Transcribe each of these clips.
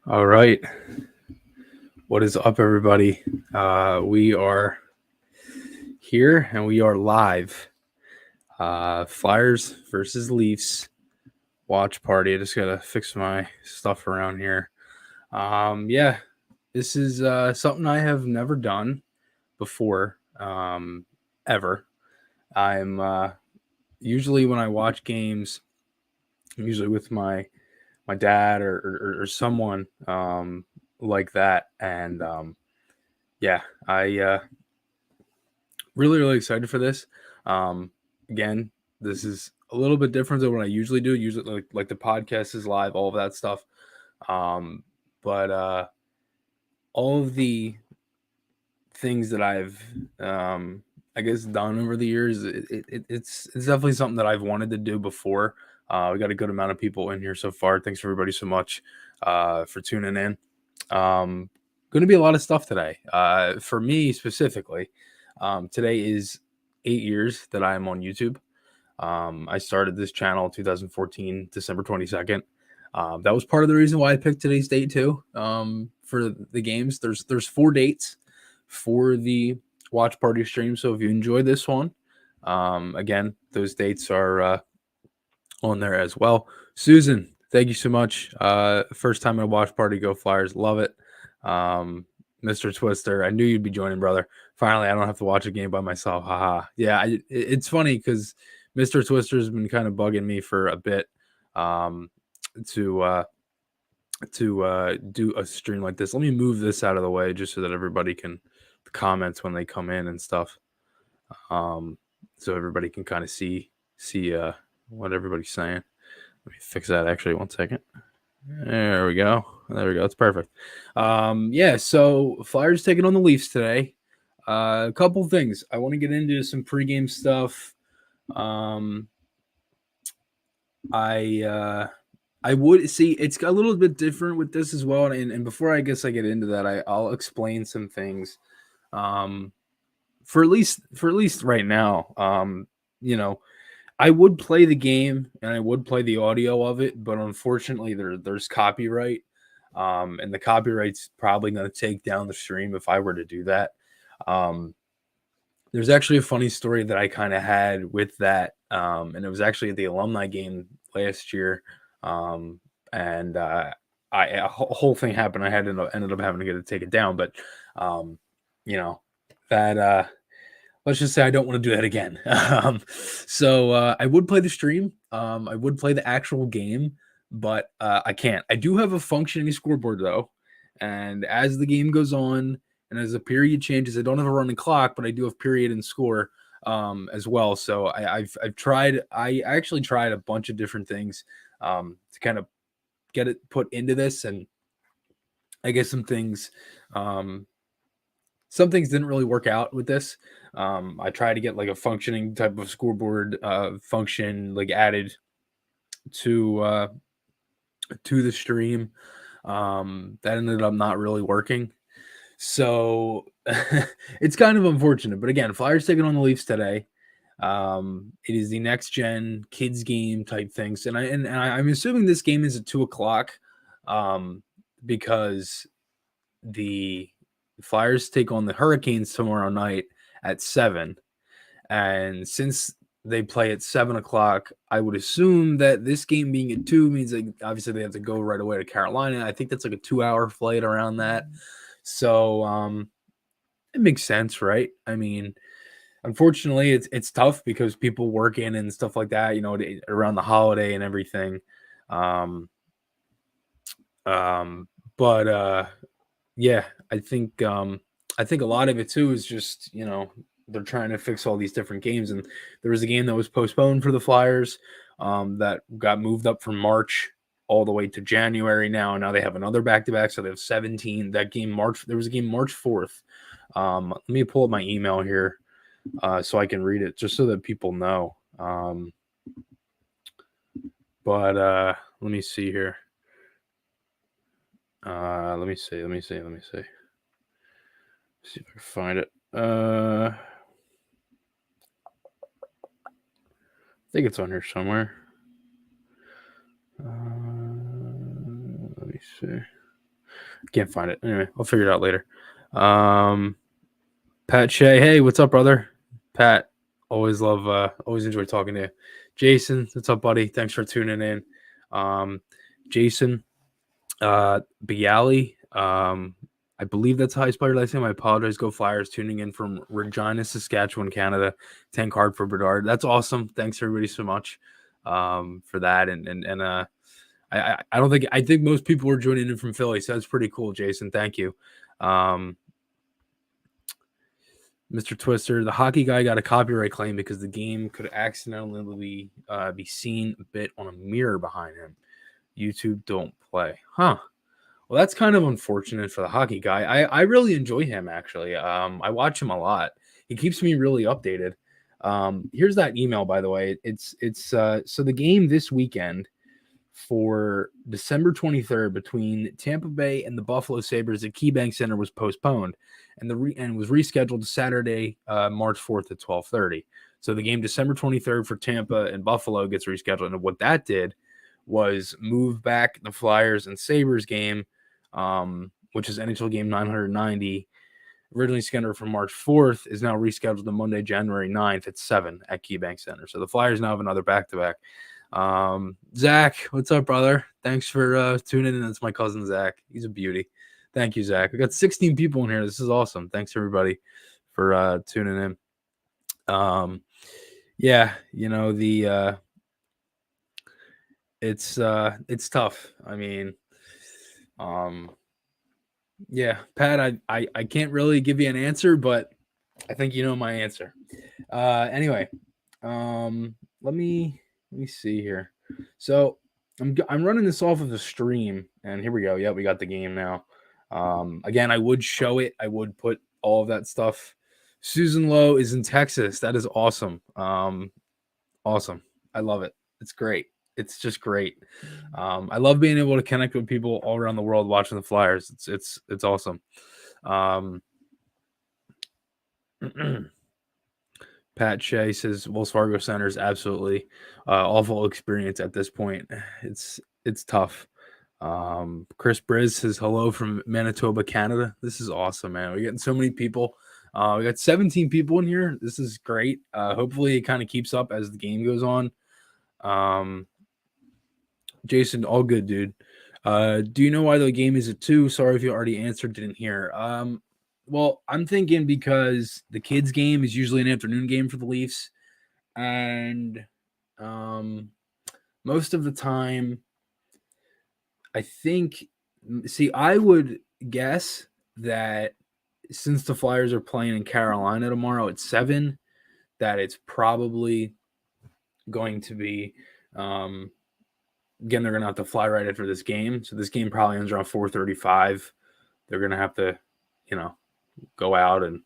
All right. What is up, everybody? We are here and we are live. Flyers versus Leafs watch party. I just got to fix my stuff around here. Yeah, this is something I have never done before, ever. I'm usually when I watch games, usually with my dad or someone like that. And yeah, I really excited for this. Again, this is a little bit different than what I usually do. Usually, like the podcast is live, all of that stuff. But all of the things that I've, I guess, done over the years, it's definitely something that I've wanted to do before. We got a good amount of people in here so far. Thanks everybody so much for tuning in. Going to be a lot of stuff today. For me specifically, today is 8 years that I am on YouTube. I started this channel 2014, December 22nd. That was part of the reason why I picked today's date too. For the games, there's 4 dates for the watch party stream. So if you enjoy this one, again, those dates are on there as well. Susan, thank you so much. First time at a watch party, go Flyers, love it. Mr. Twister, I knew you'd be joining, brother. Finally, I don't have to watch a game by myself. Haha. Yeah, it's funny because Mr. Twister's been kind of bugging me for a bit to do a stream like this. Let me move this out of the way just so that everybody can comment when they come in and stuff. So everybody can kind of see what everybody's saying. Let me fix that actually 1 second. There we go. It's perfect. Yeah, so Flyers taking on the Leafs today. A couple things. I want to get into some pregame stuff. I would see it's a little bit different with this as well. And before I guess I get into that, I'll explain some things. For at least right now. I would play the game and I would play the audio of it, but unfortunately there's copyright. And the copyright's probably going to take down the stream if I were to do that. There's actually a funny story that I kind of had with that. And it was actually at the alumni game last year. And a whole thing happened. I ended up having to get it taken down, but that let's just say I don't want to do that again. So I would play the stream. I would play the actual game, but I can't. I do have a functioning scoreboard though, and as the game goes on and as the period changes, I don't have a running clock, but I do have period and score as well. So I've tried. I actually tried a bunch of different things to kind of get it put into this, and I guess some things didn't really work out with this. I tried to get like a functioning type of scoreboard function like added to the stream. That ended up not really working. So it's kind of unfortunate. But again, Flyers taking on the Leafs today. It is the next gen kids game type things, and I'm assuming this game is at 2:00, because the Flyers take on the Hurricanes tomorrow night at 7, and since they play at 7:00, I would assume that this game being at 2 means like obviously they have to go right away to Carolina. I think that's like a 2-hour flight around that, so it makes sense, right? I mean, unfortunately, it's tough because people work in and stuff like that, around the holiday and everything. But yeah, I think a lot of it too is just they're trying to fix all these different games, and there was a game that was postponed for the Flyers that got moved up from March all the way to January now. And now they have another back-to-back, so they have 17. That game there was a game March 4th. Let me pull up my email here so I can read it just so that people know. But let me see here. Let me see. See if I can find it. I think it's on here somewhere. Let me see. Can't find it. Anyway, I'll figure it out later. Pat Shea, hey, what's up, brother? Pat, always enjoy talking to you. Jason, what's up, buddy? Thanks for tuning in. Jason, Bialy, I believe that's how I spell your last name. I apologize. Go Flyers, tuning in from Regina, Saskatchewan, Canada. 10 card for Bedard. That's awesome. Thanks everybody so much for that. I think most people were joining in from Philly, so that's pretty cool, Jason. Thank you. Mr. Twister, the hockey guy got a copyright claim because the game could accidentally be seen a bit on a mirror behind him. YouTube don't play. Huh. Well, that's kind of unfortunate for the hockey guy. I really enjoy him, actually. I watch him a lot. He keeps me really updated. Here's that email, by the way. So the game this weekend for December 23rd between Tampa Bay and the Buffalo Sabres at KeyBank Center was postponed and was rescheduled to Saturday, March 4th at 12:30. So the game December 23rd for Tampa and Buffalo gets rescheduled. And what that did was move back the Flyers and Sabres game, which is NHL game 990, originally scheduled for March 4th, is now rescheduled to Monday, January 9th at 7 at KeyBank Center. So the Flyers now have another back-to-back. Zach, what's up, brother? Thanks for tuning in. That's my cousin Zach. He's a beauty. Thank you, Zach. We got 16 people in here. This is awesome. Thanks everybody for tuning in. Yeah, you know, it's tough. I mean, yeah, Pat, I can't really give you an answer, but I think you know my answer. Anyway, let me see here. So I'm running this off of the stream, and here we go. Yeah, we got the game now. Again, I would show it. I would put all of that stuff. Susan Lowe is in Texas. That is awesome. Awesome. I love it. It's great. It's just great. I love being able to connect with people all around the world watching the Flyers. It's awesome. Pat Shea says Wells Fargo Center is absolutely awful experience at this point. It's tough. Chris Briz says hello from Manitoba, Canada. This is awesome, man. We're getting so many people. We got 17 people in here. This is great. Hopefully it kind of keeps up as the game goes on. Jason, all good, dude. Do you know why the game is at 2? Sorry if you already answered, didn't hear. Well, I'm thinking because the kids' game is usually an afternoon game for the Leafs, and most of the time, I think. See, I would guess that since the Flyers are playing in Carolina tomorrow at 7, that it's probably going to be. Again, they're going to have to fly right after this game. So this game probably ends around 4:35. They're going to have to, go out and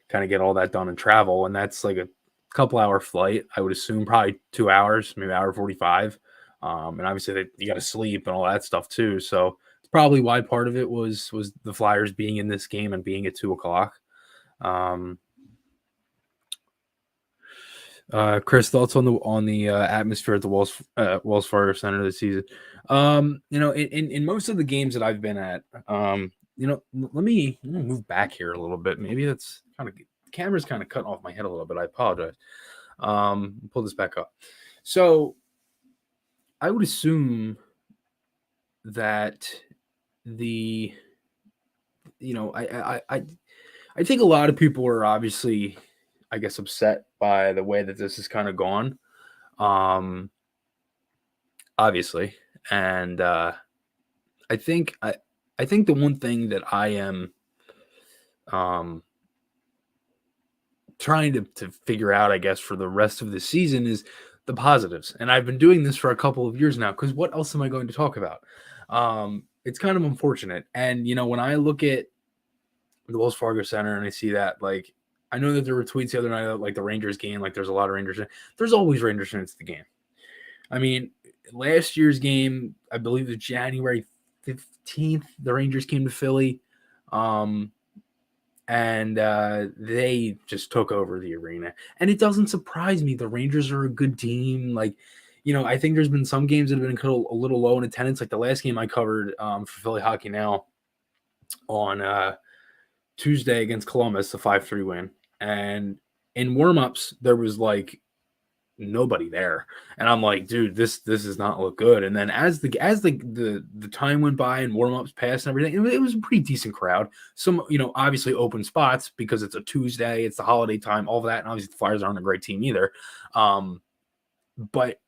kind of get all that done and travel. And that's like a couple hour flight. I would assume probably 2 hours, maybe hour 45. And obviously you got to sleep and all that stuff too. So it's probably why part of it was the Flyers being in this game and being at 2:00. Chris, thoughts on the atmosphere at the Wells Fargo Center this season? In most of the games that I've been at, let me move back here a little bit. Maybe that's kind of the camera's kind of cutting off my head a little bit. I apologize. Pull this back up. So I would assume that I think a lot of people are obviously, I guess, upset by the way that this has kind of gone. Obviously. And I think the one thing that I am trying to figure out, I guess, for the rest of the season is the positives. And I've been doing this for a couple of years now, because what else am I going to talk about? It's kind of unfortunate. And, when I look at the Wells Fargo Center and I see that, like, I know that there were tweets the other night, like the Rangers game, like there's a lot of Rangers. There's always Rangers fans at the game. I mean, last year's game, I believe it was January 15th, the Rangers came to Philly. And they just took over the arena. And it doesn't surprise me. The Rangers are a good team. Like, I think there's been some games that have been a little low in attendance. Like the last game I covered for Philly Hockey Now, on Tuesday against Columbus, the 5-3 win. And in warm-ups, there was like nobody there, and I'm like, dude, this does not look good. And then as the time went by and warm-ups passed and everything, it was a pretty decent crowd. Some, obviously open spots because it's a Tuesday, it's the holiday time, all of that, and obviously the Flyers aren't a great team either. But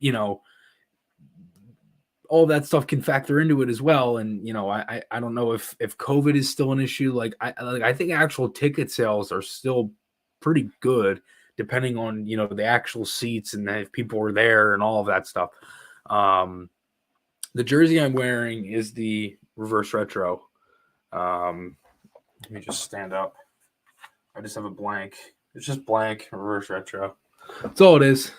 all that stuff can factor into it as well. And I don't know if COVID is still an issue. I think actual ticket sales are still pretty good, depending on the actual seats and if people are there and all of that stuff. The jersey I'm wearing is the reverse retro. Let me just stand up. I just have a blank. It's just blank reverse retro. That's all it is.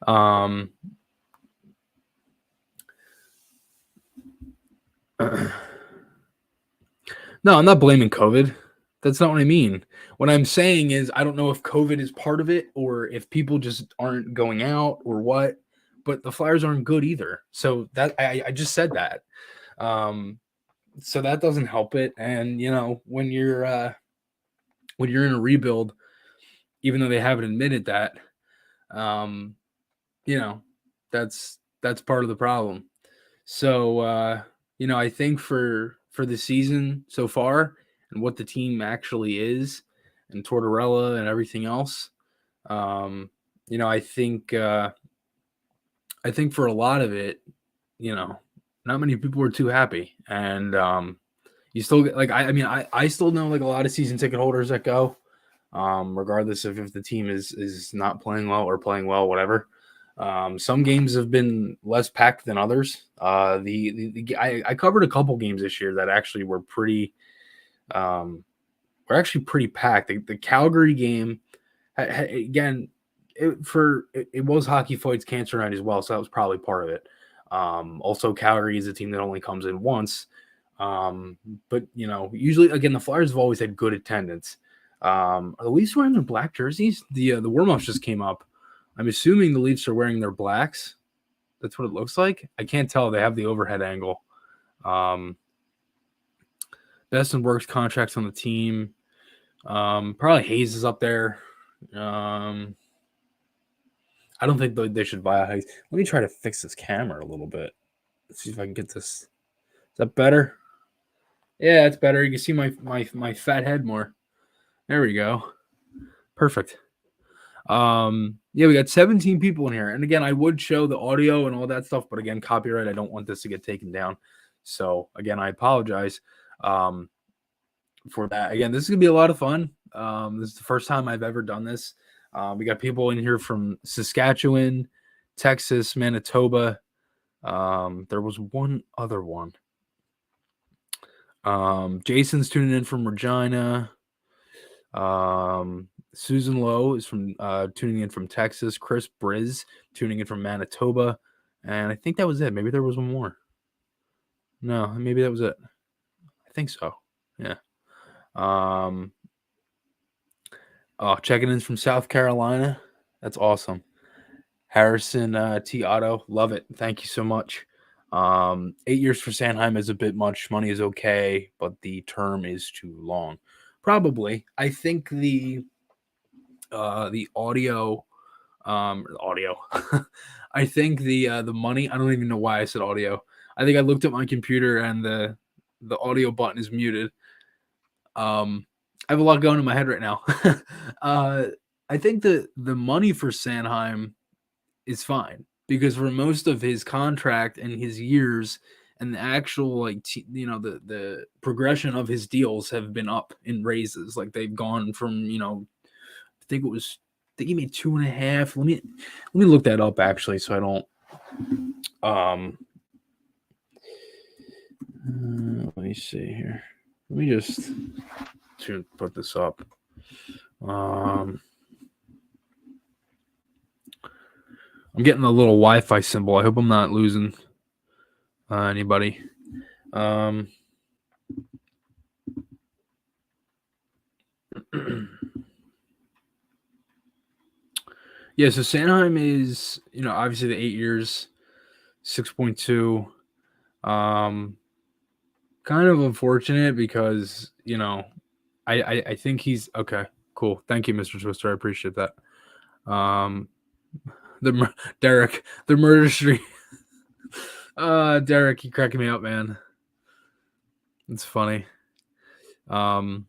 No, I'm not blaming COVID. That's not what I mean. What I'm saying is I don't know if COVID is part of it or if people just aren't going out or what, but the Flyers aren't good either. So that I just said that. So that doesn't help it. And when you're in a rebuild, even though they haven't admitted that, that's part of the problem. So I think for the season so far and what the team actually is and Tortorella and everything else, I think for a lot of it, not many people were too happy. And you still get I still know like a lot of season ticket holders that go, regardless of if the team is not playing well or playing well, whatever. Some games have been less packed than others. I covered a couple games this year that actually were pretty packed. The Calgary game, again, it was Hockey Fights Cancer Night as well, so that was probably part of it. Also, Calgary is a team that only comes in once. But usually, again, the Flyers have always had good attendance. Are the Leafs wearing their black jerseys? The warm-ups just came up. I'm assuming the Leafs are wearing their blacks. That's what it looks like. I can't tell. They have the overhead angle. Best and worst contracts on the team. Probably Hayes is up there. I don't think they should buy a Hayes. Let me try to fix this camera a little bit. Let's see if I can get this. Is that better? Yeah, it's better. You can see my fat head more. There we go. Perfect. Yeah, we got 17 people in here. And again, I would show the audio and all that stuff, but again, copyright, I don't want this to get taken down. So again, I apologize for that. Again, this is gonna be a lot of fun. This is the first time I've ever done this. We got people in here from Saskatchewan, Texas, Manitoba. There was one other one. Jason's tuning in from Regina. Susan Lowe is from tuning in from Texas. Chris Briz tuning in from Manitoba. And I think that was it. Maybe there was one more. No, maybe that was it. I think so. Yeah. Checking in from South Carolina. That's awesome. Harrison T. Otto. Love it. Thank you so much. 8 years for Sanheim is a bit much. Money is okay, but the term is too long. Probably. I think the audio I think the money, I don't even know why I said audio. I think I looked at my computer and the audio button is muted. I have a lot going in my head right now. I think the money for Sanheim is fine because for most of his contract and his years and the actual the progression of his deals have been up in raises. Like they've gone from I think he made 2.5. Let me look that up actually, so I don't. Let me see here. Let me just put this up. I'm getting a little Wi-Fi symbol. I hope I'm not losing anybody. Yeah, so Sanheim is, obviously the 8 years, 6.2. kind of unfortunate because, you know, I think he's okay. Cool. Thank you, Mr. Twister. I appreciate that. Derek, the murder street. Derek, you cracking me up, man. It's funny. Cool.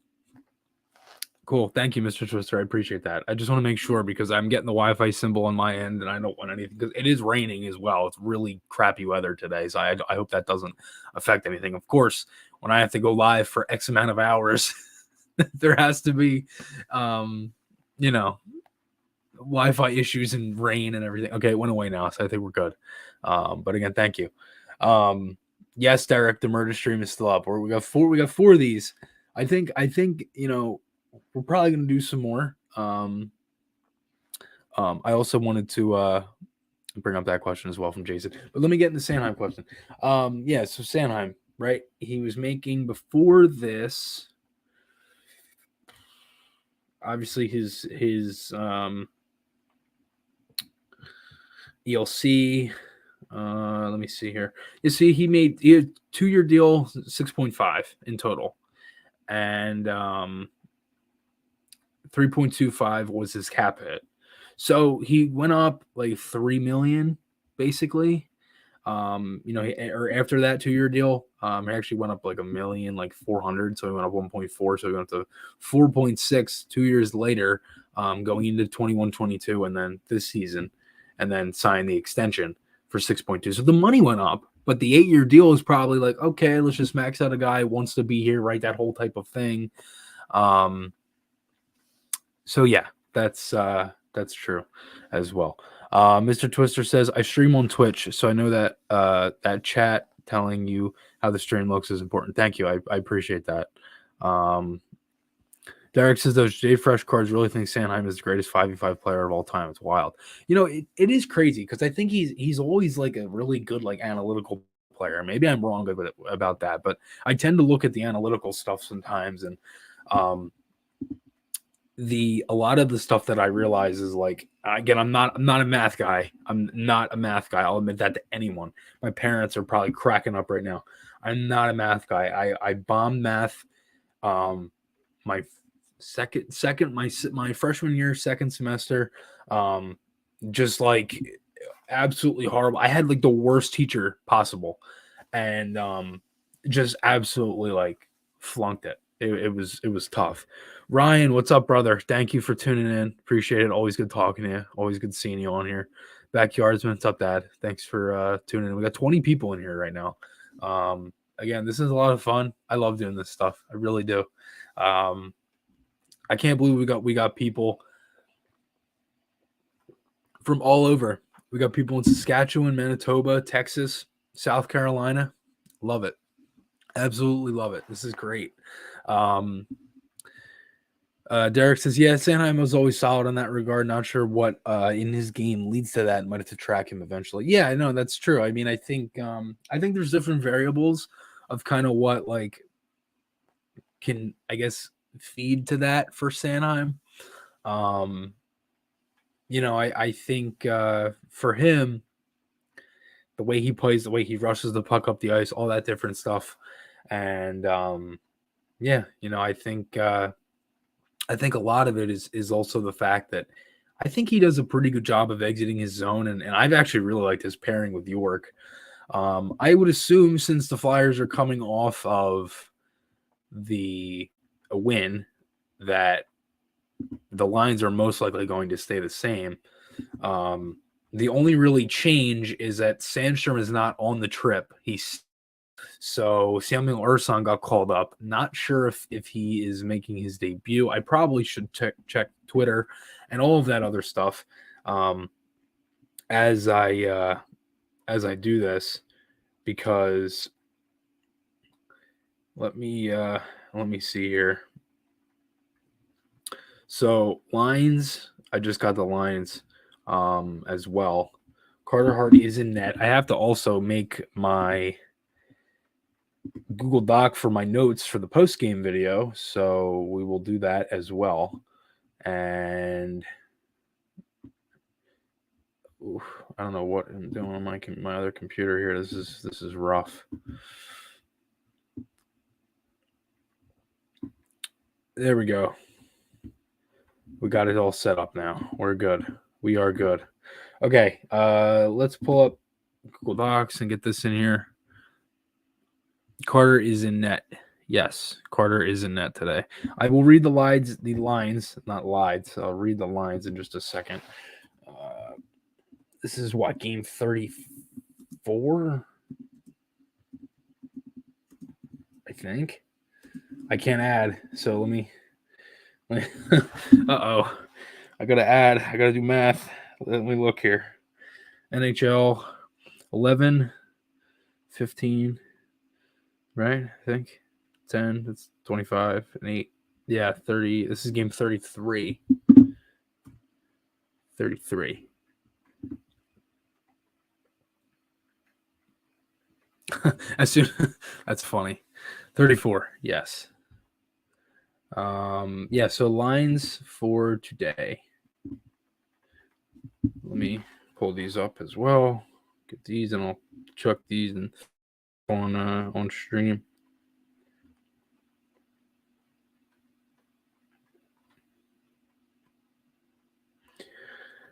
Thank you, Mr. Twister. I appreciate that. I just want to make sure because I'm getting the Wi-Fi symbol on my end, and I don't want anything because it is raining as well. It's really crappy weather today, so I hope that doesn't affect anything. Of course, when I have to go live for X amount of hours, there has to be, you know, Wi-Fi issues and rain and everything. Okay, it went away now, so I think we're good. But again, thank you. Yes, Derek, the murder stream is still up. We got four of these. I think you know we're probably gonna do some more. I also wanted to bring up that question as well from Jason, but let me get in the Sanheim question. Yeah, so Sanheim, right? He was making before this. Obviously, his ELC. Let me see here. You see, he had 2-year deal, 6.5 in total, and 3.25 was his cap hit. So he went up like 3 million basically. You know, or after that 2-year deal, he actually went up like 1,000,000, like 400. So he went up 1.4. So he went up to 4.6 2 years later, going into 21-22, and then this season, and then signed the extension for 6.2. So the money went up, but the 8-year deal is probably like, okay, let's just max out a guy who wants to be here, right? That whole type of thing. So yeah, that's true as well. Mr. Twister says, I stream on Twitch, so I know that that chat telling you how the stream looks is important. Thank you. I appreciate that. Derek says those J Fresh cards really think Sanheim is the greatest 5v5 player of all time. It's wild. You know, it is crazy because I think he's always like a really good like analytical player. Maybe I'm wrong about that, but I tend to look at the analytical stuff sometimes, and a lot of the stuff that I realize is like, again, I'm not a math guy. I'm not a math guy. I'll admit that to anyone. My parents are probably cracking up right now. I'm not a math guy. I bombed math. My my freshman year, second semester, just like absolutely horrible. I had like the worst teacher possible, and just absolutely like flunked it. It was tough. Ryan, what's up, brother? Thank you for tuning in. Appreciate it. Always good talking to you. Always good seeing you on here. Backyardsman, what's up, Dad? Thanks for tuning in. We got 20 people in here right now. Again, this is a lot of fun. I love doing this stuff. I really do. I can't believe we got people from all over. We got people in Saskatchewan, Manitoba, Texas, South Carolina. Love it. Absolutely love it. This is great. Derek says, yeah, Sanheim was always solid in that regard. Not sure what in his game leads to that. Might have to track him eventually. Yeah, I know that's true. I mean, I think there's different variables of kind of what like can, I guess, feed to that for Sanheim. You know, I think for him, the way he plays, the way he rushes the puck up the ice, all that different stuff. And yeah, you know, I think a lot of it is also the fact that I think he does a pretty good job of exiting his zone, and I've actually really liked his pairing with York. I would assume since the Flyers are coming off of a win that the lines are most likely going to stay the same. The only really change is that Sandstrom is not on the trip. So Samuel Urson got called up. Not sure if he is making his debut. I probably should check Twitter and all of that other stuff as I do this, because let me see here. So lines, I just got the lines as well. Carter Hart is in net. I have to also make my Google Doc for my notes for the post game video, so we will do that as well. And I don't know what I'm doing on my other computer here. This is rough. There we go. We got it all set up now. We're good. We are good. Okay, let's pull up Google Docs and get this in here. Carter is in net. Yes, Carter is in net today. I will read the lines, not lides. I'll read the lines in just a second. This is what, game 34? I think. I can't add, so let me uh-oh. I gotta add. I gotta do math. Let me look here. NHL 11, 15, right? I think 10. That's 25 and 8. Yeah, 30. This is game 33. 33. As soon that's funny. 34. Yes. Yeah, so lines for today. Let me pull these up as well. Get these and I'll chuck these and on stream.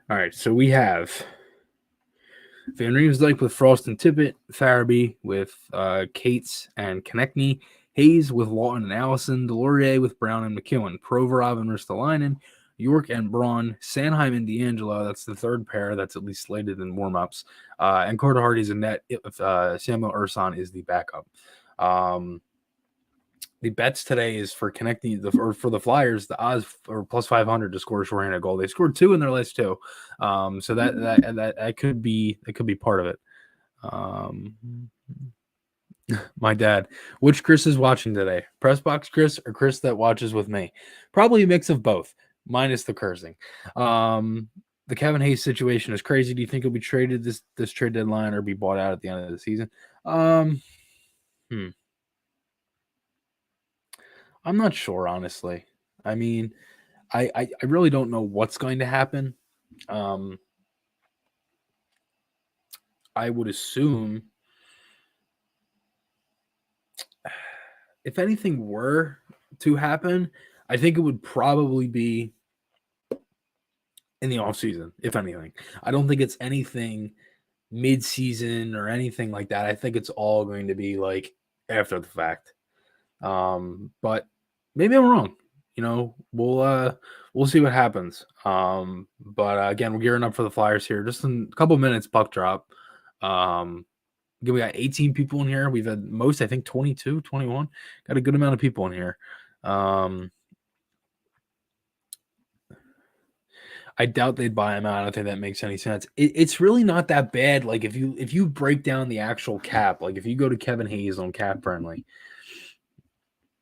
All right, so we have Van Riemsdyk with Frost and Tippett, Farabee with Cates and Konechny, Hayes with Lawton and Allison, Delorier with Brown and McEwen, Provorov and Ristolainen, York and Braun, Sanheim and D'Angelo. That's the third pair that's at least slated in warmups. And Carter Hardy's in net. Samuel Ursan is the backup. The bets today is for Konechny, or for the Flyers, the odds are plus 500 to score a shorthanded goal. They scored 2 in their last 2, so that could be part of it. My dad, which Chris is watching today? Press box Chris or Chris that watches with me? Probably a mix of both, minus the cursing. The Kevin Hayes situation is crazy. Do you think he'll be traded this trade deadline or be bought out at the end of the season? I'm not sure, honestly. I mean, I really don't know what's going to happen. I would assume if anything were to happen, I think it would probably be in the offseason, if anything. I don't think it's anything mid-season or anything like that. I think it's all going to be like after the fact. But maybe I'm wrong. We'll see what happens. But again, we're gearing up for the Flyers here. Just in a couple minutes, puck drop. Again, we got 18 people in here. We've had most, I think, 22, 21. Got a good amount of people in here. I doubt they'd buy him out. I don't think that makes any sense. It's really not that bad. Like if you break down the actual cap, like if you go to Kevin Hayes on Cap Friendly,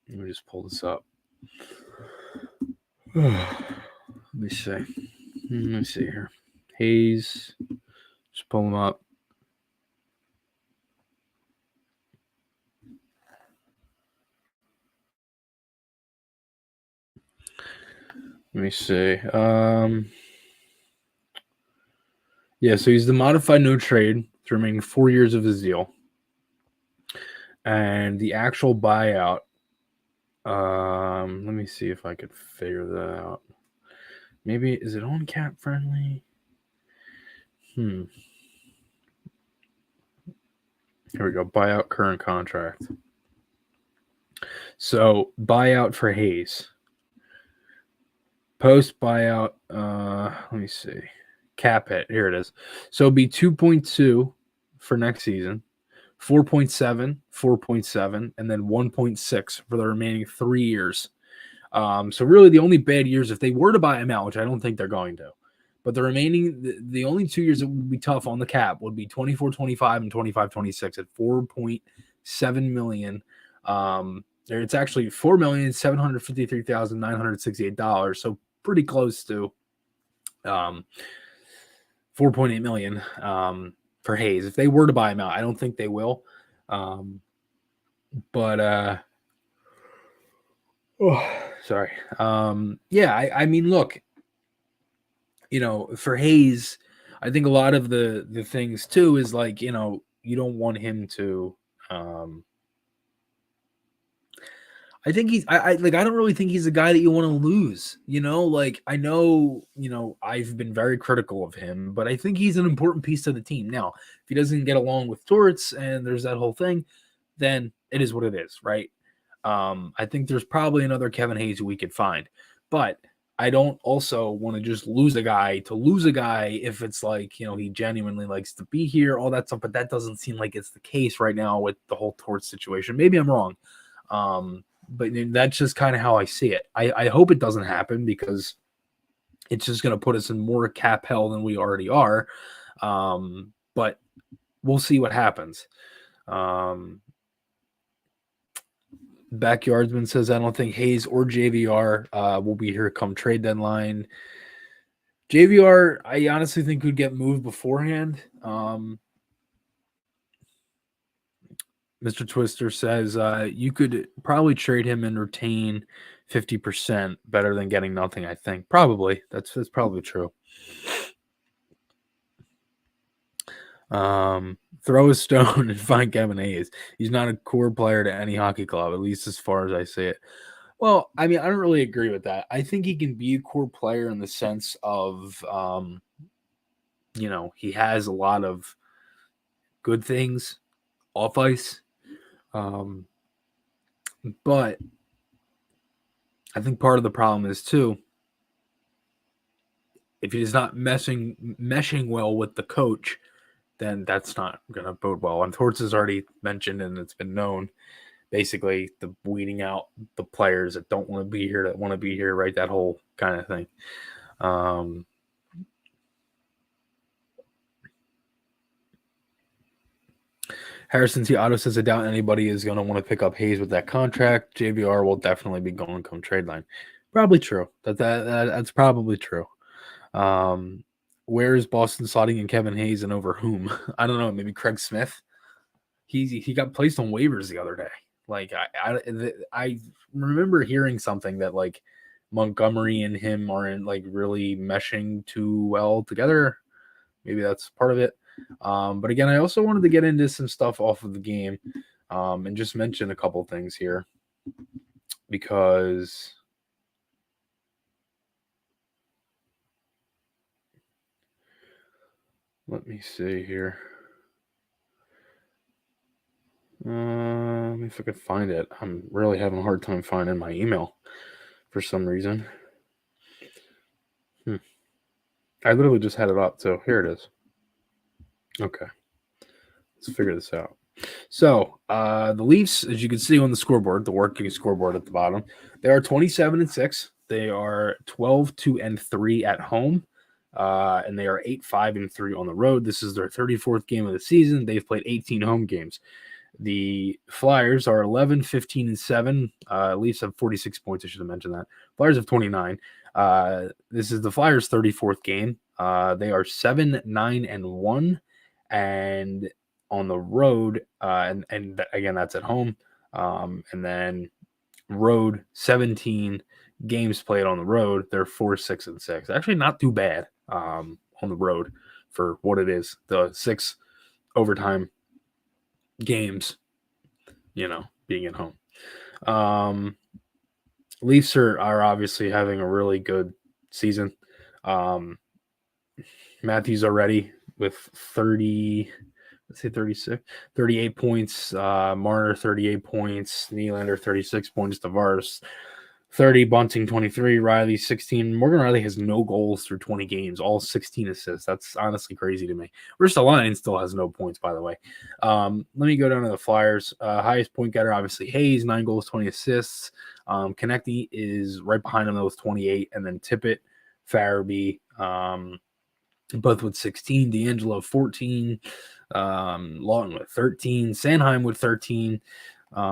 let me just pull this up. Let me see here. Hayes, just pull him up. Let me see. Yeah, so he's the modified no trade, the remaining 4 years of his deal. And the actual buyout, let me see if I could figure that out. Maybe, is it on Cap Friendly? Here we go. Buyout current contract. So buyout for Hayes. Post buyout, let me see. Cap hit. Here it is. So it'll be 2.2 for next season, 4.7, 4.7, and then 1.6 for the remaining 3 years. So really the only bad years, if they were to buy him out, which I don't think they're going to, but the remaining, the only 2 years that would be tough on the cap would be 24-25 and 25-26 at $4.7 million. It's actually $4,753,968. So pretty close to $4.8 million for Hayes. If they were to buy him out, I don't think they will. Sorry. Yeah, I mean, look, for Hayes, I think a lot of the things too is like, you don't want him to I think I don't really think he's a guy that you want to lose. Like I know, I've been very critical of him, but I think he's an important piece to the team. Now, if he doesn't get along with Torts and there's that whole thing, then it is what it is, right? I think there's probably another Kevin Hayes who we could find, but I don't also want to just lose a guy to lose a guy if it's like, he genuinely likes to be here, all that stuff, but that doesn't seem like it's the case right now with the whole Torts situation. Maybe I'm wrong. But that's just kind of how I see it. I hope it doesn't happen because it's just going to put us in more cap hell than we already are. But we'll see what happens. Backyardsman says, I don't think Hayes or JVR will be here come trade deadline. JVR, I honestly think could get moved beforehand. Mr. Twister says you could probably trade him and retain 50% better than getting nothing, I think. Probably. That's probably true. Throw a stone and find Kevin Hayes. He's not a core player to any hockey club, at least as far as I see it. Well, I mean, I don't really agree with that. I think he can be a core player in the sense of, he has a lot of good things off ice. But I think part of the problem is too, if he's not meshing well with the coach, then that's not going to bode well. And Torts has already mentioned, and it's been known, basically the weeding out the players that don't want to be here, that want to be here, right? That whole kind of thing. Harrison T. Otto says, I doubt anybody is going to want to pick up Hayes with that contract. JVR will definitely be going come trade line. Probably true. That's probably true. Where is Boston slotting in Kevin Hayes and over whom? I don't know. Maybe Craig Smith. He got placed on waivers the other day. Like I remember hearing something that like Montgomery and him aren't like really meshing too well together. Maybe that's part of it. But again, I also wanted to get into some stuff off of the game and just mention a couple things here because let me see here. Let me see if I could find it. I'm really having a hard time finding my email for some reason. I literally just had it up, so here it is. Okay. Let's figure this out. So the Leafs, as you can see on the scoreboard, the working scoreboard at the bottom, they are 27-6. They are 12-3 at home, and they are 8-5-3 on the road. This is their 34th game of the season. They've played 18 home games. The Flyers are 11-15-7. Leafs have 46 points. I should have mentioned that. Flyers have 29. This is the Flyers' 34th game. They are 7-9-1, and on the road, and again, that's at home. And then road 17 games played on the road. They're 4-6-6. Actually, not too bad on the road for what it is. The 6 overtime games, being at home. Leafs are obviously having a really good season. Matthews already with 38 points. Marner 38 points. Nylander 36 points. Tavares 30, Bunting 23, Riley 16. Morgan Riley has no goals through 20 games, all 16 assists. That's honestly crazy to me. Ristolainen still has no points, by the way. Let me go down to the Flyers. Highest point getter, obviously Hayes, 9 goals, 20 assists. Konecny is right behind him with 28, and then Tippett, Farabee, both with 16. D'Angelo 14, Lawton with 13, Sanheim with 13.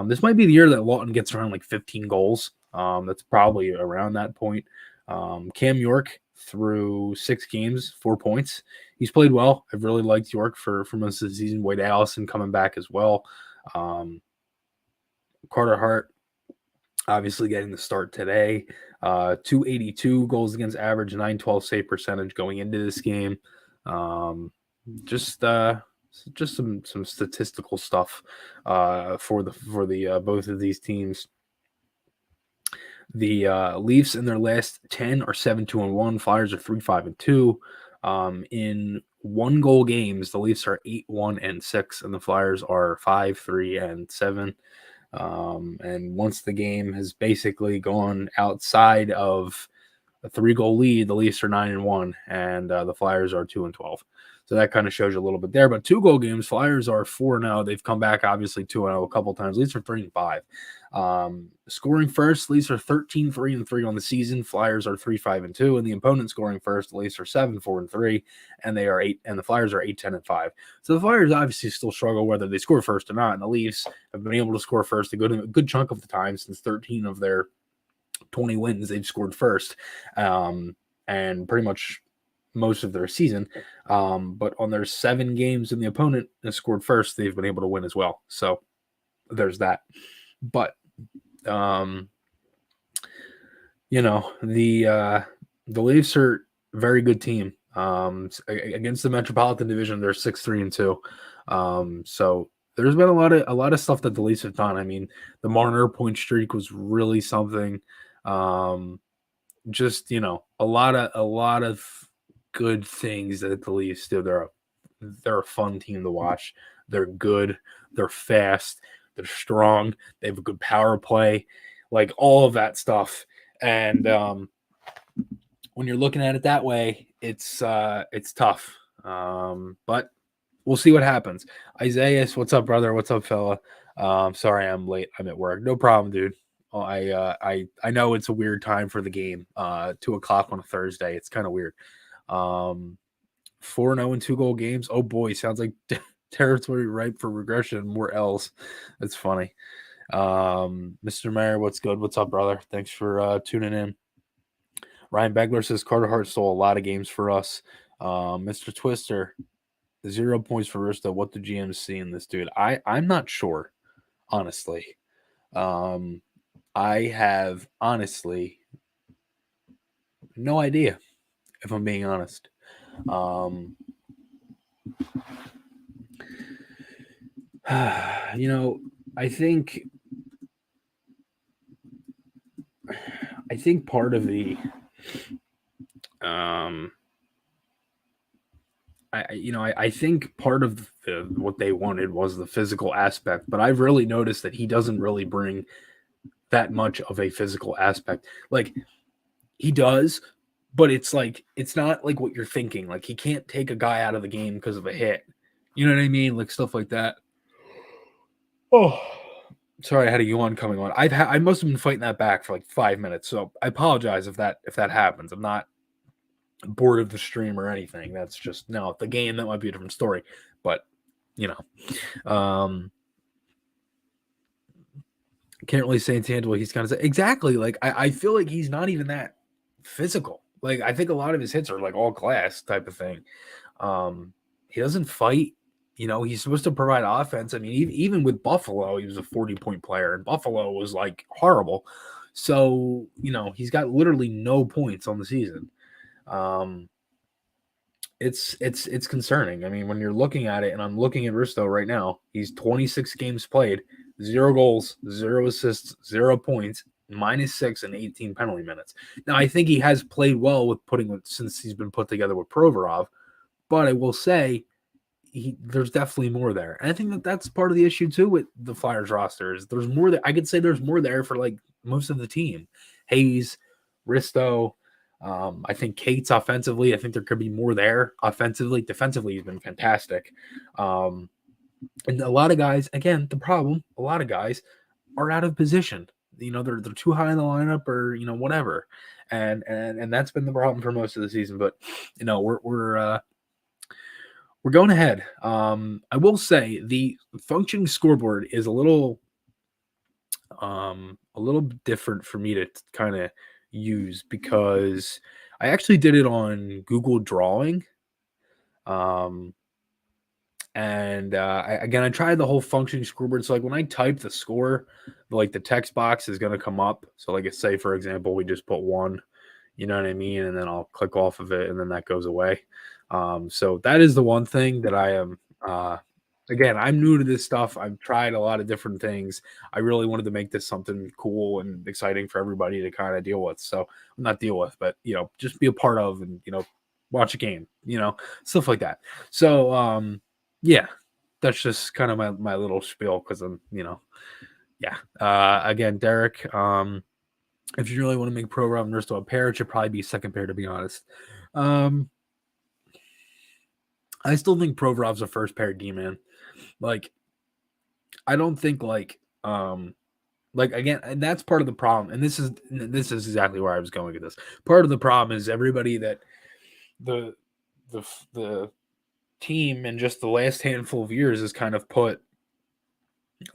This might be the year that Lawton gets around like 15 goals. That's probably around that point. Cam York through 6 games, 4 points. He's played well. I've really liked York for most of the season. Wade Allison coming back as well. Carter Hart obviously getting the start today. 282 goals against average, 912 save percentage going into this game. Just some statistical stuff for the both of these teams. The Leafs in their last 10 are 7-2-1. Flyers are 3-5-2. In 1-goal games, the Leafs are 8-1-6, and the Flyers are 5-3-7. And once the game has basically gone outside of a 3-goal lead, the Leafs are 9-1, and the Flyers are 2-12. So that kind of shows you a little bit there. But 2-goal games, Flyers are 4-0. They've come back obviously 2-0 a couple times. Leafs are 3-5. Scoring first, Leafs are 13-3-3 on the season. Flyers are 3-5-2, and the opponent scoring first, the Leafs are 7-4-3, and they are 8, and the Flyers are 8-10-5. So the Flyers obviously still struggle whether they score first or not, and the Leafs have been able to score first a good chunk of the time since 13 of their 20 wins they've scored first, and pretty much most of their season. But on their 7 games and the opponent has scored first, they've been able to win as well. So there's that. But the Leafs are a very good team. Against the Metropolitan Division, they're 6-3-2. So there's been a lot of stuff that the Leafs have done. I mean, the Marner point streak was really something. Just a lot of good things that the Leafs do. They're a fun team to watch. They're good. They're fast. They're strong. They have a good power play, like all of that stuff. And when you're looking at it that way, it's tough. But we'll see what happens. Isaiah, what's up, brother? What's up, fella? Sorry I'm late. I'm at work. No problem, dude. I know it's a weird time for the game. 2:00 on a Thursday. It's kind of weird. 4-0 and 2-goal games. Oh boy, sounds like territory ripe for regression. More L's. That's funny. Mr. Maher, what's good? What's up, brother? Thanks for tuning in. Ryan Begler says Carter Hart stole a lot of games for us. Mr. Twister, 0 points for Risto. What the GM see in this dude? I'm not sure, honestly. I have honestly no idea, if I'm being honest. I think part of the I think part of what they wanted was the physical aspect, but I've really noticed that he doesn't really bring that much of a physical aspect. Like, he does, but it's not like what you're thinking. Like, he can't take a guy out of the game because of a hit. You know what I mean? Like, stuff like that. Oh, sorry, I had a yawn coming on. I must have been fighting that back for like 5 minutes, so I apologize if that happens. I'm not bored of the stream or anything. That's just the game. That might be a different story, but can't really say intangible. He's kind of exactly like I feel like he's not even that physical. Like, I think a lot of his hits are like all glass type of thing. He doesn't fight. He's supposed to provide offense. I mean, even with Buffalo, he was a 40-point player, and Buffalo was like horrible. So, he's got literally no points on the season. It's concerning. I mean, when you're looking at it, and I'm looking at Risto right now, he's 26 games played, 0 goals, 0 assists, 0 points, -6 and 18 penalty minutes. Now, I think he has played well since he's been put together with Provorov, but I will say there's definitely more there. And I think that's part of the issue too with the Flyers roster is there's more that I could say there's more there for like most of the team. Hayes, Risto, I think Cates offensively. I think there could be more there offensively. Defensively, he's been fantastic. And a lot of guys, again, the problem, a lot of guys are out of position. They're too high in the lineup or, whatever. And that's been the problem for most of the season. But, we're going ahead. I will say the functioning scoreboard is a little different for me to kind of use because I actually did it on Google Drawing. And I tried the whole functioning scoreboard. So like when I type the score, like the text box is going to come up. So like say, for example, we just put 1, you know what I mean? And then I'll click off of it and then that goes away. So that is the one thing that I am again, I'm new to this stuff. I've tried a lot of different things. I really wanted to make this something cool and exciting for everybody to kind of deal with. So, not deal with, but just be a part of, and watch a game, stuff like that. So, yeah, that's just kind of my little spiel because I'm, yeah. Again, Derek, if you really want to make pro rounders to a pair, it should probably be second pair, to be honest. I still think Provorov's a first pair D, man. Like, I don't think like again, and that's part of the problem. And this is exactly where I was going with this. Part of the problem is everybody that the the team in just the last handful of years has kind of put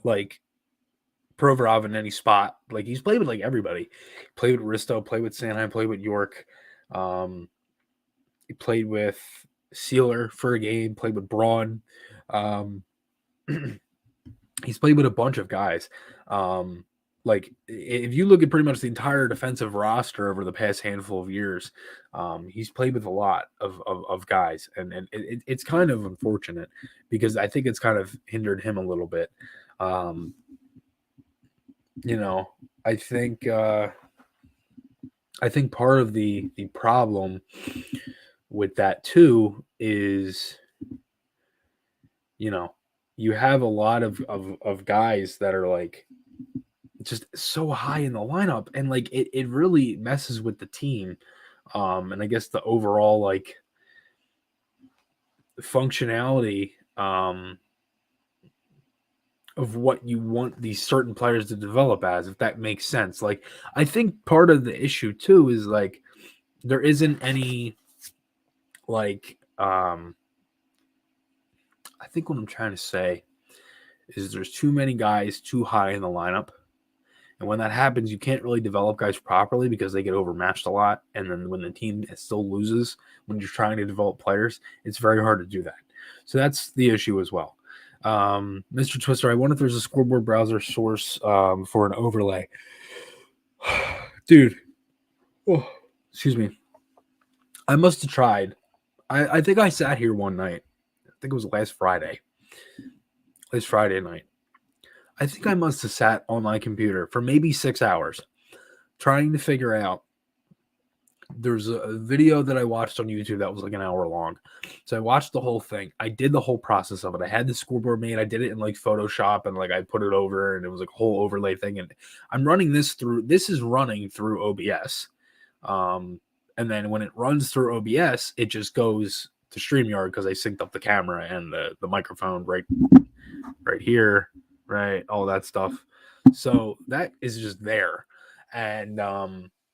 like Provorov in any spot. Like, he's played with like everybody. Played with Risto, played with Sanheim, played with York. He played with Sealer for a game, played with Braun. He's played with a bunch of guys. Like, if you look at pretty much the entire defensive roster over the past handful of years, he's played with a lot of guys, and it's kind of unfortunate because I think it's kind of hindered him a little bit. I think part of the problem with that too is, you have a lot of guys that are like just so high in the lineup, and like it really messes with the team, and I guess the overall like functionality of what you want these certain players to develop as, if that makes sense. Like, I think part of the issue too is like there isn't any like I think what I'm trying to say is there's too many guys too high in the lineup. And when that happens, you can't really develop guys properly because they get overmatched a lot. And then when the team still loses, when you're trying to develop players, it's very hard to do that. So that's the issue as well. Mr. Twister, I wonder if there's a scoreboard browser source for an overlay. Dude, oh, excuse me. I must have tried. I think I sat here one night. I think it was last Friday night. I think I must have sat on my computer for maybe 6 hours trying to figure out. There's a video that I watched on YouTube that was like an hour long. So I watched the whole thing. I did the whole process of it. I had the scoreboard made. I did it in like Photoshop, and like I put it over, and it was like a whole overlay thing. And I'm running this is running through OBS. And then when it runs through OBS, it just goes to StreamYard because I synced up the camera and the microphone right here, right? All that stuff. So that is just there. And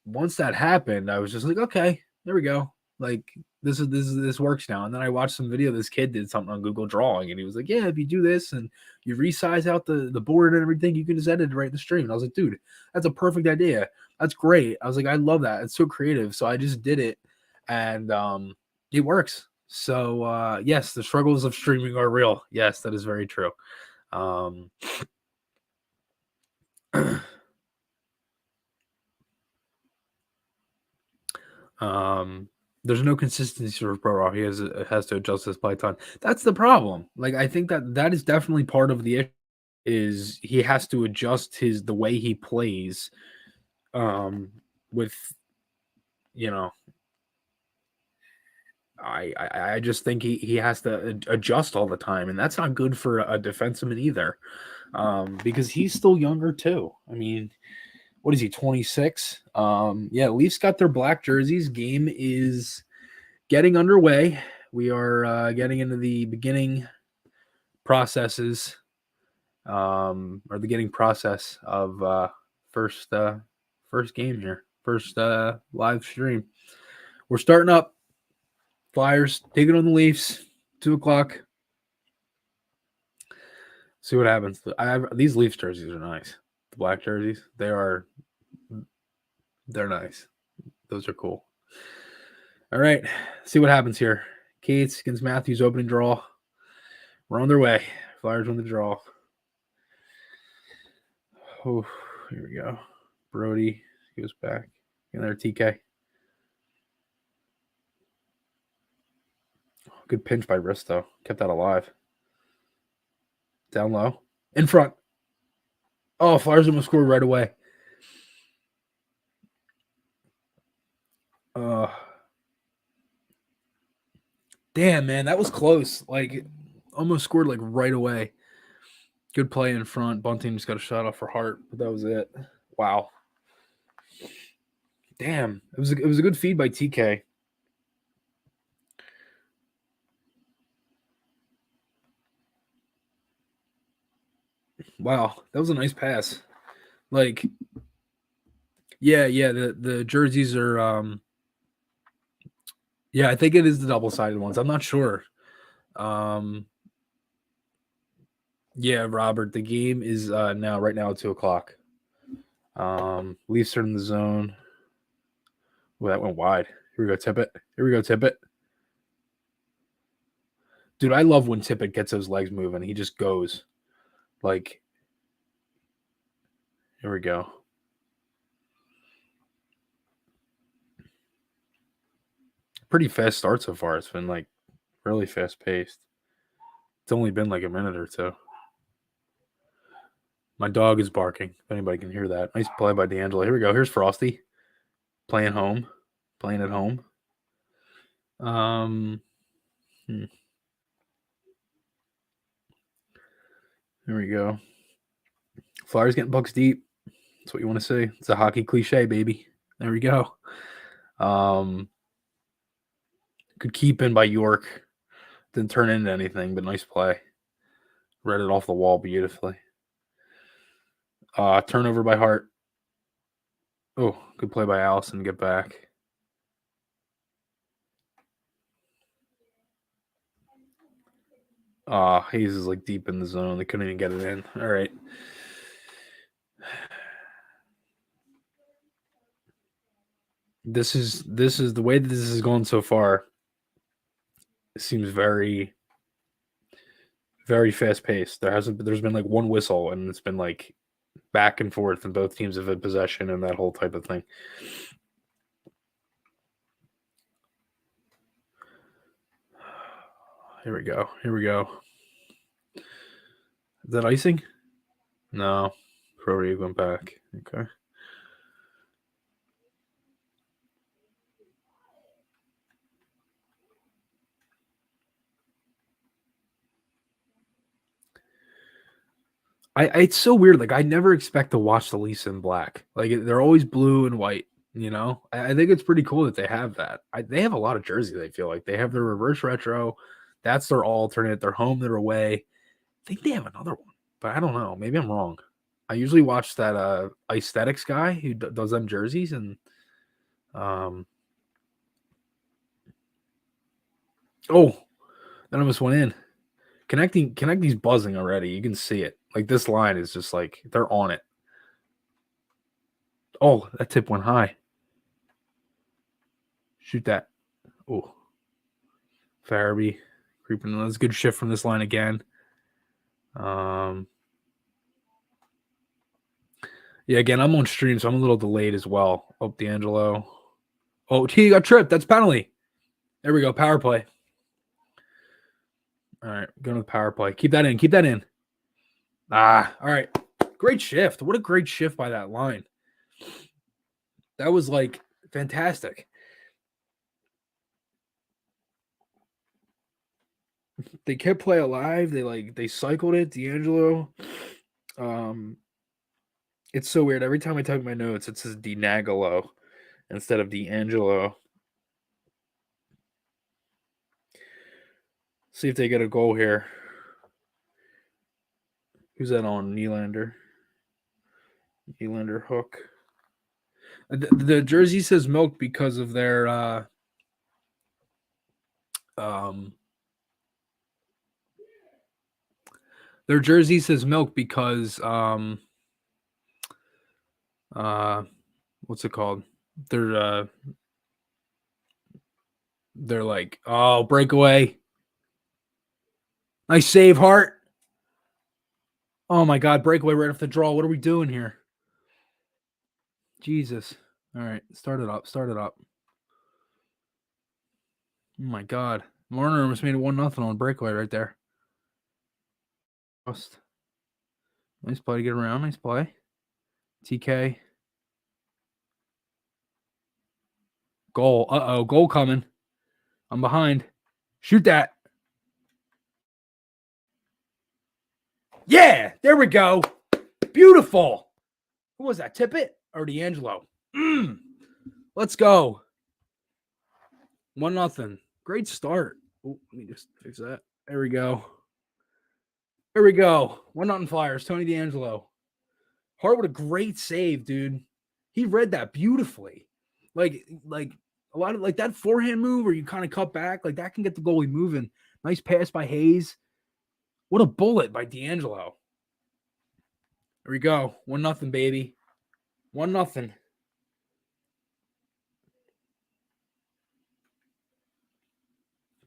once that happened, I was just like, okay, there we go. Like, this works now. And then I watched some video. This kid did something on Google Drawing, and he was like, yeah, if you do this and you resize out the board and everything, you can just edit it right in the stream. And I was like, dude, that's a perfect idea. That's great. I was like, I love that. It's so creative. So I just did it, and it works. So yes, the struggles of streaming are real. Yes, that is very true. There's no consistency for Pro. He has to adjust his play time. That's the problem. Like, I think that is definitely part of the issue. Is he has to adjust the way he plays, with I just think he has to adjust all the time, and that's not good for a defenseman either, because he's still younger too. I mean, what is he, 26? Yeah, Leafs got their black jerseys. Game is getting underway. We are getting into the beginning processes, or the beginning process of first game here, first live stream. We're starting up. Flyers taking on the Leafs, 2:00. See what happens. These Leafs jerseys are nice. The black jerseys, they're nice. Those are cool. All right, see what happens here. Cates against Matthews, opening draw. We're on their way. Flyers win the draw. Oh, here we go. Brody goes back. Another TK. Good pinch by Risto. Kept that alive. Down low. In front. Oh, Flyers almost scored right away. Damn, man, that was close. Like, almost scored like right away. Good play in front. Bunting just got a shot off for Hart, but that was it. Wow. Damn, it was a good feed by TK. Wow, that was a nice pass. Like, yeah, the jerseys are yeah, I think it is the double-sided ones. I'm not sure. Yeah, Robert, the game is now right now at 2:00. Leafs are in the zone. Well, that went wide. Here we go, Tippett. Here we go, Tippett. Dude, I love when Tippett gets those legs moving. He just goes. Like, here we go. Pretty fast start so far. It's been like really fast paced. It's only been like a minute or two. My dog is barking. If anybody can hear that. Nice play by D'Angelo. Here we go. Here's Frosty. Playing home. Playing at home. Here we go. Flyers getting pucks deep. That's what you want to see. It's a hockey cliche, baby. There we go. Good keep in by York. Didn't turn into anything, but nice play. Read it off the wall beautifully. Turnover by Hart. Oh, good play by Allison. Get back. Hayes is like deep in the zone. They couldn't even get it in. All right. This is the way that this is going so far. It seems very, very fast paced. There's been like one whistle, and it's been like back and forth, and both teams have had possession and that whole type of thing. Here we go. Here we go. Is that icing? No. Brody went back. Okay. It's so weird. Like, I never expect to watch the Leafs in black. Like, they're always blue and white. You know, I think it's pretty cool that they have that. They have a lot of jerseys. I feel like they have their reverse retro. That's their alternate. They're home. They're away. I think they have another one, but I don't know. Maybe I'm wrong. I usually watch that aesthetics guy who does them jerseys, and oh, that almost went in. Connecting's buzzing already. You can see it. Like, this line is just like they're on it. Oh, that tip went high. Shoot that. Oh, Farabee creeping. That's a good shift from this line again. Yeah, again, I'm on stream, so I'm a little delayed as well. Oh, D'Angelo. Oh, T got tripped. That's penalty. There we go. Power play. All right, going to the power play. Keep that in. Keep that in. All right. Great shift. What a great shift by that line. That was like fantastic. They kept play alive. They cycled it. D'Angelo. It's so weird. Every time I type my notes, it says D'Angelo instead of D'Angelo. See if they get a goal here. Who's that on? Nylander. Nylander hook. The jersey says milk because of their jersey says milk because what's it called? They're like, oh, breakaway. Nice save, Hart. Oh my God, breakaway right off the draw. What are we doing here? Jesus. All right, start it up. Start it up. Oh my God. Marner almost made it 1-0 on breakaway right there. Nice play to get around. Nice play. TK. Goal. Uh-oh. Goal coming. I'm behind. Shoot that. Yeah. There we go. Beautiful. Who was that? Tippett or D'Angelo? Let's go. 1-0. Great start. Oh, let me just fix that. There we go. There we go. 1-0 Flyers. Tony D'Angelo. Hart with a great save, dude. He read that beautifully. Like a lot of like that forehand move where you kind of cut back, like that can get the goalie moving. Nice pass by Hayes. What a bullet by D'Angelo. There we go. 1-0, baby. 1-0.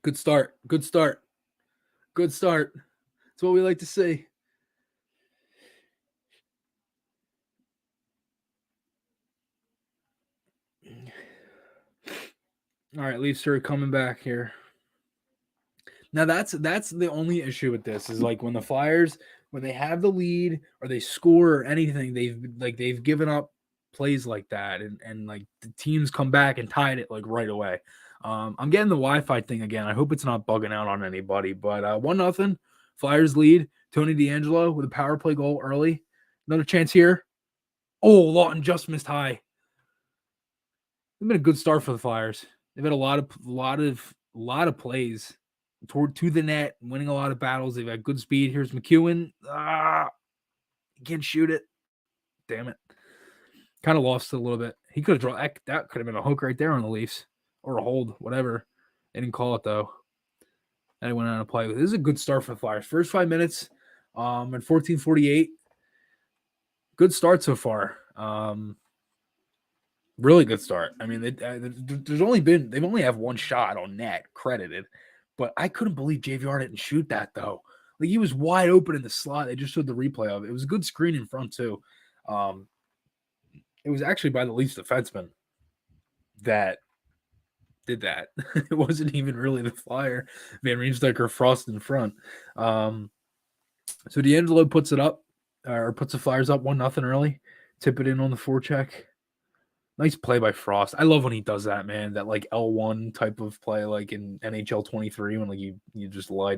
Good start. Good start. Good start. That's what we like to see. All right, Leafs are coming back here. Now that's the only issue with this is like when the Flyers, when they have the lead or they score or anything, they've given up plays like that, and like the teams come back and tied it like right away. I'm getting the Wi-Fi thing again. I hope it's not bugging out on anybody. But 1-0, Flyers lead. Tony D'Angelo with a power play goal early. Another chance here. Oh, Lawton just missed high. It's been a good start for the Flyers. They've had a lot of plays to the net, winning a lot of battles. They've got good speed. Here's McEwen. Can't shoot it. Damn it. Kind of lost it a little bit. He could have drawn that could have been a hook right there on the Leafs or a hold, whatever. They didn't call it though. And he went on to play. This is a good start for the Flyers. First 5 minutes, at 14:48. Good start so far. Really good start. I mean, they've only have one shot on net credited, but I couldn't believe JVR didn't shoot that though. Like he was wide open in the slot. They just showed the replay of it. It was a good screen in front too. It was actually by the Leafs defenseman that did that. It wasn't even really the Flyer. Van Riemsdyk or Frost in front. So D'Angelo puts it up, or puts the Flyers up 1-0 early. Tip it in on the forecheck. Nice play by Frost. I love when he does that, man. That like L1 type of play, like in NHL 23, when like you just lay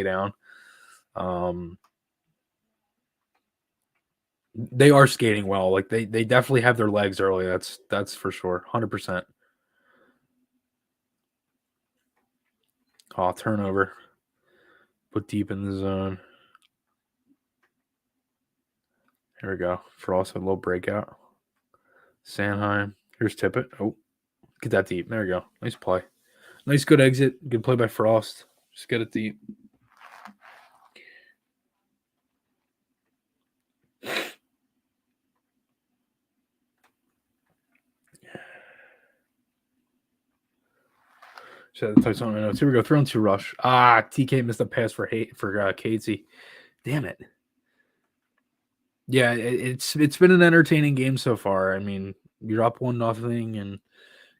down. They are skating well. Like they definitely have their legs early. That's for sure. 100%. Oh, turnover. Put deep in the zone. Here we go. Frost a little breakout. Sanheim. Here's Tippett. Oh, get that deep. There we go. Nice play. Nice good exit. Good play by Frost. Just get it deep. Should have touched on my notes. Here we go. 3-on-2 rush. TK missed a pass for Casey. Damn it. Yeah, it's been an entertaining game so far. I mean, you're up 1-0, and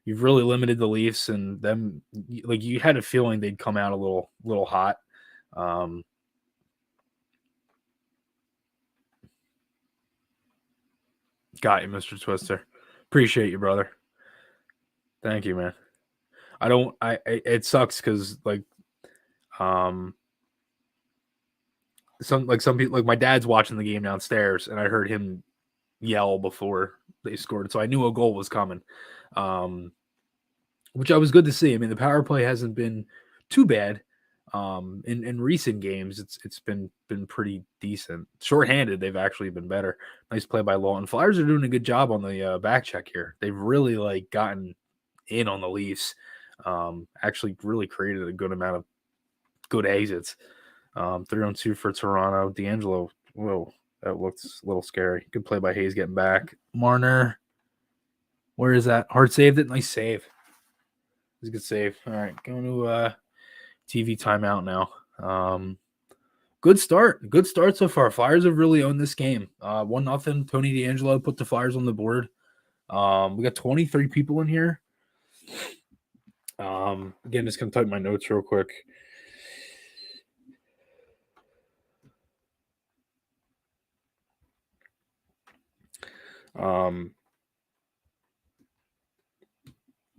you've really limited the Leafs, and them. Like you had a feeling they'd come out a little hot. Got you, Mr. Twister. Appreciate you, brother. Thank you, man. It sucks because like some people, like my dad's watching the game downstairs, and I heard him yell before they scored, so I knew a goal was coming, which I was good to see. I mean, the power play hasn't been too bad. In recent games, it's been pretty decent. Shorthanded, they've actually been better. Nice play by Lawton. Flyers are doing a good job on the back check here. They've really like gotten in on the Leafs. Actually really created a good amount of good exits. 3-on-2 for Toronto. D'Angelo, whoa, that looks a little scary. Good play by Hayes getting back. Marner, where is that? Hart saved it. Nice save. It was a good save. All right, going to TV timeout now. Good start. Good start so far. Flyers have really owned this game. 1-0. Tony D'Angelo put the Flyers on the board. We got 23 people in here. Again, just gonna type my notes real quick. Um,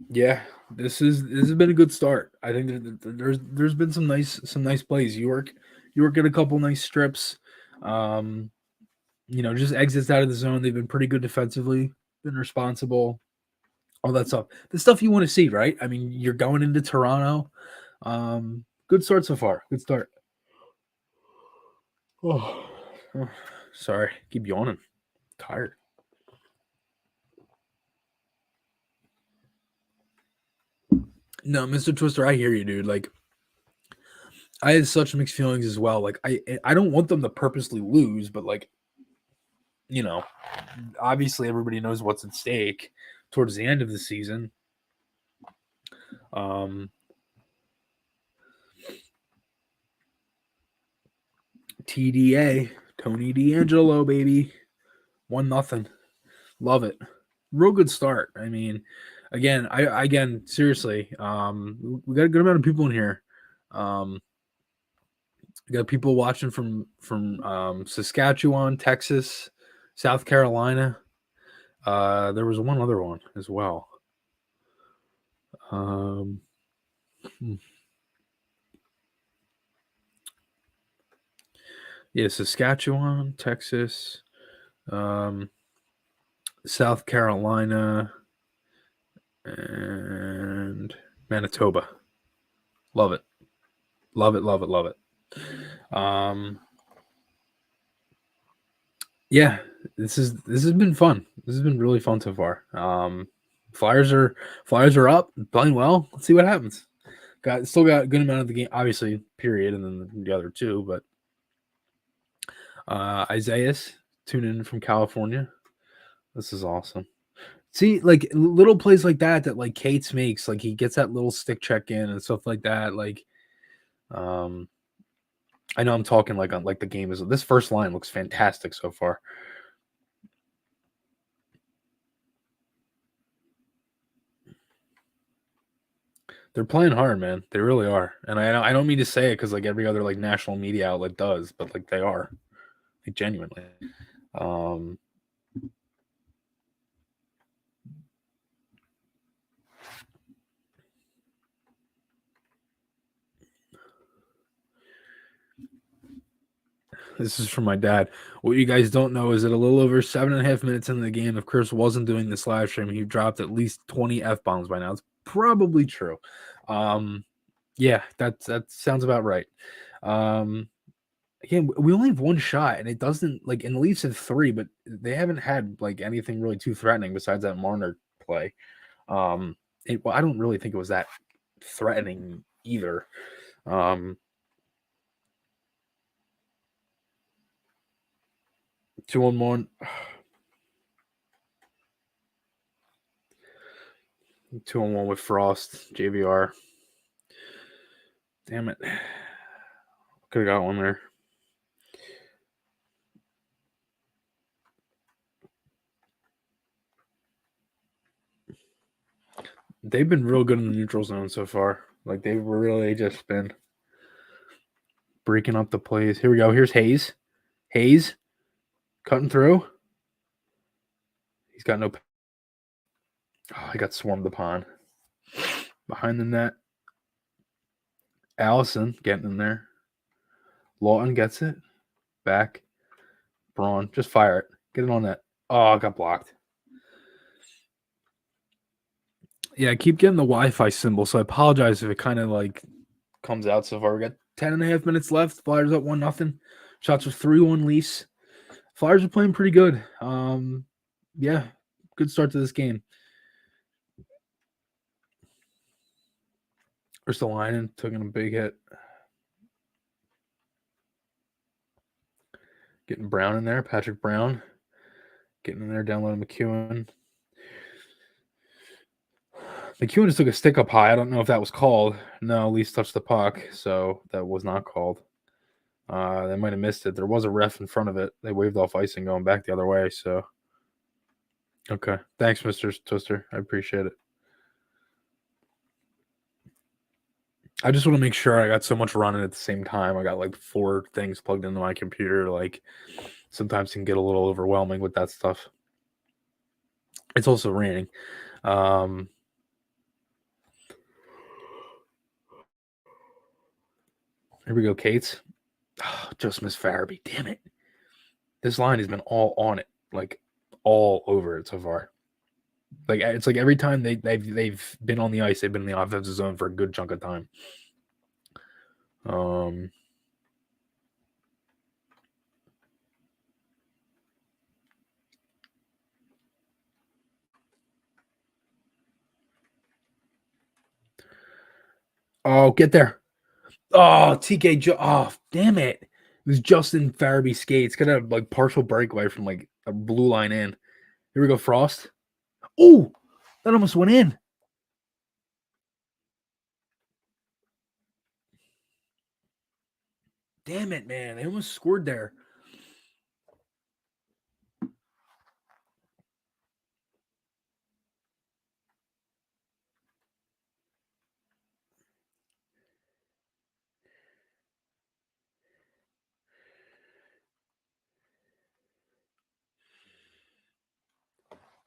yeah, this has been a good start. I think there's been some nice plays. York get a couple nice strips. Um, just exits out of the zone. They've been pretty good defensively, been responsible, all that stuff. The stuff you want to see, right? I mean, you're going into Toronto. Good start so far. Good start. Oh, sorry. Keep yawning. Tired. No, Mr. Twister, I hear you, dude. Like, I had such mixed feelings as well. Like, I don't want them to purposely lose, but like, you know, obviously everybody knows what's at stake towards the end of the season. Um, TDA, Tony D'Angelo, baby, 1-0. Love it. Real good start. I mean, again, seriously, we got a good amount of people in here. We got people watching from Saskatchewan, Texas, South Carolina. There was one other one as well. Yeah, Saskatchewan, Texas, South Carolina, and Manitoba. Love it. Love it, love it, love it. Yeah, this has been fun. This has been really fun so far. Flyers are up, playing well. Let's see what happens. Still got a good amount of the game, obviously, period, and then the other two, but Isaiah's tuning in from California. This is awesome. See, like little plays like that like Cates makes, like he gets that little stick check in and stuff like that. Like, I know I'm talking like on like the game is. This first line looks fantastic so far. They're playing hard, man. They really are, and I don't mean to say it because like every other like national media outlet does, but like they are, like genuinely. Um, This is from my dad. What you guys don't know is that a little over 7.5 minutes into the game, if Chris wasn't doing this live stream, he dropped at least 20 F bombs by now. It's probably true. Yeah, that sounds about right. Again, we only have one shot, and it doesn't like. And the Leafs have three, but they haven't had like anything really too threatening besides that Marner play. Well, I don't really think it was that threatening either. 2-on-1. 2-on-1 with Frost, JVR. Damn it. Could have got one there. They've been real good in the neutral zone so far. Like, they've really just been breaking up the plays. Here we go. Here's Hayes. Hayes cutting through. He's got no. Oh, he got swarmed upon. Behind the net. Allison getting in there. Lawton gets it. Back. Braun. Just fire it. Get it on that. Oh, it got blocked. Yeah, I keep getting the Wi-Fi symbol, so I apologize if it kind of like comes out so far. We got 10.5 minutes left. Flyers up 1-0. Shots are 3-1 Leafs. Flyers are playing pretty good. Yeah, good start to this game. Ristolainen took in a big hit. Getting Brown in there. Patrick Brown. Getting in there, downloading McEwen. McEwen just took a stick up high. I don't know if that was called. No, Leafs touched the puck, so that was not called. They might have missed it. There was a ref in front of it. They waved off icing going back the other way, so. Okay. Thanks, Mr. Twister. I appreciate it. I just want to make sure I got so much running at the same time. I got like 4 things plugged into my computer. Like sometimes it can get a little overwhelming with that stuff. It's also raining. Um, here we go, Kate's. Oh, just missed Farabee. Damn it. This line has been all on it, like all over it so far. Like it's like every time they've been on the ice, they've been in the offensive zone for a good chunk of time. Oh, get there. Oh, oh, damn it. It was Justin Farabee skates. Got a like partial breakaway from like a blue line in. Here we go, Frost. Oh, that almost went in. Damn it, man. They almost scored there.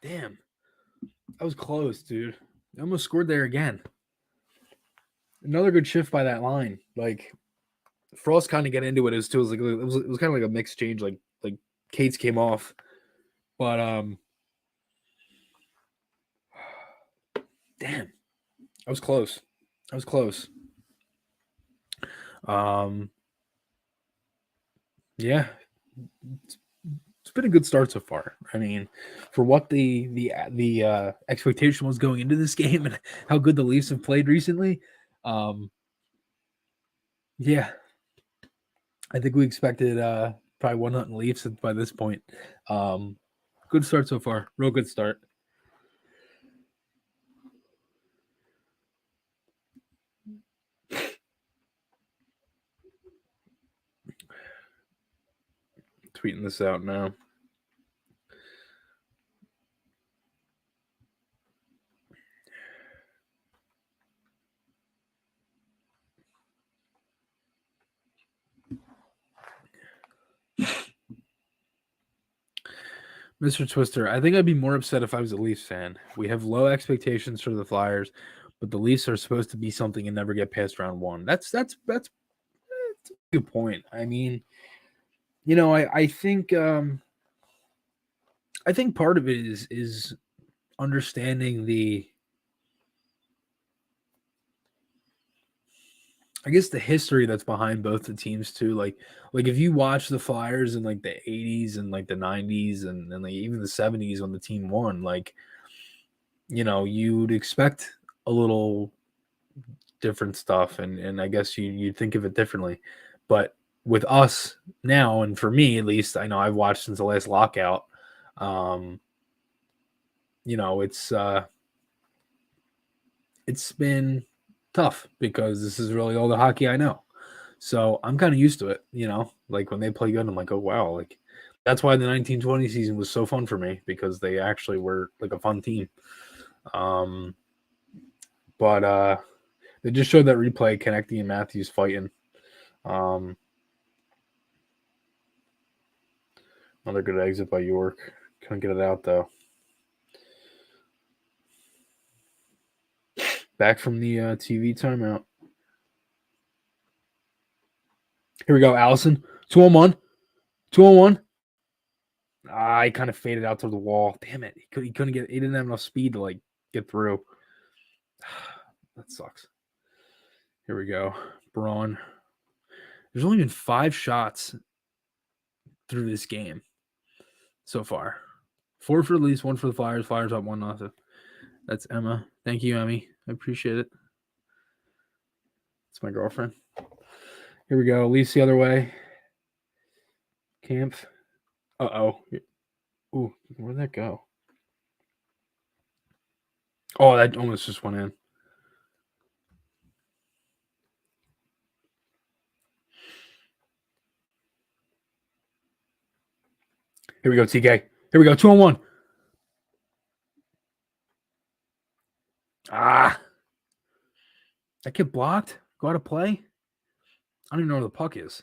Damn. That was close, dude. They almost scored there again. Another good shift by that line. Like Frost kind of got into it as too. It was kind of like a mixed change. Like Cates came off, but damn, I was close. I was close. Yeah, it's been a good start so far. I mean, for what the expectation was going into this game and how good the Leafs have played recently, yeah, I think we expected probably 1-0 Leafs by this point. Good start so far. Real good start. Tweeting this out now. Mr. Twister, I think I'd be more upset if I was a Leafs fan. We have low expectations for the Flyers, but the Leafs are supposed to be something and never get past round one. That's a good point. I mean, you know, I think part of it is understanding the I guess the history that's behind both the teams too. Like if you watch the Flyers in like the 80s and like the 90s and like even the 70s when the team won, like you know, you'd expect a little different stuff and I guess you'd think of it differently. But with us now, and for me at least, I know I've watched since the last lockout, um, you know, it's been tough because this is really all the hockey I know. So I'm kind of used to it, you know. Like when they play good, I'm like, oh wow, like that's why the 1920 season was so fun for me because they actually were like a fun team. Um, but they just showed that replay, Konechny and Matthews fighting. Um, Another good exit by York. Couldn't get it out though. Back from the TV timeout. Here we go, Allison. 2-on-1. 2-on-1. Ah, he kind of faded out to the wall. Damn it. He couldn't get, he didn't have enough speed to like get through. That sucks. Here we go. Braun. There's only been 5 shots through this game so far. 4 for the Leafs, 1 for the Flyers. Flyers up 1-0. That's Emma. Thank you, Emmy. I appreciate it. It's my girlfriend. Here we go. Leafs the other way. Camp. Uh-oh. Ooh, where'd that go? Oh, that almost just went in. Here we go, TK. Here we go. 2-on-1. Ah. That kid blocked. Go out of play. I don't even know where the puck is.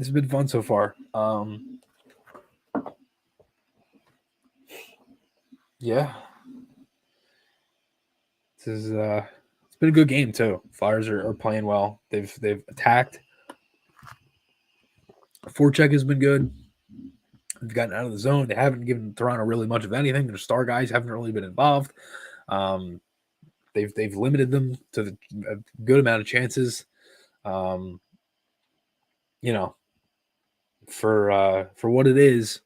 This has been fun so far. Yeah, this is it's been a good game too. Flyers are playing well. They've attacked. Forecheck has been good. They've gotten out of the zone. They haven't given Toronto really much of anything. Their star guys haven't really been involved. They've limited them to a good amount of chances. You know, for what it is,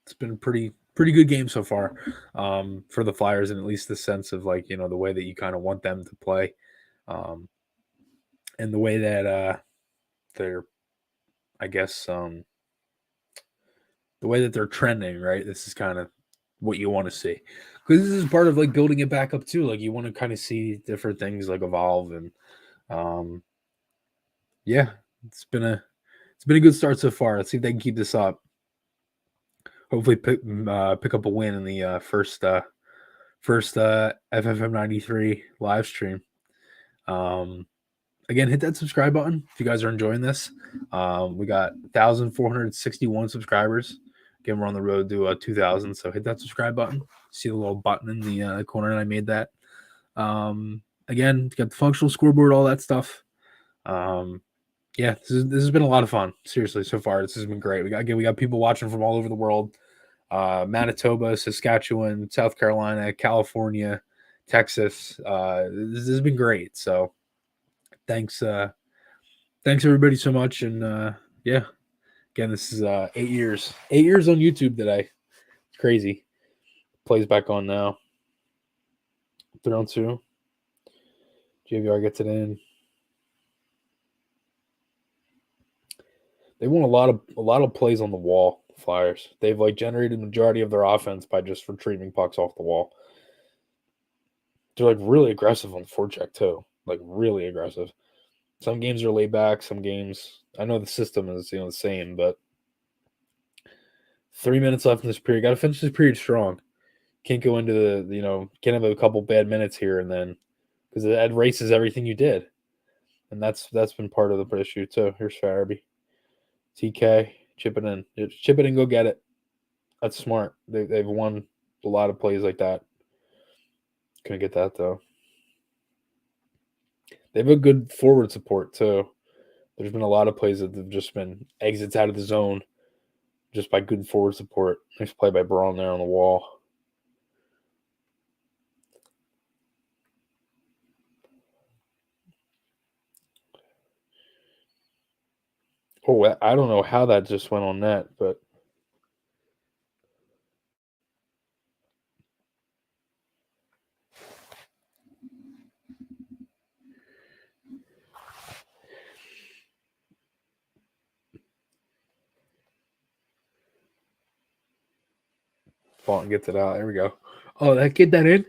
it's been a pretty good game so far for the Flyers, and at least the sense of like the way that you kind of want them to play, and the way that they're, I guess, the way that they're trending. Right, this is kind of what you want to see, because this is part of like building it back up too. Like you want to kind of see different things like evolve, and um, yeah, it's been a good start so far. Let's see if they can keep this up. Hopefully, pick up a win in the first FFM 93 live stream. Again, hit that subscribe button if you guys are enjoying this. We got 1,461 subscribers. Again, we're on the road to 2,000, so hit that subscribe button. See the little button in the corner, and I made that. Again, got the functional scoreboard, all that stuff. Yeah, this has been a lot of fun. Seriously, so far this has been great. We got people watching from all over the world. Manitoba, Saskatchewan, South Carolina, California, Texas. This has been great. So thanks everybody so much. And yeah, again, this is 8 years on YouTube today. It's crazy. Plays back on now. 3-on-2. JVR gets it in. They won a lot of plays on the wall. Flyers. They've like generated the majority of their offense by just retrieving pucks off the wall. They're like really aggressive on the forecheck too. Like really aggressive. Some games are laid back. Some games, I know the system is the same, but 3 minutes left in this period. Got to finish this period strong. Can't go into can't have a couple bad minutes here and then, because it erases everything you did, and that's been part of the issue too. Here's Farabee, TK, chip it in, go get it. That's smart. They've won a lot of plays like that. Couldn't get that though. They have a good forward support too. There's been a lot of plays that have just been exits out of the zone just by good forward support. Nice play by Braun there on the wall. Oh, I don't know how that just went on net, but Fulton gets it out. There we go. Oh, get that in.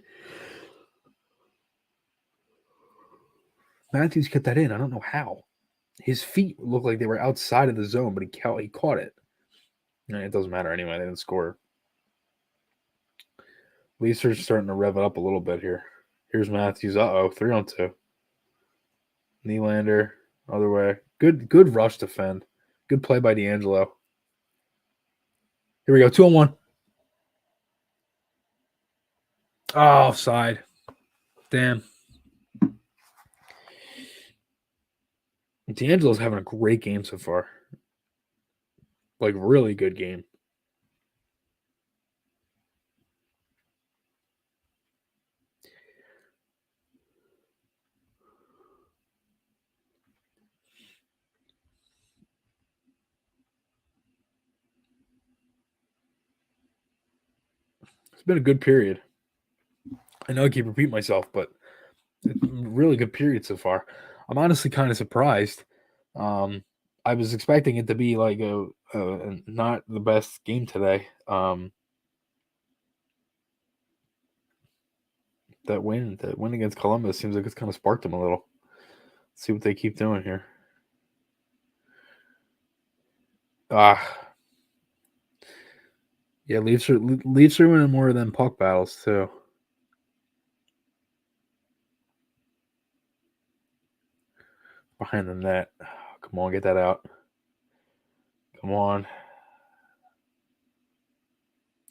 Matthews get that in. I don't know how. His feet looked like they were outside of the zone, but he caught it. It doesn't matter anyway. They didn't score. Leafs are starting to rev it up a little bit here. Here's Matthews. 3-on-2. Nylander, other way. Good rush defend. Good play by D'Angelo. Here we go. 2-on-1. Oh, offside. Damn. D'Angelo's having a great game so far. Like, really good game. It's been a good period. I know I keep repeating myself, but really good period so far. I'm honestly kind of surprised. I was expecting it to be like a not the best game today. That win against Columbus seems like it's kind of sparked them a little. Let's see what they keep doing here. Yeah, Leafs are winning more than puck battles too. Behind the net. Come on, get that out. Come on.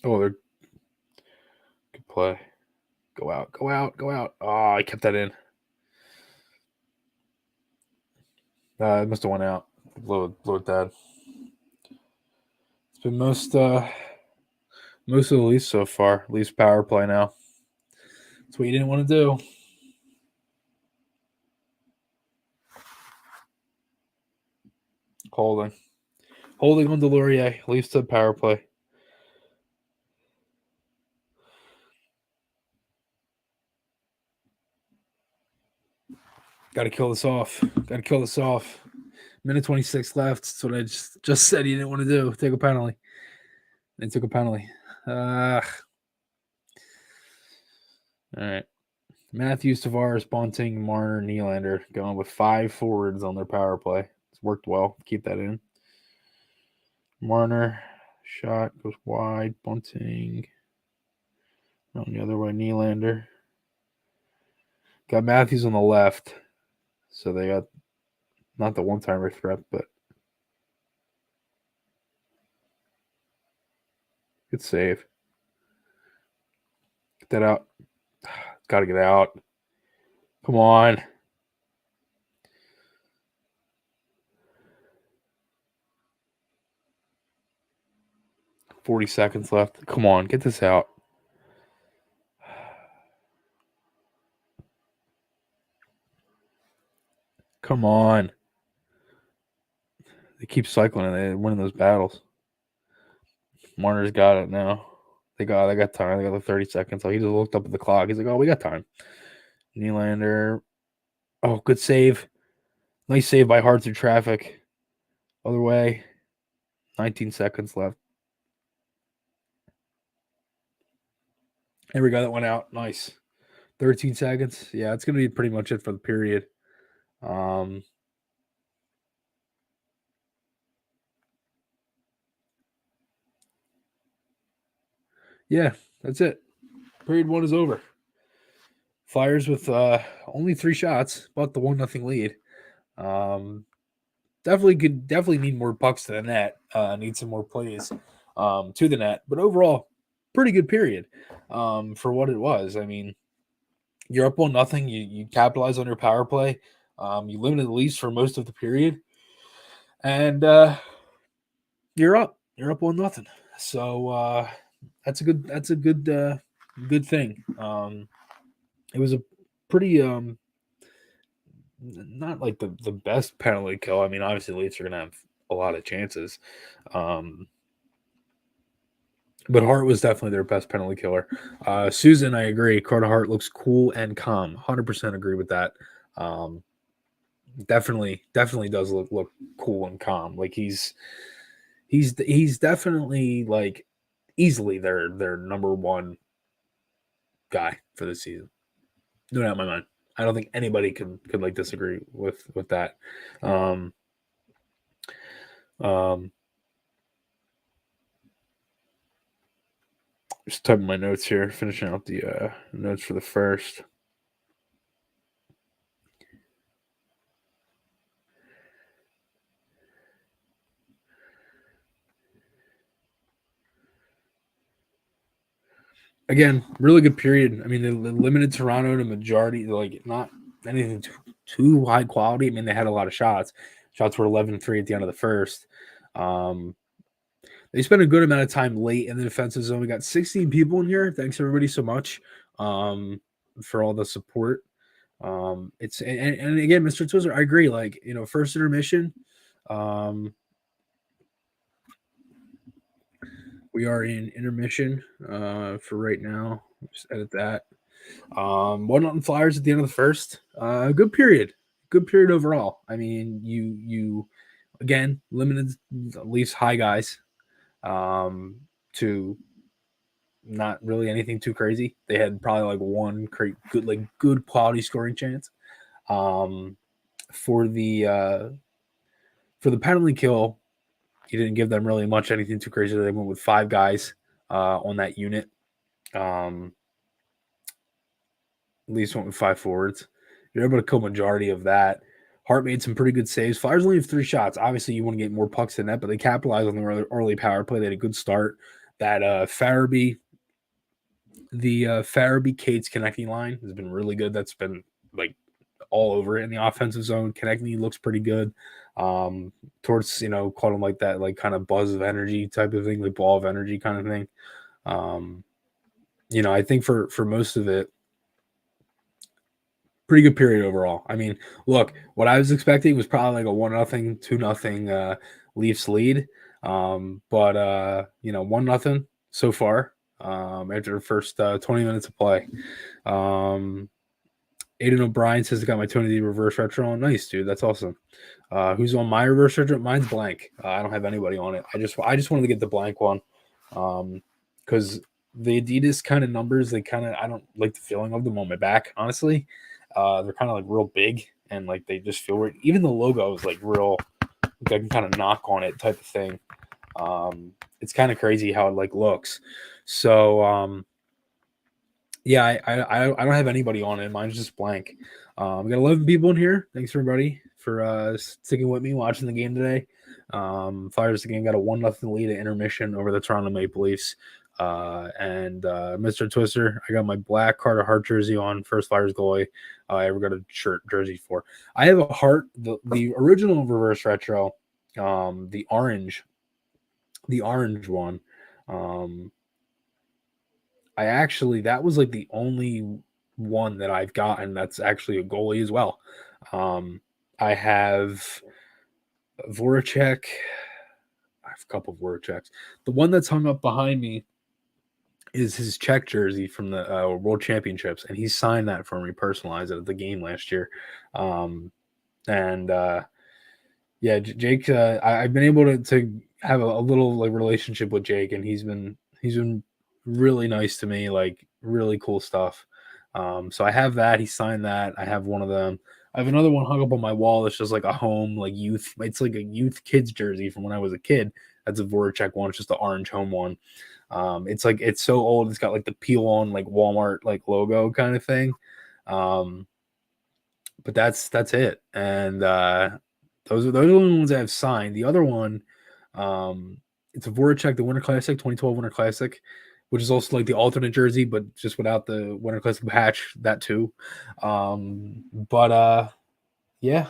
Oh, they're good play. Go out, go out, go out. Oh, I kept that in. It must have went out. Blow it dead. It's been most of the Leafs so far. Leafs power play now. That's what you didn't want to do. Holding on Delorier. Leafs to power play. Got to kill this off. Minute 26 left. That's what I just said you didn't want to do. Take a penalty. They took a penalty. All right. Matthews, Tavares, Bunting, Marner, Nylander going with 5 forwards on their power play. It's worked well. Keep that in. Marner, shot goes wide. Bunting on the other way. Nylander. Got Matthews on the left. So they got not the one-timer threat, but good save. Get that out. Got to get out. Come on. $40 left. Come on, get this out. Come on. They keep cycling and they're winning those battles. Marner's got it now. They got time. They got the 30 seconds. So he just looked up at the clock. He's like, oh, we got time. Nylander. Oh, good save. Nice save by Hart through traffic. Other way. 19 seconds left. There we go. That went out. Nice. 13 seconds. Yeah, it's going to be pretty much it for the period. Yeah, that's it. Period 1 is over. Flyers with only 3 shots, but the 1-0 lead. Definitely need more pucks to the net. Need some more plays to the net. But overall, pretty good period for what it was. I mean, you're up 1-0. You capitalize on your power play. You limited the Leafs for most of the period, and you're up. You're up 1-0. So that's a good thing. It was a pretty not like the best penalty kill. I mean, obviously the Leafs are going to have a lot of chances. But Hart was definitely their best penalty killer. Susan, I agree. Carter Hart looks cool and calm. 100% agree with that. Definitely does look cool and calm. Like he's definitely like easily their number one guy for the season. No doubt in my mind. I don't think anybody could like disagree with that. Just typing my notes here, finishing out the notes for the first. Again, really good period. I mean, they limited Toronto to majority, like not anything too high quality. I mean, they had a lot of shots. Shots were 11-3 at the end of the first. They spent a good amount of time late in the defensive zone. We got 16 people in here. Thanks everybody so much for all the support. It's and again, Mr. Twizzler, I agree. Like, first intermission. We are in intermission for right now. Just edit that. 1-0 Flyers at the end of the first. Good period. Good period overall. I mean, you again limited Leafs high guys to not really anything too crazy. They had probably like one good quality scoring chance. For the penalty kill, you didn't give them really much anything too crazy. They went with 5 guys on that unit. At least went with 5 forwards. You're able to kill majority of that. Hart made some pretty good saves. Flyers only have 3 shots. Obviously, you want to get more pucks in net, but they capitalized on the early power play. They had a good start. That Farabee Cates connecting line has been really good. That's been like all over it in the offensive zone. Connecting looks pretty good. Towards, call them like that, like kind of buzz of energy type of thing, like ball of energy kind of thing. I think for most of it, pretty good period overall. I mean, look, what I was expecting was probably like a 1-0, 2-0 Leafs lead. But 1-0 so far after the first 20 minutes of play. Aiden O'Brien says I got my Tony D reverse retro on. Nice, dude. That's awesome. Who's on my reverse retro? Mine's blank. I don't have anybody on it. I just wanted to get the blank one. Because the Adidas kind of numbers, I don't like the feeling of them on my back, honestly. They're kind of like real big and like they just feel weird. Even the logo is like real, like I can kind of knock on it type of thing. It's kind of crazy how it like looks. So yeah, I don't have anybody on it. Mine's just blank. We got 11 people in here. Thanks everybody for sticking with me watching the game today. Flyers again got a 1-0 lead at intermission over the Toronto Maple Leafs. And Mr. Twister, I got my black Carter Hart jersey on, first Flyers goalie I ever got a jersey for. I have a Hart, the original reverse retro, the orange one. That was like the only one that I've gotten that's actually a goalie as well. I have Voracek. I have a couple of Voraceks. The one that's hung up behind me is his Czech jersey from the World Championships, and he signed that for me, personalized it at the game last year. Yeah, Jake, I've been able to have a little like relationship with Jake, and he's been really nice to me, like really cool stuff. So I have that. He signed that. I have one of them. I have another one hung up on my wall that's just like a home, like youth. It's like a youth kids jersey from when I was a kid. That's a Voracek one. It's just the orange home one. It's so old. It's got like the peel on like Walmart like logo kind of thing. But that's it. And those are the only ones I've signed. The other one, it's a Voracek, the Winter Classic, 2012 Winter Classic, which is also like the alternate jersey, but just without the Winter Classic patch. That too. Yeah.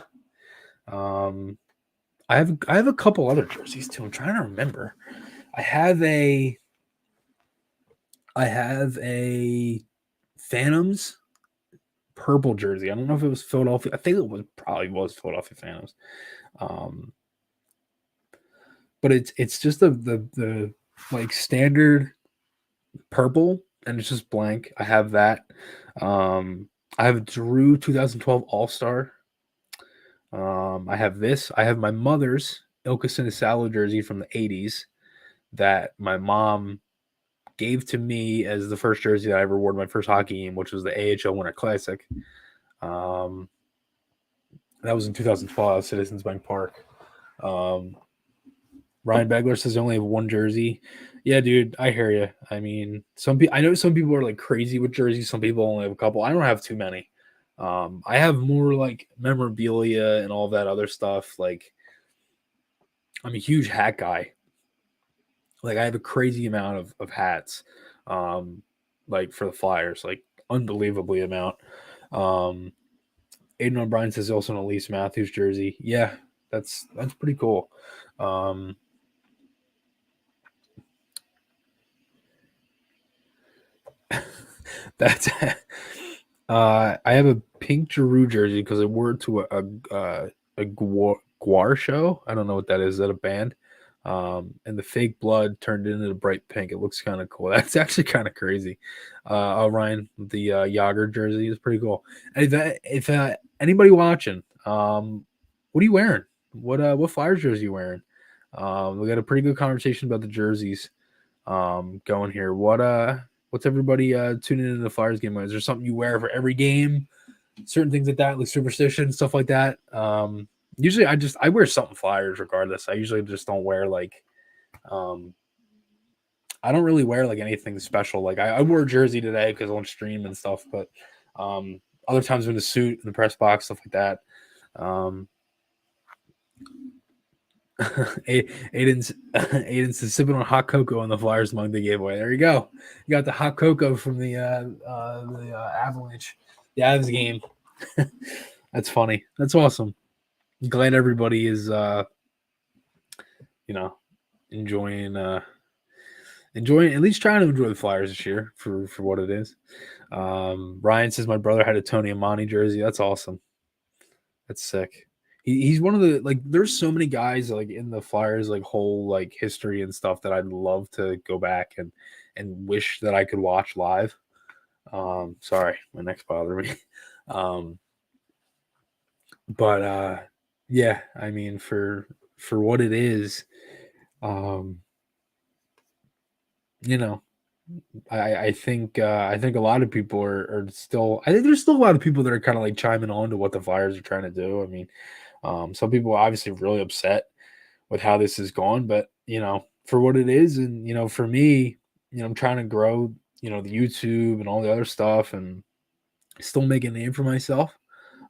I have a couple other jerseys too. I'm trying to remember. I have a Phantoms purple jersey. I don't know if it was Philadelphia. I think it probably was Philadelphia Phantoms. But it's just the like standard purple, and it's just blank. I have that. I have a Drew 2012 All-Star. I have this. I have my mother's Ilka Sinisalo jersey from the 80s that my mom gave to me as the first jersey that I ever wore my first hockey game, which was the AHL Winter Classic. That was in 2012, Citizens Bank Park. Ryan Begler says I only have one jersey. Yeah, dude, I hear you. I mean, I know some people are like crazy with jerseys. Some people only have a couple. I don't have too many. I have more like memorabilia and all that other stuff. Like, I'm a huge hat guy. Like, I have a crazy amount of hats. Like for the Flyers, like unbelievably amount. Aiden O'Brien says also an Elise Matthews jersey. Yeah, that's pretty cool. That's I have a pink Giroux jersey because I wore it to a Guar show. I don't know what that is. Is that a band? And the fake blood turned into the bright pink. It looks kind of cool. That's actually kind of crazy. Ryan, the Yager jersey is pretty cool. And if anybody watching, what are you wearing? What Flyers jersey are you wearing? We got a pretty good conversation about the jerseys going here. What's everybody tuning into the Flyers game? Is there something you wear for every game? Certain things like that, like superstition, stuff like that. Usually I wear something Flyers regardless. I usually just don't wear like I don't really wear like anything special. Like I wore a jersey today because on stream and stuff, but other times I'm in a suit in the press box, stuff like that. Um, Aiden's sipping on hot cocoa on the Flyers mug they gave away. There you go. You got the hot cocoa from the Avalanche, the Avs game. That's funny. That's awesome. Glad everybody is you know enjoying at least trying to enjoy the Flyers this year for what it is. Ryan says my brother had a Tony Amani jersey. That's awesome. That's sick. He's one of the like. There's so many guys like in the Flyers like whole like history and stuff that I'd love to go back and wish that I could watch live. Sorry, my neck's bothering me. Um, but yeah, I mean for what it is, um, you know, I think a lot of people are still. I think there's still a lot of people that are kind of like chiming on to what the Flyers are trying to do. I mean, some people are obviously really upset with how this has gone, but for what it is, and for me, I'm trying to grow, the YouTube and all the other stuff, and still make a name for myself.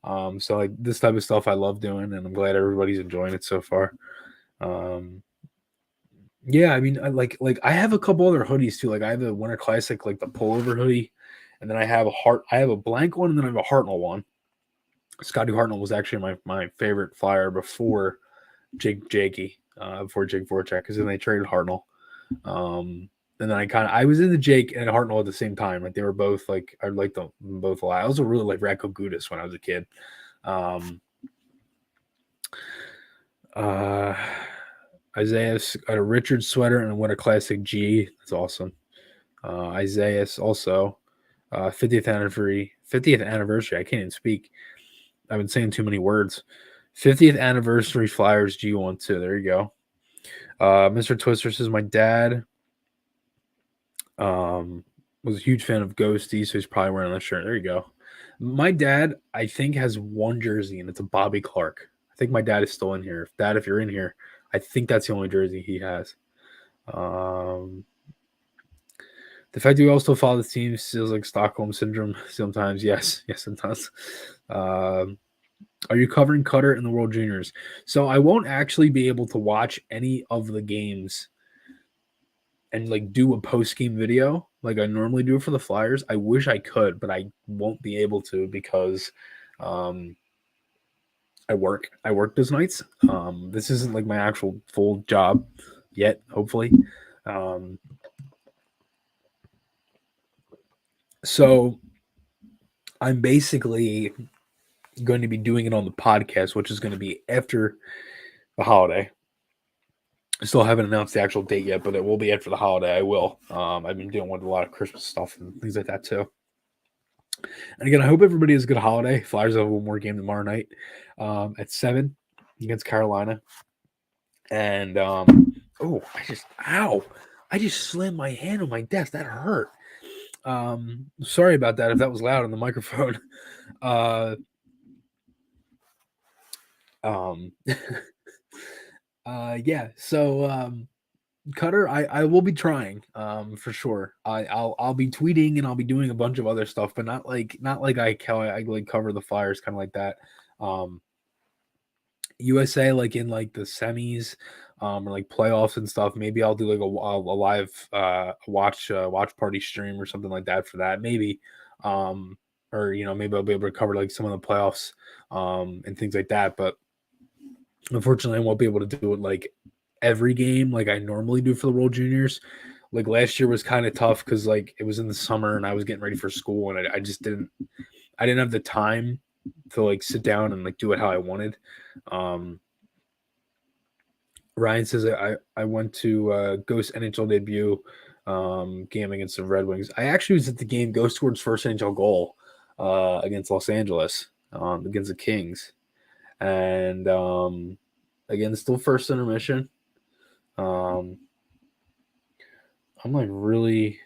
So like this type of stuff I love doing, and I'm glad everybody's enjoying it so far. Um, yeah, I mean, I have a couple other hoodies too. Like I have a Winter Classic, like the pullover hoodie, and then I have a blank one, and then I have a Hartnell one. Scotty Hartnell was actually my favorite Flyer before before Jake Voracek, because then they traded Hartnell. And then I was in the Jake and Hartnell at the same time. Like they were both like I liked them both a lot. I also really like Radko Gudas when I was a kid. Um, uh, Isaiah's got a Richard sweater and a Winter Classic G. That's awesome. Isaiah's also 50th anniversary. 50th anniversary. I can't even speak. I've been saying too many words. 50th anniversary Flyers G12. There you go. Mr. Twister says my dad was a huge fan of Ghosty, so he's probably wearing that shirt. There you go. My dad, I think, has one jersey, and it's a Bobby Clark. I think my dad is still in here. Dad, if you're in here, I think that's the only jersey he has. The fact that we all still follow the team feels like Stockholm syndrome sometimes. Yes, it does. Are you covering Cutter in the World Juniors? So I won't actually be able to watch any of the games and like do a post game video like I normally do for the Flyers. I wish I could, but I won't be able to because I work. I work those nights. This isn't like my actual full job yet, hopefully. So I'm basically going to be doing it on the podcast, which is going to be after the holiday. I still haven't announced the actual date yet, but it will be after the holiday. I will. I've been dealing with a lot of Christmas stuff and things like that too. And again, I hope everybody has a good holiday. Flyers have one more game tomorrow night at 7 against Carolina. And I just slammed my hand on my desk. That hurt. Sorry about that if that was loud on the microphone. Yeah. So Cutter, I will be trying for sure. I'll be tweeting and I'll be doing a bunch of other stuff, but not like I like cover the Flyers kind of like that. USA like in like the semis or like playoffs and stuff. Maybe I'll do like a live watch party stream or something like that for that. Maybe or maybe I'll be able to cover like some of the playoffs and things like that. But unfortunately, I won't be able to do it like every game like I normally do for the World Juniors. Like last year was kind of tough because like it was in the summer and I was getting ready for school and I just didn't have the time to like sit down and like do it how I wanted. Ryan says I went to Ghost NHL debut game against the Red Wings. I actually was at the game. Ghost scored his first NHL goal against Los Angeles against the Kings, and again still first intermission. I'm like really.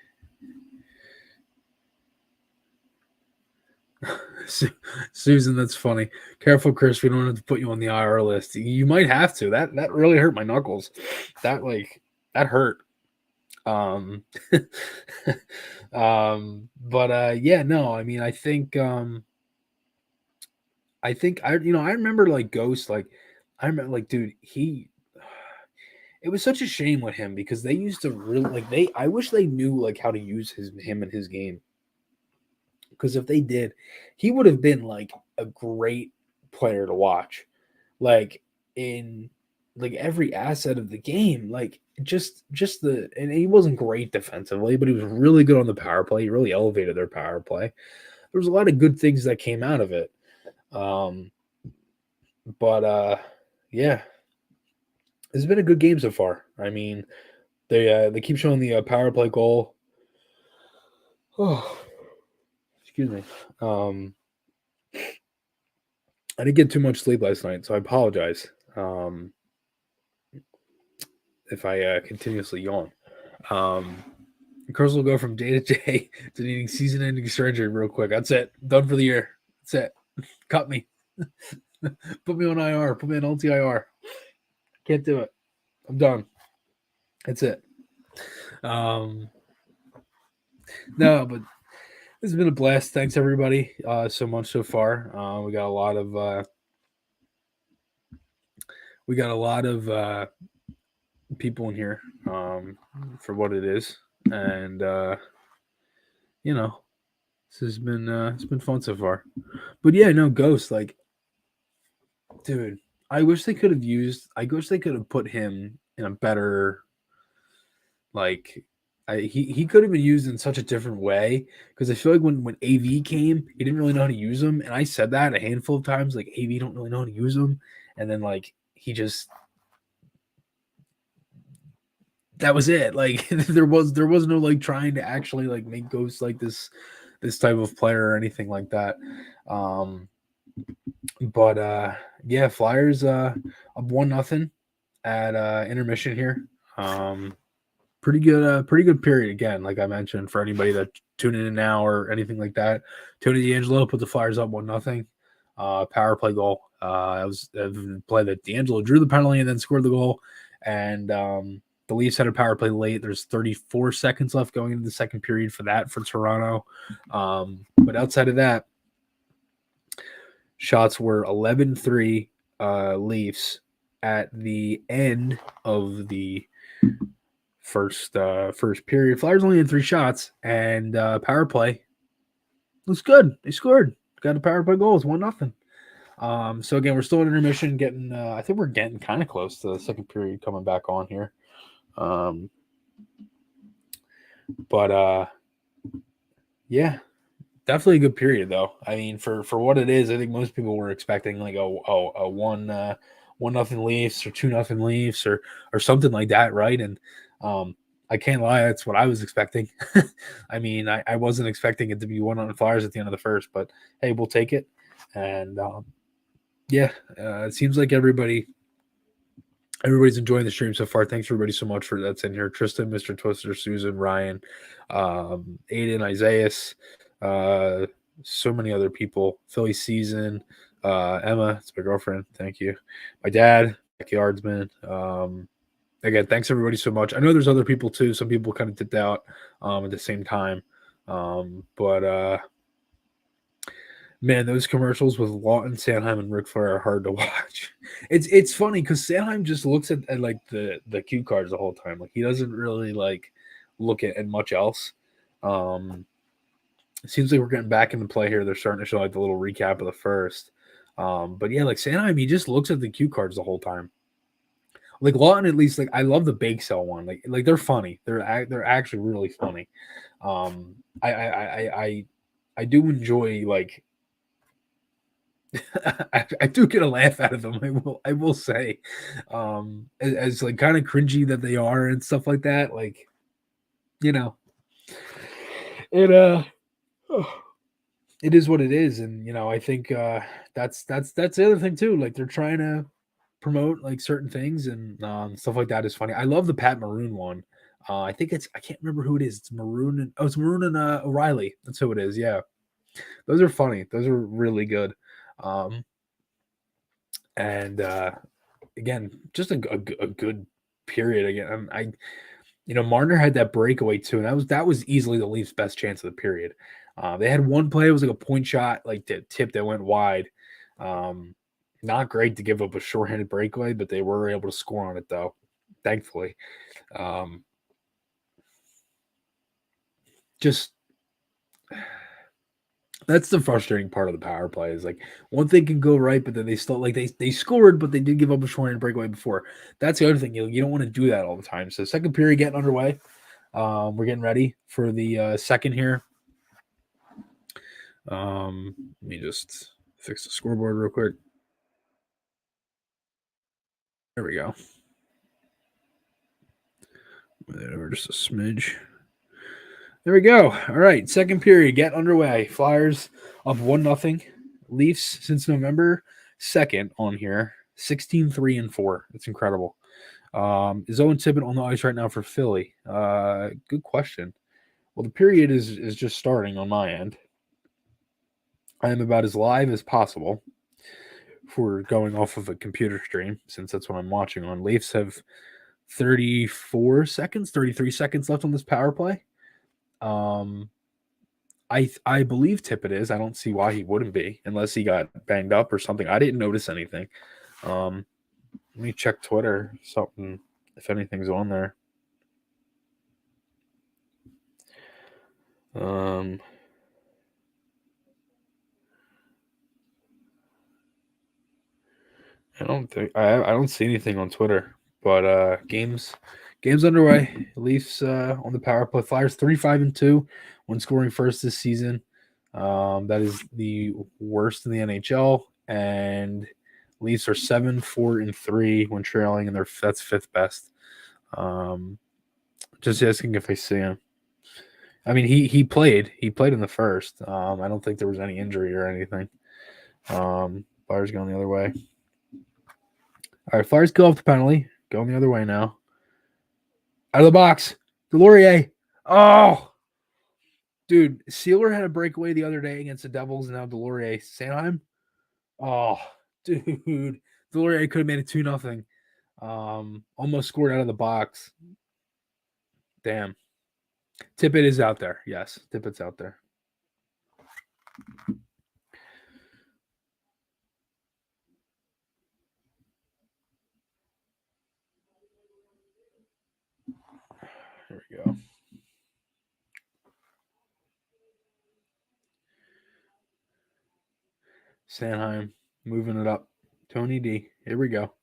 Susan, that's funny. Careful, Chris. We don't have to put you on the IR list. You might have to. That really hurt my knuckles. That hurt. Um, but yeah, no. I mean, I think I think I remember like Ghost, like I remember like dude, it was such a shame with him because they used to really like I wish they knew like how to use him and his game. Because if they did, he would have been like a great player to watch. Like in like every asset of the game, like just the and he wasn't great defensively, but he was really good on the power play. He really elevated their power play. There was a lot of good things that came out of it. Um, but yeah, it's been a good game so far. I mean, they keep showing the power play goal. Oh, excuse me. I didn't get too much sleep last night, so I apologize if I continuously yawn. Curse will go from day to day to needing season-ending surgery real quick. That's it. Done for the year. That's it. Cut me. Put me on IR. Put me on LTIR. Can't do it. I'm done. That's it. No, but this has been a blast. Thanks everybody so much so far. We got a lot of people in here for what it is, and you know, this has been it's been fun so far. But yeah, no Ghost, like, dude, I wish they could have used. I wish they could have put him in a better like. He could have been used in such a different way because I feel like when AV came, he didn't really know how to use them, and I said that a handful of times. Like AV don't really know how to use them, and then like he just that was it. Like there was no like trying to actually like make Ghost like this type of player or anything like that. But yeah, Flyers up 1-0 at intermission here. Pretty good period again, like I mentioned, for anybody that tuning in now or anything like that. Tony D'Angelo put the Flyers up 1-0. Power play goal. It was a play that D'Angelo drew the penalty and then scored the goal. And the Leafs had a power play late. There's 34 seconds left going into the second period for that for Toronto. But outside of that, shots were 11-3 Leafs at the end of the first period. Flyers only had 3 shots, and power play looks good. They scored. Got a power play goal. It's 1-0. So again, we're still in intermission. Getting, I think we're getting kind of close to the second period coming back on here. But yeah, definitely a good period though. I mean, for what it is, I think most people were expecting like a 1-0 Leafs or 2-0 Leafs or something like that, right? And I can't lie, that's what I was expecting. I mean, I wasn't expecting it to be 1-0 Flyers at the end of the first, but hey, we'll take it. And yeah, it seems like everybody's enjoying the stream so far. Thanks everybody so much for that's in here. Tristan, Mr. Twister, Susan, Ryan, Aiden, Isaiah, so many other people. Philly Season, Emma, it's my girlfriend. Thank you. My dad, Becky Ardsman. Again, thanks everybody so much. I know there's other people too. Some people kind of dipped out at the same time. But man, those commercials with Lawton, Sanheim, and Ric Flair are hard to watch. It's funny because Sanheim just looks at like the cue cards the whole time. Like he doesn't really like look at much else. It seems like we're getting back into play here. They're starting to show like the little recap of the first. But yeah, like Sanheim, he just looks at the cue cards the whole time. Like Lawton, at least, like I love the bake sale one. Like they're funny. They're actually really funny. I do enjoy like I do get a laugh out of them. I will say, as like kind of cringy that they are and stuff like that. Like, you know, it it is what it is, and you know, I think that's the other thing too. Like they're trying to promote like certain things and stuff like that is funny. I love the Pat Maroon one. I think I can't remember who it is. It's Maroon and O'Reilly. That's who it is. Yeah, those are funny. Those are really good. And again, just a good period. Again, Marner had that breakaway too, and that was easily the Leafs' best chance of the period. They had one play. It was like a point shot, like the tip that went wide. Not great to give up a shorthanded breakaway, but they were able to score on it though, thankfully. Um, just that's the frustrating part of the power play is like one thing can go right, but then they still like they scored, but they did give up a shorthanded breakaway before. That's the other thing. You don't want to do that all the time. So second period getting underway. We're getting ready for the second here. Let me just fix the scoreboard real quick. There we go. Move that over just a smidge. There we go. All right, second period get underway. Flyers up 1-0. Leafs since November 2nd on here, 16-3-4. It's incredible. Is Owen Tippett on the ice right now for Philly? Good question. Well, the period is just starting on my end. I am about as live as possible for going off of a computer stream, since that's what I'm watching on. Leafs have 34 seconds, 33 seconds left on this power play. I believe Tippett is. I don't see why he wouldn't be, unless he got banged up or something. I didn't notice anything. Let me check Twitter, something if anything's on there. I don't see anything on Twitter, but games underway. Leafs on the power play. Flyers 3-5-2 when scoring first this season. That is the worst in the NHL, and Leafs are 7-4-3 when trailing, and that's fifth best. Just asking if I see him. I mean, he played in the first. I don't think there was any injury or anything. Flyers going the other way. All right, Flyers kill off the penalty. Going the other way now. Out of the box. Delorier. Oh, dude. Sealer had a breakaway the other day against the Devils, and now Delorier. Sanheim. Oh, dude. Delorier could have made it 2-0. Almost scored out of the box. Damn. Tippett is out there. Yes, Tippett's out there. There we go. Sanheim moving it up. Tony D. Here we go.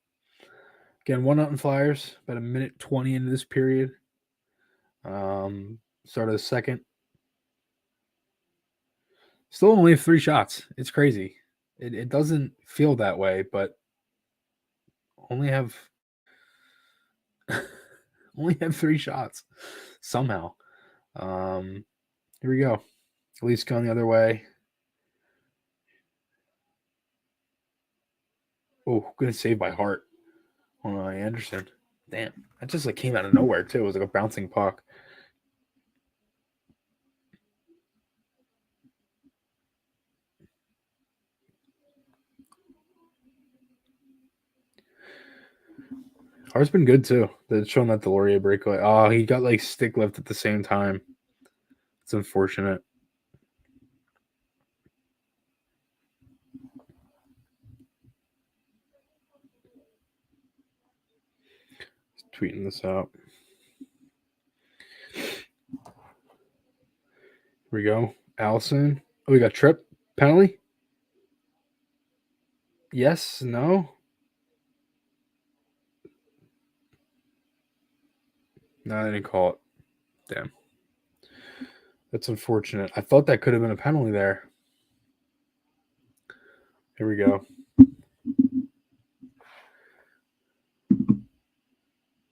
Again, 1-0 Flyers. About a minute 20 into this period. Start of the second. Still only have 3 shots. It's crazy. It doesn't feel that way, but only have only have 3 shots somehow. Here we go. Leafs going the other way. Oh, good save by Hart on Anderson. Damn, that just like came out of nowhere too. It was like a bouncing puck. Hart's been good too. They're showing that Delorier breakaway. Oh, he got like stick lift at the same time. It's unfortunate. Tweeting this out. Here we go. Allison. Oh, we got trip penalty. Yes. No. No, I didn't call it. Damn. That's unfortunate. I thought that could have been a penalty there. Here we go.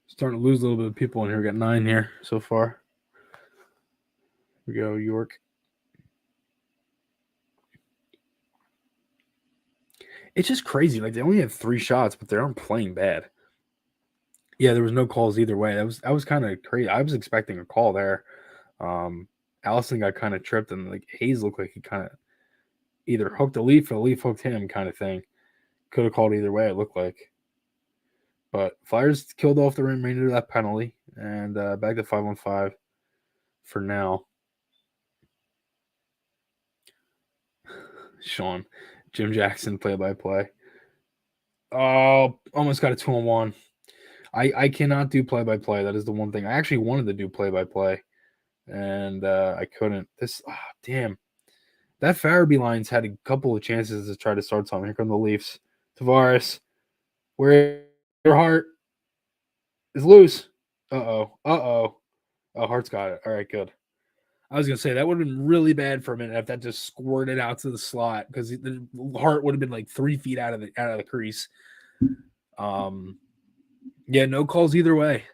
Starting to lose a little bit of people in here. We got 9 here so far. Here we go, York. It's just crazy. Like they only have 3 shots, but they aren't playing bad. Yeah, there was no calls either way. That was kind of crazy. I was expecting a call there. Allison got kind of tripped, and like Hayes looked like he kind of either hooked a Leaf or the Leaf hooked him, kind of thing. Could have called either way. It looked like, but Flyers killed off the remainder of that penalty, and back to 5-on-5 for now. Sean, Jim Jackson play-by-play. Oh, almost got a 2-on-1. I cannot do play-by-play. That is the one thing. I actually wanted to do play-by-play, and I couldn't. Damn. That Farabee line's had a couple of chances to try to start something. Here come the Leafs. Tavares, where your heart is loose. Uh-oh. Uh-oh. Oh, Hart's got it. All right, good. I was gonna say that would have been really bad for a minute if that just squirted out to the slot because the Hart would have been like 3 feet out of the crease. Yeah, no calls either way.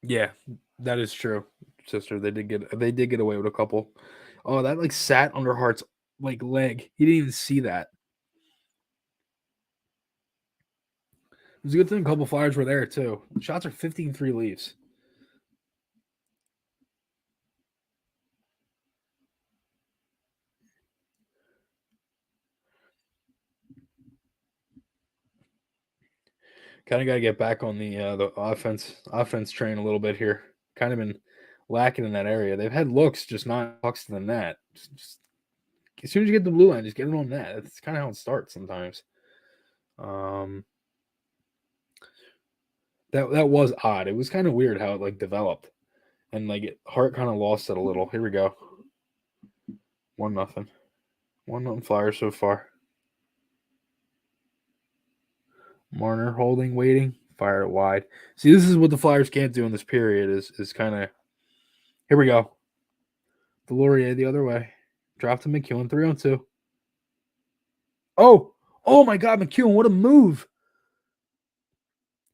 Yeah, that is true, sister. They did get away with a couple. Oh, that like sat under Hart's like leg. He didn't even see that. It was a good thing a couple Flyers were there too. Shots are 15-3 Leafs. Kind of got to get back on the offense train a little bit here. Kind of been lacking in that area. They've had looks, just not pucks to the net. Just as soon as you get the blue line, just get it on net. That's kind of how it starts sometimes. Um, that was odd. It was kind of weird how it like developed, and like Hart kind of lost it a little. Here we go. 1-0. 1-0 Flyers so far. Marner holding, waiting, fire it wide. See, this is what the Flyers can't do in this period. Is kind of here we go. Delorier the other way. Drop to McEwen, 3-on-2. Oh my God, McEwen, what a move!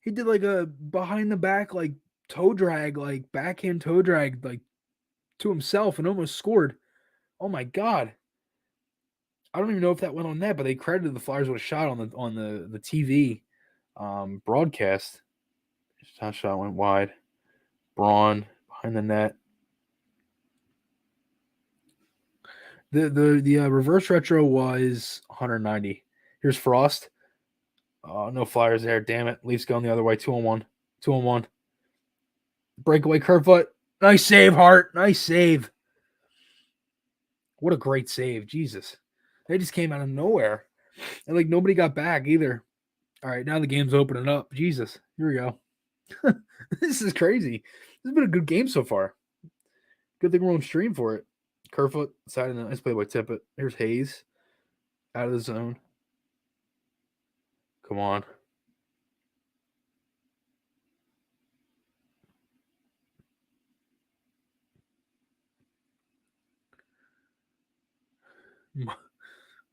He did like a behind the back like toe drag, like backhand toe drag, like to himself, and almost scored. Oh my God! I don't even know if that went on net, but they credited the Flyers with a shot on the TV broadcast. That shot went wide. Braun behind the net. The reverse retro was 190. Here's Frost. Oh, no Flyers there. Damn it. Leafs going the other way. 2-on-1. 2-on-1. Breakaway curve foot. Nice save, Hart. Nice save. What a great save. Jesus. They just came out of nowhere. And like nobody got back either. All right, now the game's opening up. Jesus. Here we go. This is crazy. This has been a good game so far. Good thing we're on stream for it. Kerfoot, side of the nice play by Tippett. Here's Hayes. Out of the zone. Come on.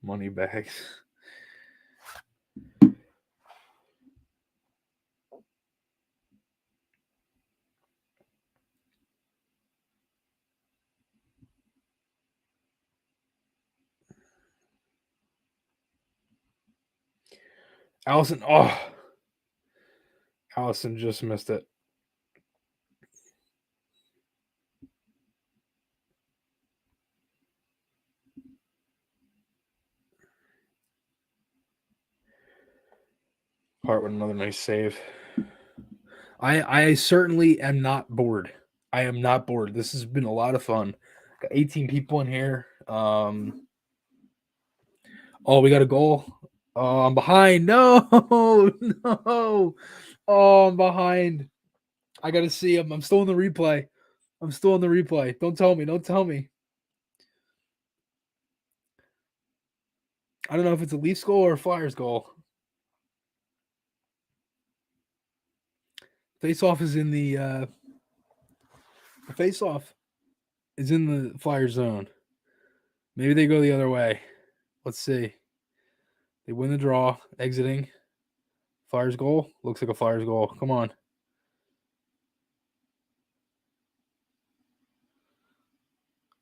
Money bags. Allison. Oh. Allison just missed it. Hart with another nice save. I certainly am not bored. I am not bored. This has been a lot of fun. Got 18 people in here. Oh, we got a goal. Oh, I'm behind. No, no. Oh, I'm behind. I gotta see him. I'm still in the replay. I'm still in the replay. Don't tell me. Don't tell me. I don't know if it's a Leafs goal or a Flyers goal. Face-off is in the face-off is in the Flyers zone. Maybe they go the other way. Let's see. They win the draw, exiting. Flyers goal. Looks like a Flyers goal. Come on.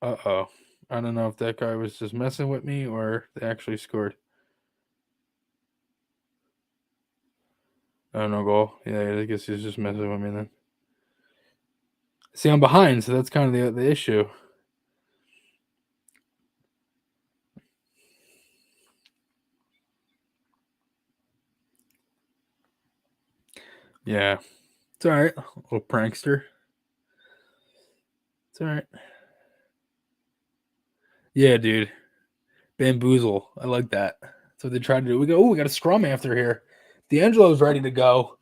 Uh-oh. I don't know if that guy was just messing with me or they actually scored. Oh, no goal. Yeah, I guess he's just messing with me then. See, I'm behind, so that's kind of the issue. Yeah. It's all right. Little prankster. It's all right. Yeah, dude. Bamboozle. I like that. That's what they tried to do. We go, oh, we got a scrum after here. D'Angelo's ready to go.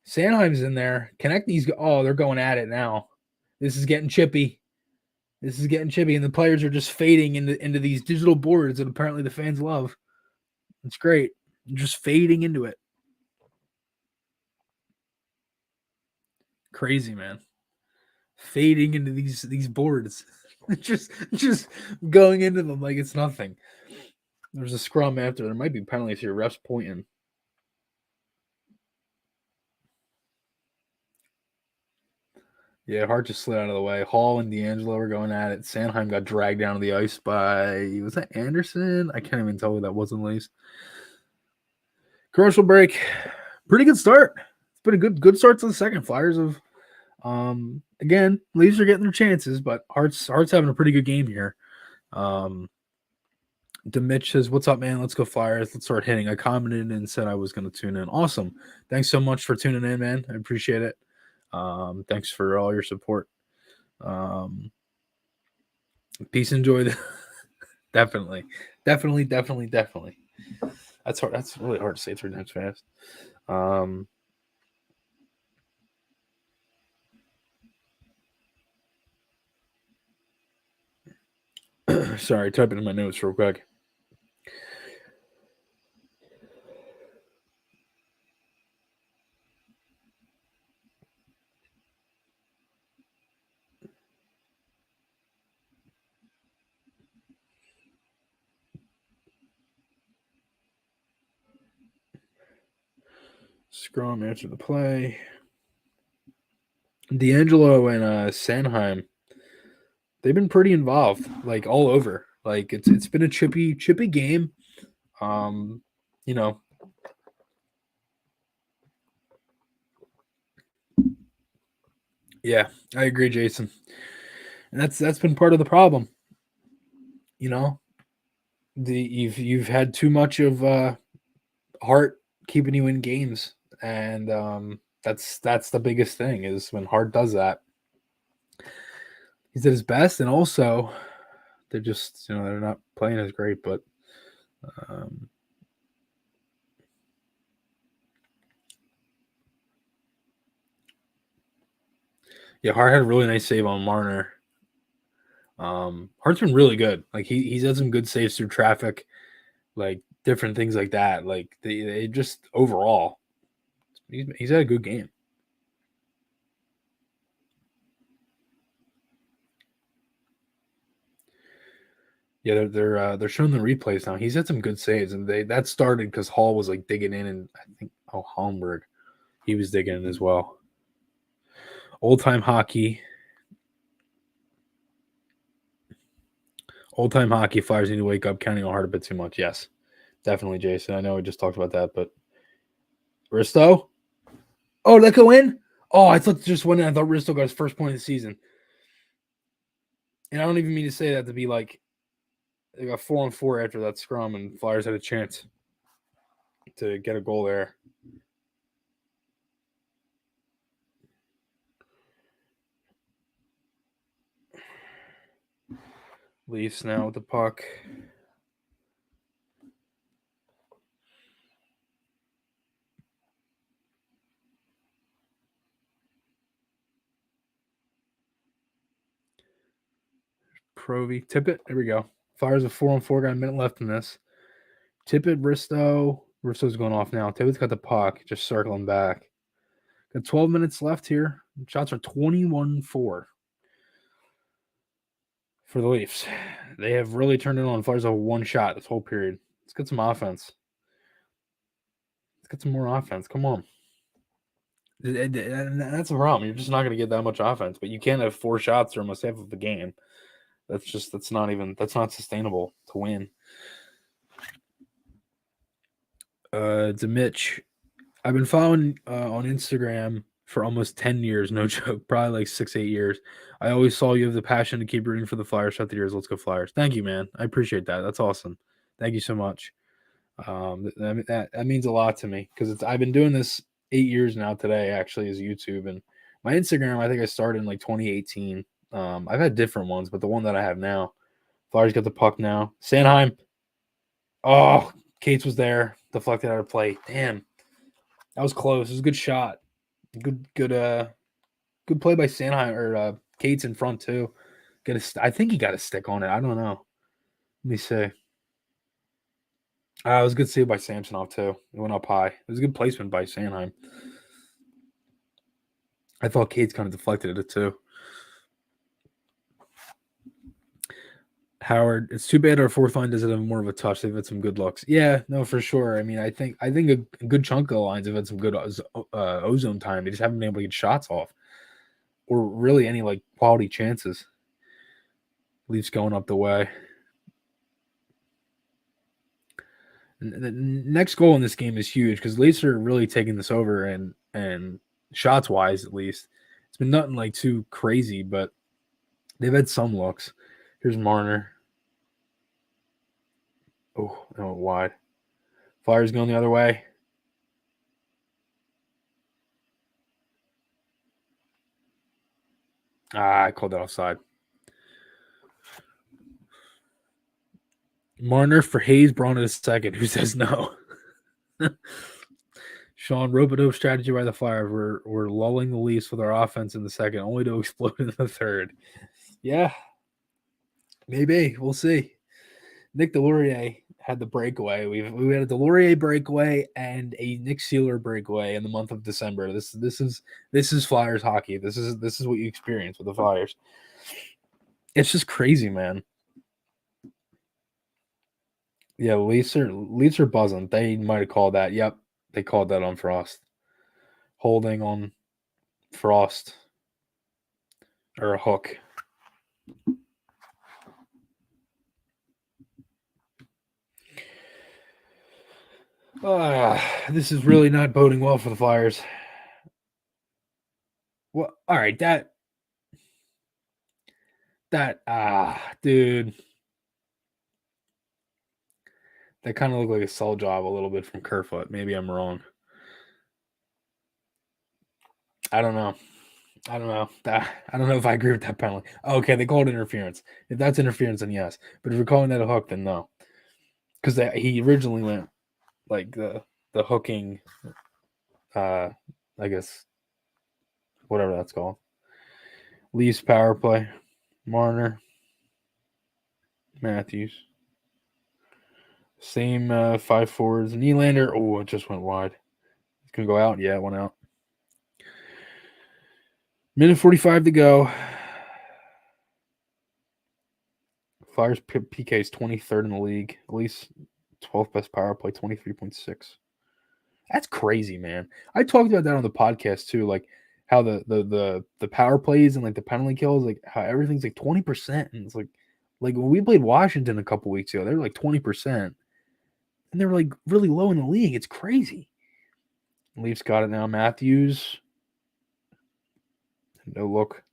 Sanheim's in there. Connect these. Oh, they're going at it now. This is getting chippy. This is getting chippy, and the players are just fading into these digital boards that apparently the fans love. It's great. Just fading into it. Crazy, man. Fading into these boards. just going into them like it's nothing. There's a scrum after. There might be penalties here. Refs pointing. Yeah, Hart just slid out of the way. Hall and D'Angelo were going at it. Sanheim got dragged down to the ice by, was that Anderson? I can't even tell who that was in Leafs. Commercial break. Pretty good start. It's been a good start to the second. Flyers have, again, Leafs are getting their chances, but Hart's having a pretty good game here. Demitch says, "What's up, man? Let's go Flyers. Let's start hitting." I commented and said I was going to tune in. Awesome. Thanks so much for tuning in, man. I appreciate it. Thanks for all your support. Peace and joy. Definitely. That's hard. That's really hard to say 3 times fast. Sorry, typing in my notes real quick. Scrum after the play. D'Angelo and Sanheim, they've been pretty involved, like all over. Like it's been a chippy game. You know, yeah, I agree, Jason. And that's been part of the problem. You know, you've had too much of Hart keeping you in games, and that's the biggest thing is when Hart does that. He's at his best, and also they're just they're not playing as great, but yeah, Hart had a really nice save on Marner. Hart's been really good. Like he's had some good saves through traffic, like different things like that. Like they just overall, he's had a good game. Yeah, they're showing the replays now. He's had some good saves, and that started because Hall was like digging in, and I think Holmberg, he was digging in as well. Old time hockey. Old time hockey. Flyers need to wake up. Counting on Hart a bit too much. Yes, definitely, Jason. I know we just talked about that, but Risto. Oh, let go in. Oh, I thought just went in. I thought Risto got his first point of the season, and I don't even mean to say that to be like they got 4-on-4 after that scrum, and Flyers had a chance to get a goal there. Leafs now with the puck. Provy. Tippett. There we go. Flyers a 4-on-4. Got a minute left in this. Tippett, Risto. Risto's going off now. Tippett's got the puck. Just circling back. Got 12 minutes left here. Shots are 21-4 for the Leafs. They have really turned it on. Flyers have one shot this whole period. Let's get some offense. Let's get some more offense. Come on. And that's the problem. You're just not going to get that much offense, but you can't have 4 shots or almost half of the game. That's not sustainable to win. Demitch, I've been following on Instagram for almost 10 years, no joke, probably like 6-8 years. I always saw you have the passion to keep rooting for the Flyers throughout the years. Let's go Flyers. Thank you, man. I appreciate that. That's awesome. Thank you so much. That means a lot to me because I've been doing this 8 years now today, actually, as YouTube. And my Instagram, I think I started in like 2018. I've had different ones, but the one that I have now Flyers got the puck now. Sanheim. Oh, Cates was there. Deflected out of play. Damn. That was close. It was a good shot. Good good play by Sanheim or Cates in front too. I think he got a stick on it. I don't know. Let me see. It was a good save by Samsonov too. It went up high. It was a good placement by Sanheim. I thought Cates kind of deflected it too. Howard, it's too bad our fourth line doesn't have more of a touch. They've had some good looks. Yeah, no, for sure. I mean, I think a good chunk of the lines have had some good ozone time. They just haven't been able to get shots off, or really any like quality chances. Leafs going up the way. And the next goal in this game is huge because Leafs are really taking this over, and shots wise at least, it's been nothing like too crazy, but they've had some looks. Here's Marner. Oh, I went wide. Flyers going the other way. I called that offside. Marner for Hayes, Braun at a second. Who says no? Sean, rope-a-dope strategy by the Flyers. We're lulling the Leafs with our offense in the second, only to explode in the third. Yeah, maybe. We'll see. Nick Delorier had the breakaway. We had a Delorier breakaway and a Nick Seeler breakaway in the month of December. This is Flyers hockey. This is what you experience with the Flyers. It's just crazy, man. Yeah, Leafs are buzzing. They might have called that. Yep, they called that on Frost. Holding on Frost or a hook. This is really not boding well for the Flyers. Well, all right, dude, that kind of looked like a sell job a little bit from Kerfoot. Maybe I'm wrong. I don't know. I don't know if I agree with that penalty. Okay, they called interference. If that's interference, then yes. But if you're calling that a hook, then no. Because he originally went like the hooking, I guess, whatever that's called. Leafs power play. Marner. Matthews. Same 5 forwards. Nylander. Oh, it just went wide. It's going to go out. Yeah, it went out. Minute 45 to go. Flyers PK is 23rd in the league. At least 12th best power play, 23.6. That's crazy, man. I talked about that on the podcast too, like how the power plays and like the penalty kills, like how everything's like 20%. And it's like when we played Washington a couple weeks ago, they were like 20%. And they were like really low in the league. It's crazy. Leafs got it now. Matthews. No look.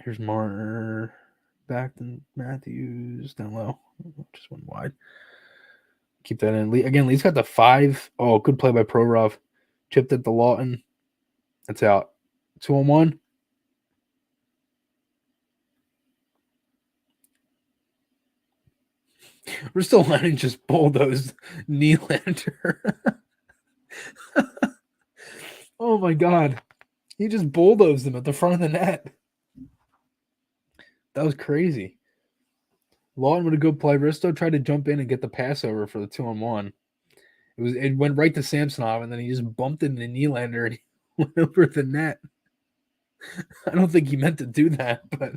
Here's Marner. Back to Matthews. Down low. Just went wide. Keep that in. Again, Lee's got the 5. Oh, good play by Prorov. Chipped at the Lawton. That's out. 2-on-1. We're still letting just bulldoze Nylander. Oh my god. He just bulldozed him at the front of the net. That was crazy. Lawton with a good play. Risto tried to jump in and get the pass over for the 2-on-1. It went right to Samsonov, and then he just bumped into Nylander and he went over the net. I don't think he meant to do that, but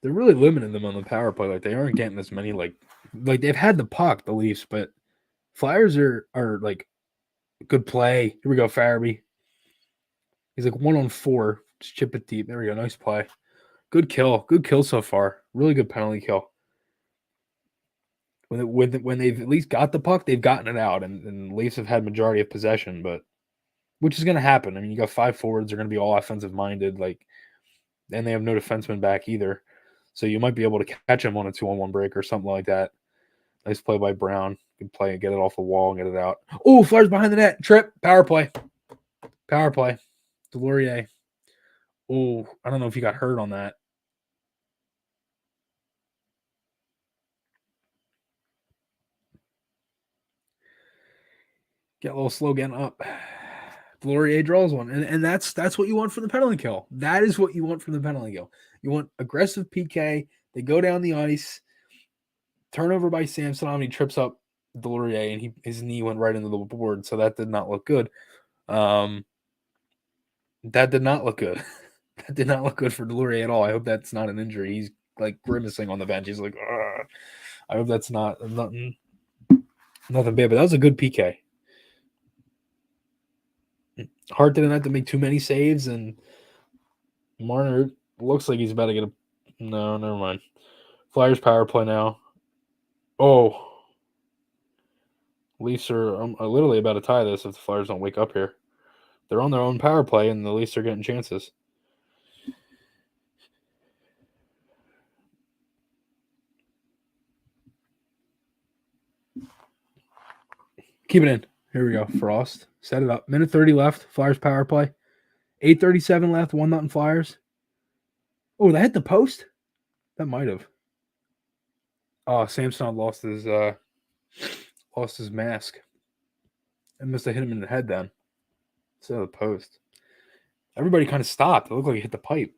they're really limiting them on the power play. Like they aren't getting as many like they've had the puck, the Leafs, but Flyers are like good play. Here we go, Farabee. He's like 1-on-4. Just chip it deep. There we go. Nice play. Good kill. Good kill so far. Really good penalty kill. When they've at least got the puck, they've gotten it out, and Leafs have had majority of possession, but which is going to happen. I mean, you got 5 forwards. They're going to be all offensive minded, like, and they have no defenseman back either. So you might be able to catch him on a 2-on-1 break or something like that. Nice play by Brown. Good play, get it off the wall and get it out. Oh, Flyers behind the net. Trip. Power play. Power play. Delorier. Oh, I don't know if he got hurt on that. Get a little slow getting up. Delorier draws one. And that's what you want from the penalty kill. That is what you want from the penalty kill. You want aggressive PK. They go down the ice. Turnover by Samsonov. He trips up Delorier, and his knee went right into the board. So that did not look good. That did not look good. That did not look good for Delorier at all. I hope that's not an injury. He's like grimacing on the bench. He's like, ugh. I hope that's nothing bad. But that was a good PK. Hart didn't have to make too many saves, and Marner looks like he's about to get a. No, never mind. Flyers power play now. Oh, Leafs are literally about to tie this if the Flyers don't wake up here. They're on their own power play, and the Leafs are getting chances. Keep it in. Here we go. Frost. Set it up. Minute 30 left. Flyers power play. 8:37 left. 1-0 Flyers. Oh, that hit the post? That might have. Oh, Samson lost his mask. It must have hit him in the head then. Instead of the post. Everybody kind of stopped. It looked like he hit the pipe.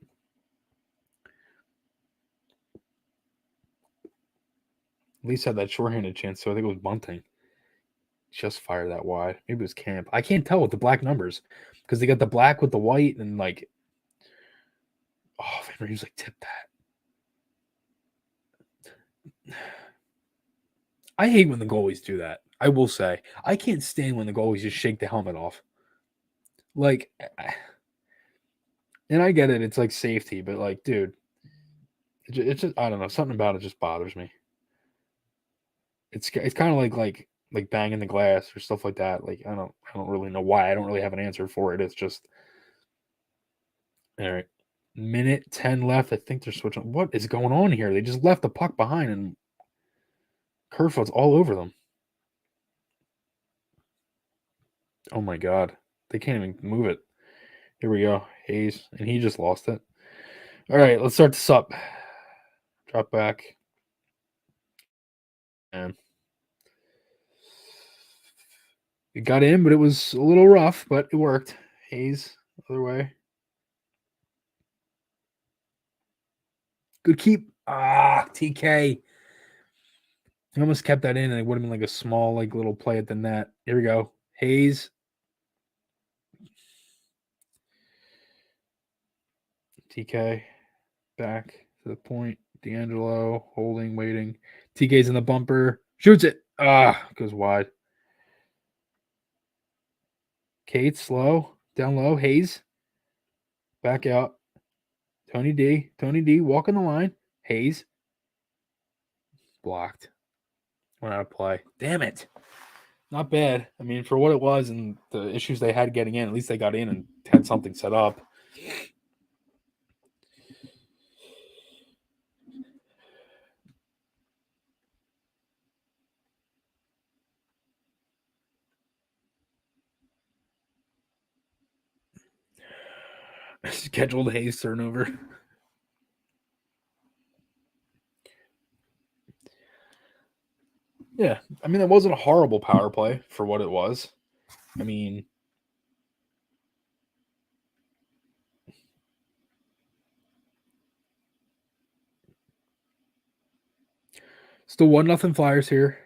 At least had that shorthanded chance, so I think it was Bunting. Just fired that wide. Maybe it was Camp. I can't tell with the black numbers because they got the black with the white and like. Oh, Van Reeves like tip that. I hate when the goalies do that. I will say I can't stand when the goalies just shake the helmet off. Like, and I get it. It's like safety, but like, dude, it's just I don't know. Something about it just bothers me. It's kind of like banging the glass or stuff like that. Like I don't really know why. I don't really have an answer for it. It's just all right. Minute 10 left. I think they're switching. What is going on here? They just left the puck behind and Kerfoot's all over them. Oh my god. They can't even move it. Here we go. Hayes. And he just lost it. All right, let's start this up. Drop back. And it got in, but it was a little rough, but it worked. Hayes, other way. Good keep. Ah, TK. He almost kept that in, and it would have been like a small, like little play at the net. Here we go. Hayes. TK. Back to the point. D'Angelo holding, waiting. TK's in the bumper. Shoots it. Ah, goes wide. Kate, slow. Down low. Hayes. Back out. Tony D. Walking the line. Hayes. Blocked. Went out of play. Damn it. Not bad. I mean, for what it was and the issues they had getting in, at least they got in and had something set up. Scheduled Hayes turnover. Yeah. I mean, it wasn't a horrible power play for what it was. I mean, still 1-0 Flyers here.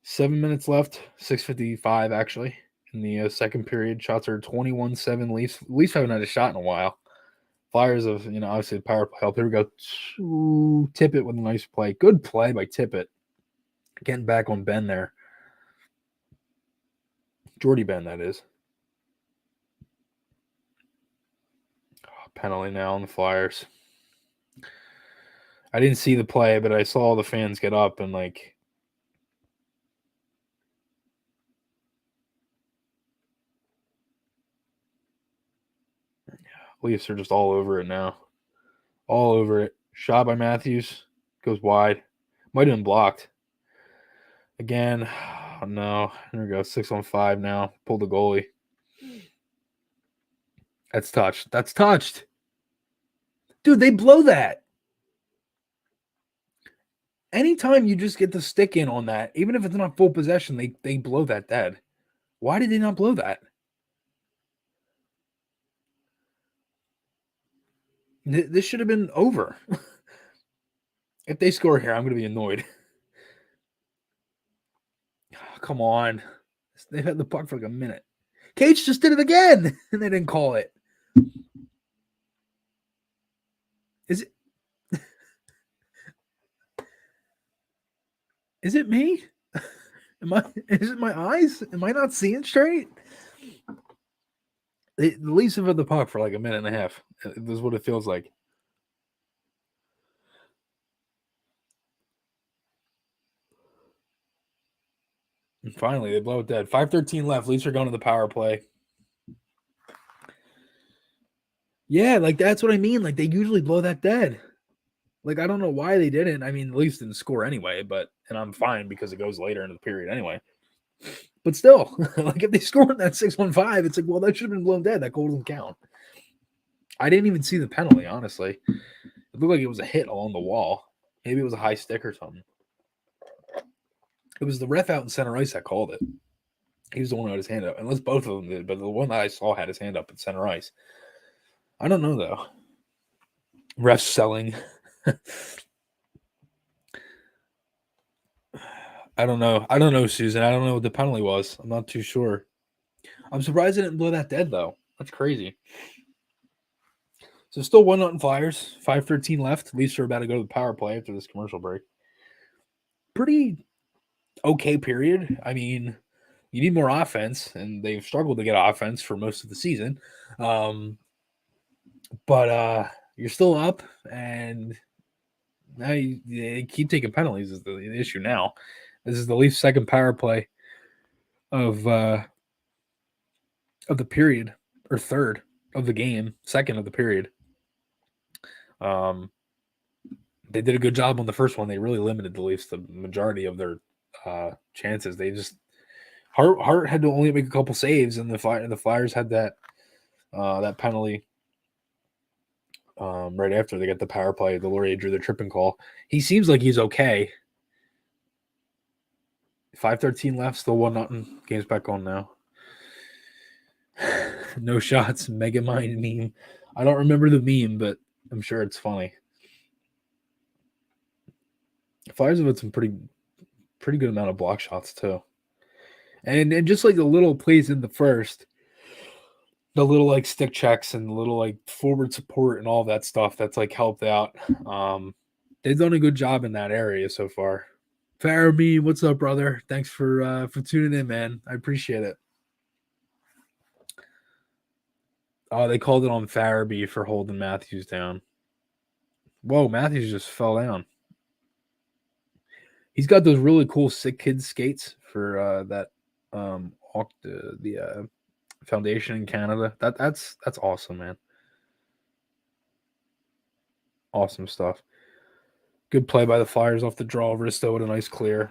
7 minutes left. 6:55 actually in the second period. Shots are 21-7 Leafs. Leafs haven't had a shot in a while. Flyers have, obviously the power play help. Here we go. Tippett with a nice play. Good play by Tippett. Getting back on Ben there. Jordy Ben, that is. Penalty now on the Flyers. I didn't see the play, but I saw the fans get up and like. Leafs are just all over it now. All over it. Shot by Matthews. Goes wide. Might have been blocked. Again. Oh, no. There we go. 6-on-5 now. Pull the goalie. That's touched. That's touched. Dude, they blow that. Anytime you just get the stick in on that, even if it's not full possession, they blow that dead. Why did they not blow that? This should have been over. If they score here, I'm going to be annoyed. Come on. They've had the puck for like a minute. Cage just did it again, and they didn't call it. Is it me? Is it my eyes? Am I not seeing straight? The Leafs have had the puck for like a minute and a half. This is what it feels like. And finally, they blow it dead. 5:13 left. Leafs are going to the power play. Yeah, like that's what I mean. Like they usually blow that dead. Like I don't know why they didn't. I mean, the Leafs didn't score anyway, and I'm fine because it goes later in the period anyway. But still, like if they scored that 6-1-5, it's like, well, that should have been blown dead. That goal doesn't count. I didn't even see the penalty, honestly. It looked like it was a hit along the wall. Maybe it was a high stick or something. It was the ref out in center ice that called it. He was the one who had his hand up. Unless both of them did, but the one that I saw had his hand up in center ice. I don't know, though. Refs selling. I don't know, Susan. I don't know what the penalty was. I'm not too sure. I'm surprised they didn't blow that dead, though. That's crazy. So still 1-0 Flyers. 5:13 left. Leafs are about to go to the power play after this commercial break. Pretty okay period. I mean, you need more offense, and they've struggled to get offense for most of the season. But you're still up, and now you keep taking penalties is the issue now. This is the Leafs' second power play of the period, or third of the game, second of the period. They did a good job on the first one. They really limited the Leafs the majority of their chances. They just Hart had to only make a couple saves, and the Flyers had that penalty right after they got the power play. The Laurier drew the tripping call. He seems like he's okay. 5:13 left, still 1-0. Game's back on now. No shots, Mega Mind meme. I don't remember the meme, but I'm sure it's funny. Flyers have had some pretty good amount of block shots too. And just like the little plays in the first, the little like stick checks and the little like forward support and all that stuff that's like helped out. They've done a good job in that area so far. Farabee, what's up, brother? Thanks for tuning in, man. I appreciate it. Oh, they called it on Farabee for holding Matthews down. Whoa, Matthews just fell down. He's got those really cool sick kids skates for that the foundation in Canada. That's awesome, man. Awesome stuff. Good play by the Flyers off the draw. Risto with a nice clear.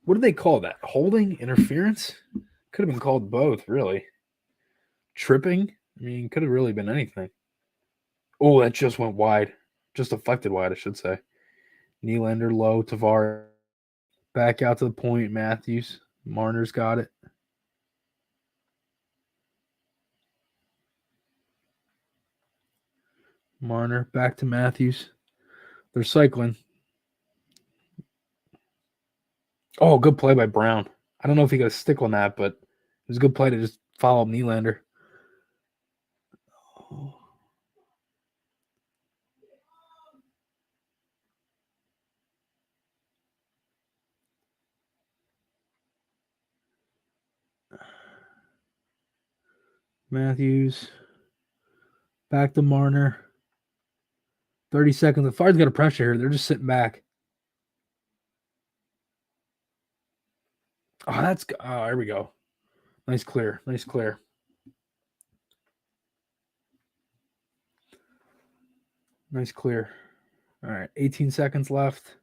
What do they call that? Holding? Interference? Could have been called both, really. Tripping? I mean, could have really been anything. Oh, that just went wide. Just deflected wide, I should say. Nylander low, Tavares. Back out to the point, Matthews. Marner's got it. Marner, back to Matthews. They're cycling. Oh, good play by Brown. I don't know if he got a stick on that, but it was a good play to just follow up Nylander. Oh. Matthews. Back to Marner. 30 seconds. The Flyers got a pressure here. They're just sitting back. Oh, that's oh, there we go. Nice clear. Nice clear. Nice clear. All right, 18 seconds left.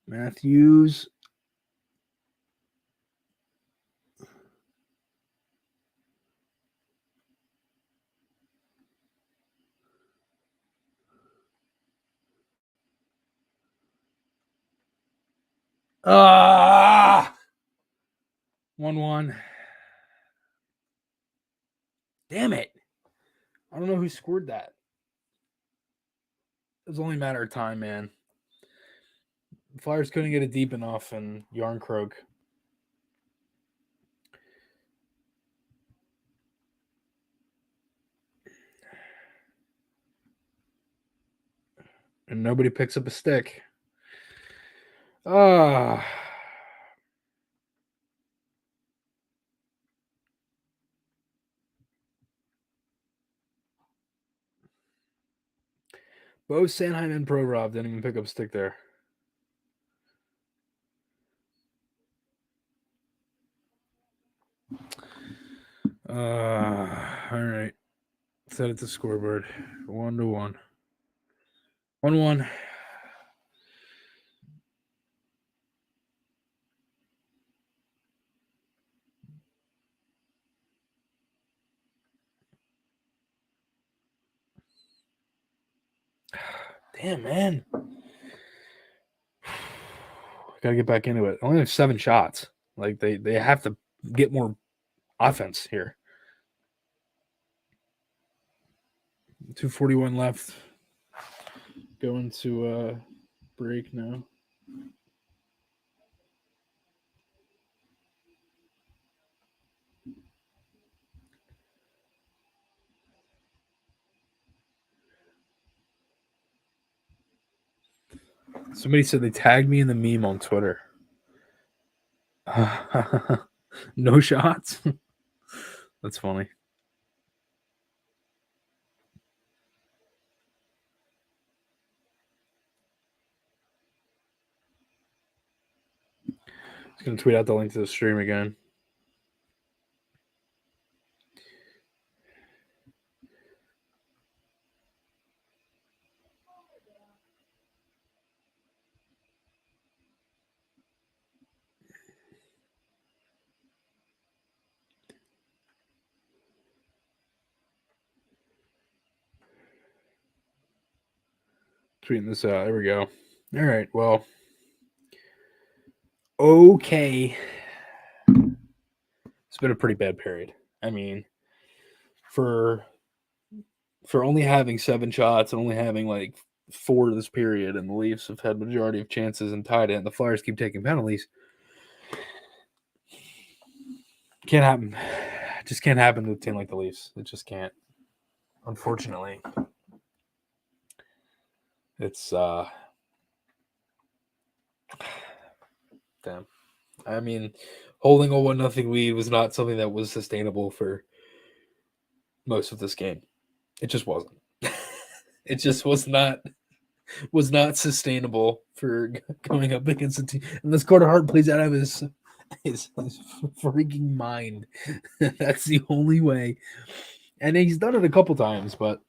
Matthews. Ah, 1-1. Damn it. I don't know who scored that. It was only a matter of time, man. Flyers couldn't get it deep enough, and Yarncroak. And nobody picks up a stick. Ah. Both Sanheim and Provorov didn't even pick up a stick there. All right. Set it to scoreboard. 1-1. 1-1. Damn, man. Gotta get back into it. Only have 7 shots. Like they have to get more offense here. 2:41 left. Going to break now. Somebody said they tagged me in the meme on Twitter. No shots. That's funny. Just gonna tweet out the link to the stream again. Tweeting this out. There we go. All right. Well. Okay. It's been a pretty bad period. I mean, for only having 7 shots and only having like 4 this period, and the Leafs have had majority of chances and tied it, and the Flyers keep taking penalties. Can't happen. It just can't happen to a team like the Leafs. It just can't. Unfortunately. It's damn. I mean, holding a 1-0 lead was not something that was sustainable for most of this game. It just wasn't. It just was not sustainable for going up against a team. Unless Carter Hart plays out of his freaking mind. That's the only way. And he's done it a couple times, but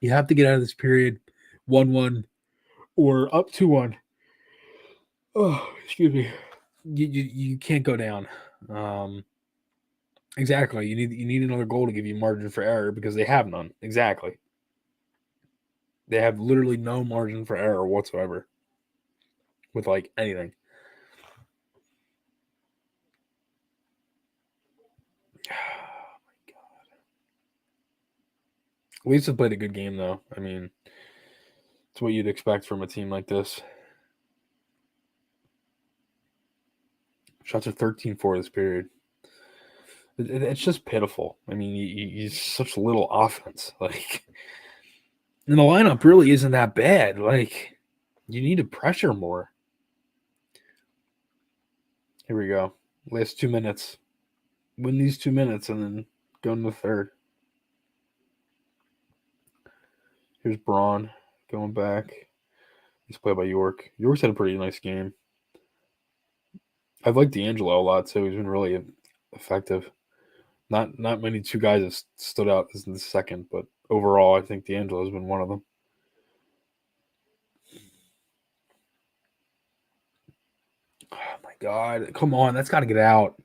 you have to get out of this period 1-1 or up 2-1. Oh, excuse me. You can't go down. Exactly. You need another goal to give you margin for error because they have none. Exactly. They have literally no margin for error whatsoever with like anything. Oh my god. Leafs have played a good game though. I mean, it's what you'd expect from a team like this. Shots are 13-4 this period. It's just pitiful. I mean, you such little offense. Like, and the lineup really isn't that bad. Like, you need to pressure more. Here we go. Last 2 minutes. Win these 2 minutes and then go into the third. Here's Braun going back. He's played by York. York's had a pretty nice game. I've liked D'Angelo a lot too. He's been really effective. Not many two guys have stood out as the second, but overall, I think D'Angelo's been one of them. Oh my God! Come on, that's got to get out.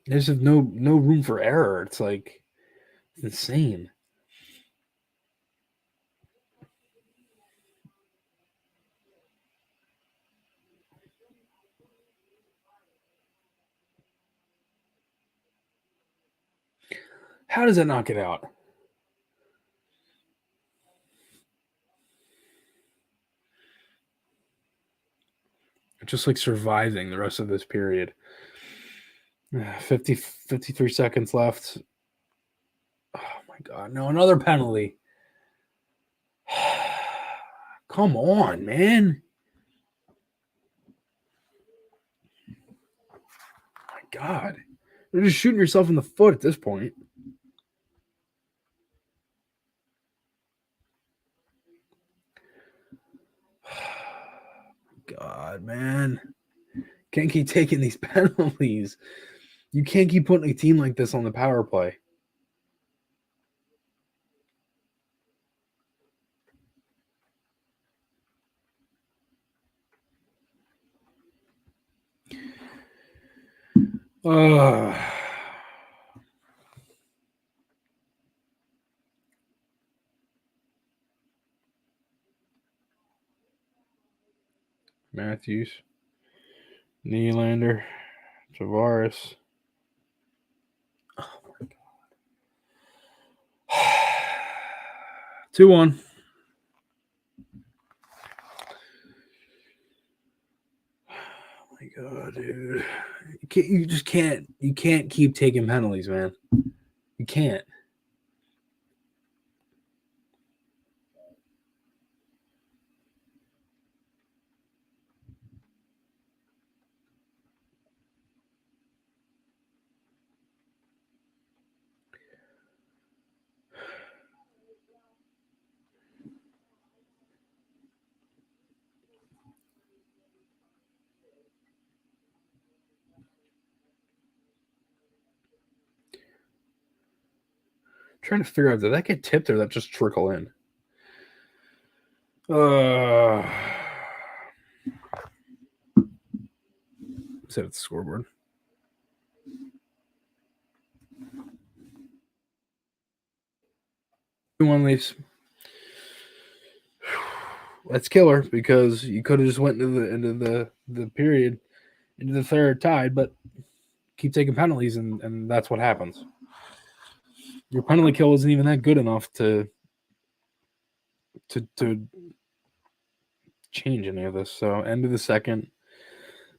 There's just no room for error. It's like it's insane. How does that not get out? Just like surviving the rest of this period. 53 seconds left. Oh my God. No, another penalty. Come on, man. My God. You're just shooting yourself in the foot at this point. God, man. Can't keep taking these penalties. You can't keep putting a team like this on the power play. Matthews, Nylander, Tavares. Oh my God. 2-1. Oh my God, dude. You just can't. You can't keep taking penalties, man. You can't. Trying to figure out, did that get tipped or that just trickle in? Set at the scoreboard. 2-1 Leafs. That's killer because you could have just went into the period, into the third tied, but keep taking penalties and that's what happens. Your penalty kill isn't even that good enough to change any of this. So end of the second,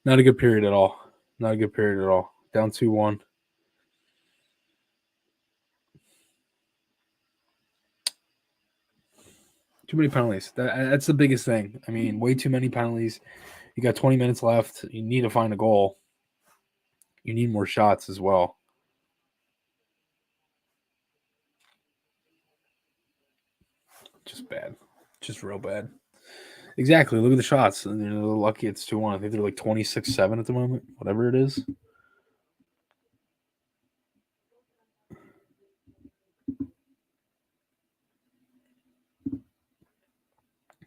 not a good period at all. Not a good period at all. Down 2-1. Too many penalties. That's the biggest thing. I mean, way too many penalties. You got 20 minutes left. You need to find a goal. You need more shots as well. Just bad. Just real bad. Exactly. Look at the shots. And they're lucky it's 2-1. I think they're like 26-7 at the moment, whatever it is.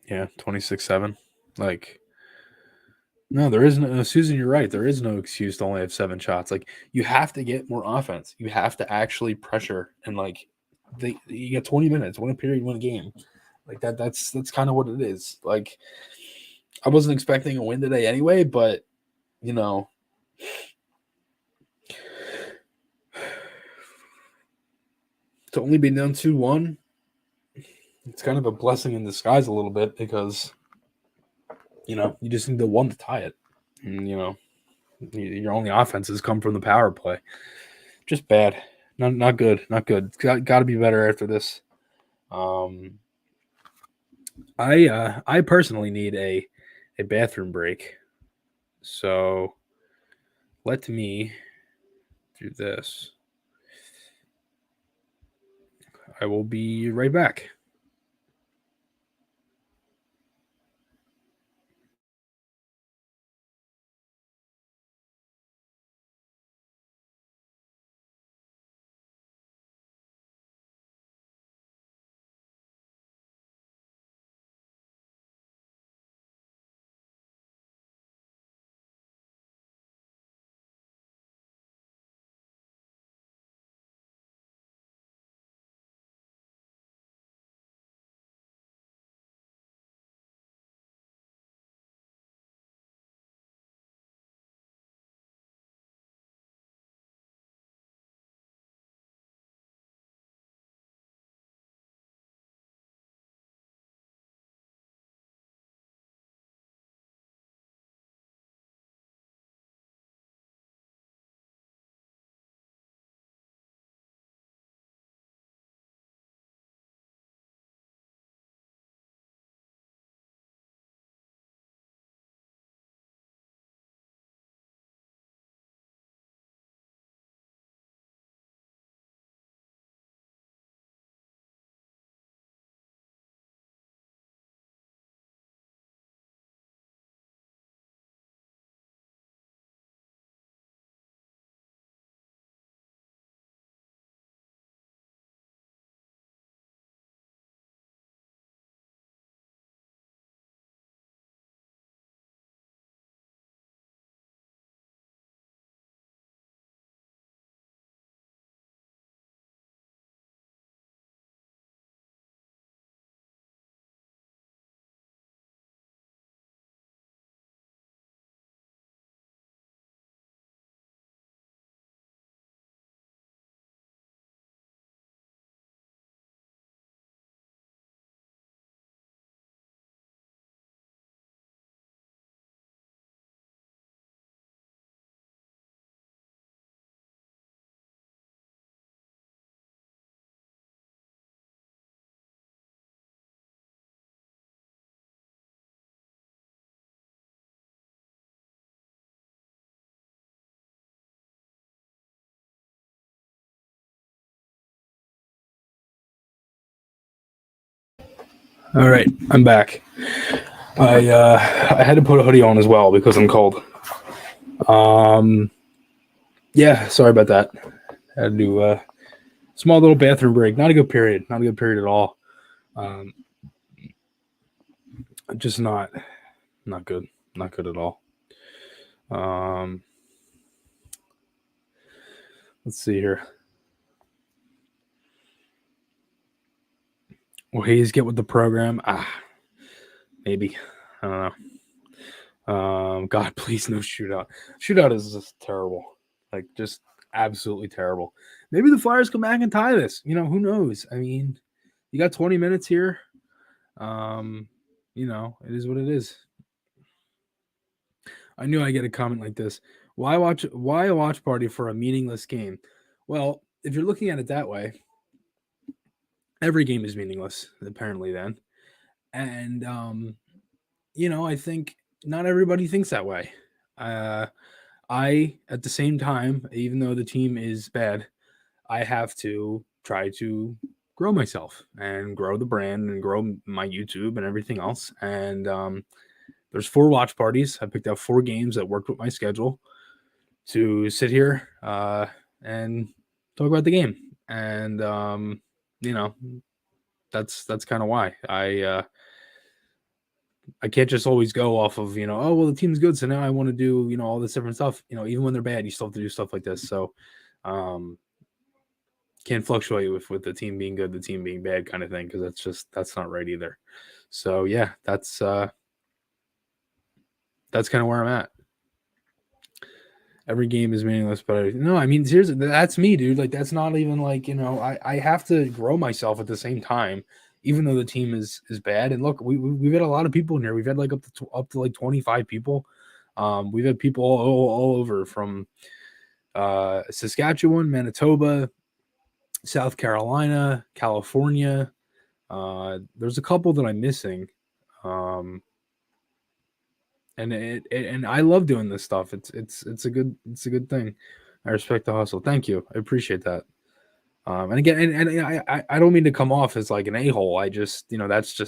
Yeah, 26-7. Like, no, there isn't. Susan, you're right. There is no excuse to only have 7 shots. Like, you have to get more offense. You have to actually pressure and like, you get 20 minutes, win a period, win a game. Like that's kind of what it is. Like, I wasn't expecting a win today anyway, but you know, to only be down 2-1, it's kind of a blessing in disguise a little bit because you just need the one to tie it. And your only offenses come from the power play. Just bad. Not good. Not good. Got to be better after this. I personally need a bathroom break. So let me do this. I will be right back. All right, I'm back. I had to put a hoodie on as well because I'm cold. Um, yeah, sorry about that. Had to do a small little bathroom break. Not a good period. Not a good period at all. Um, just not good. Not good at all. Um, let's see here. Will Hayes get with the program? Maybe. I don't know. God, please no shootout. Shootout is just terrible. Like just absolutely terrible. Maybe the Flyers come back and tie this. Who knows? I mean, you got 20 minutes here. Um, it is what it is. I knew I'd get a comment like this. Why a watch party for a meaningless game? Well, if you're looking at it that way, every game is meaningless, apparently then. And I think not everybody thinks that way. Uh I at the same time, even though the team is bad, I have to try to grow myself and grow the brand and grow my YouTube and everything else. And there's 4 watch parties. I picked out 4 games that worked with my schedule to sit here and talk about the game. And you know, that's kind of why I can't just always go off of oh well the team's good so now I want to do all this different stuff. Even when they're bad, you still have to do stuff like this. So um, can't fluctuate with the team being good, the team being bad kind of thing because that's not right either. So yeah, that's kind of where I'm at. Every game is meaningless, but no, I mean, seriously, that's me, dude. Like, that's not even like I have to grow myself at the same time, even though the team is bad. And look, we've had a lot of people in here. We've had like up to like 25 people. We've had people all over from Saskatchewan, Manitoba, South Carolina, California. There's a couple that I'm missing. Um, and I love doing this stuff. It's a good thing. I respect the hustle. Thank you. I appreciate that. And again, and I don't mean to come off as like an a hole. I just that's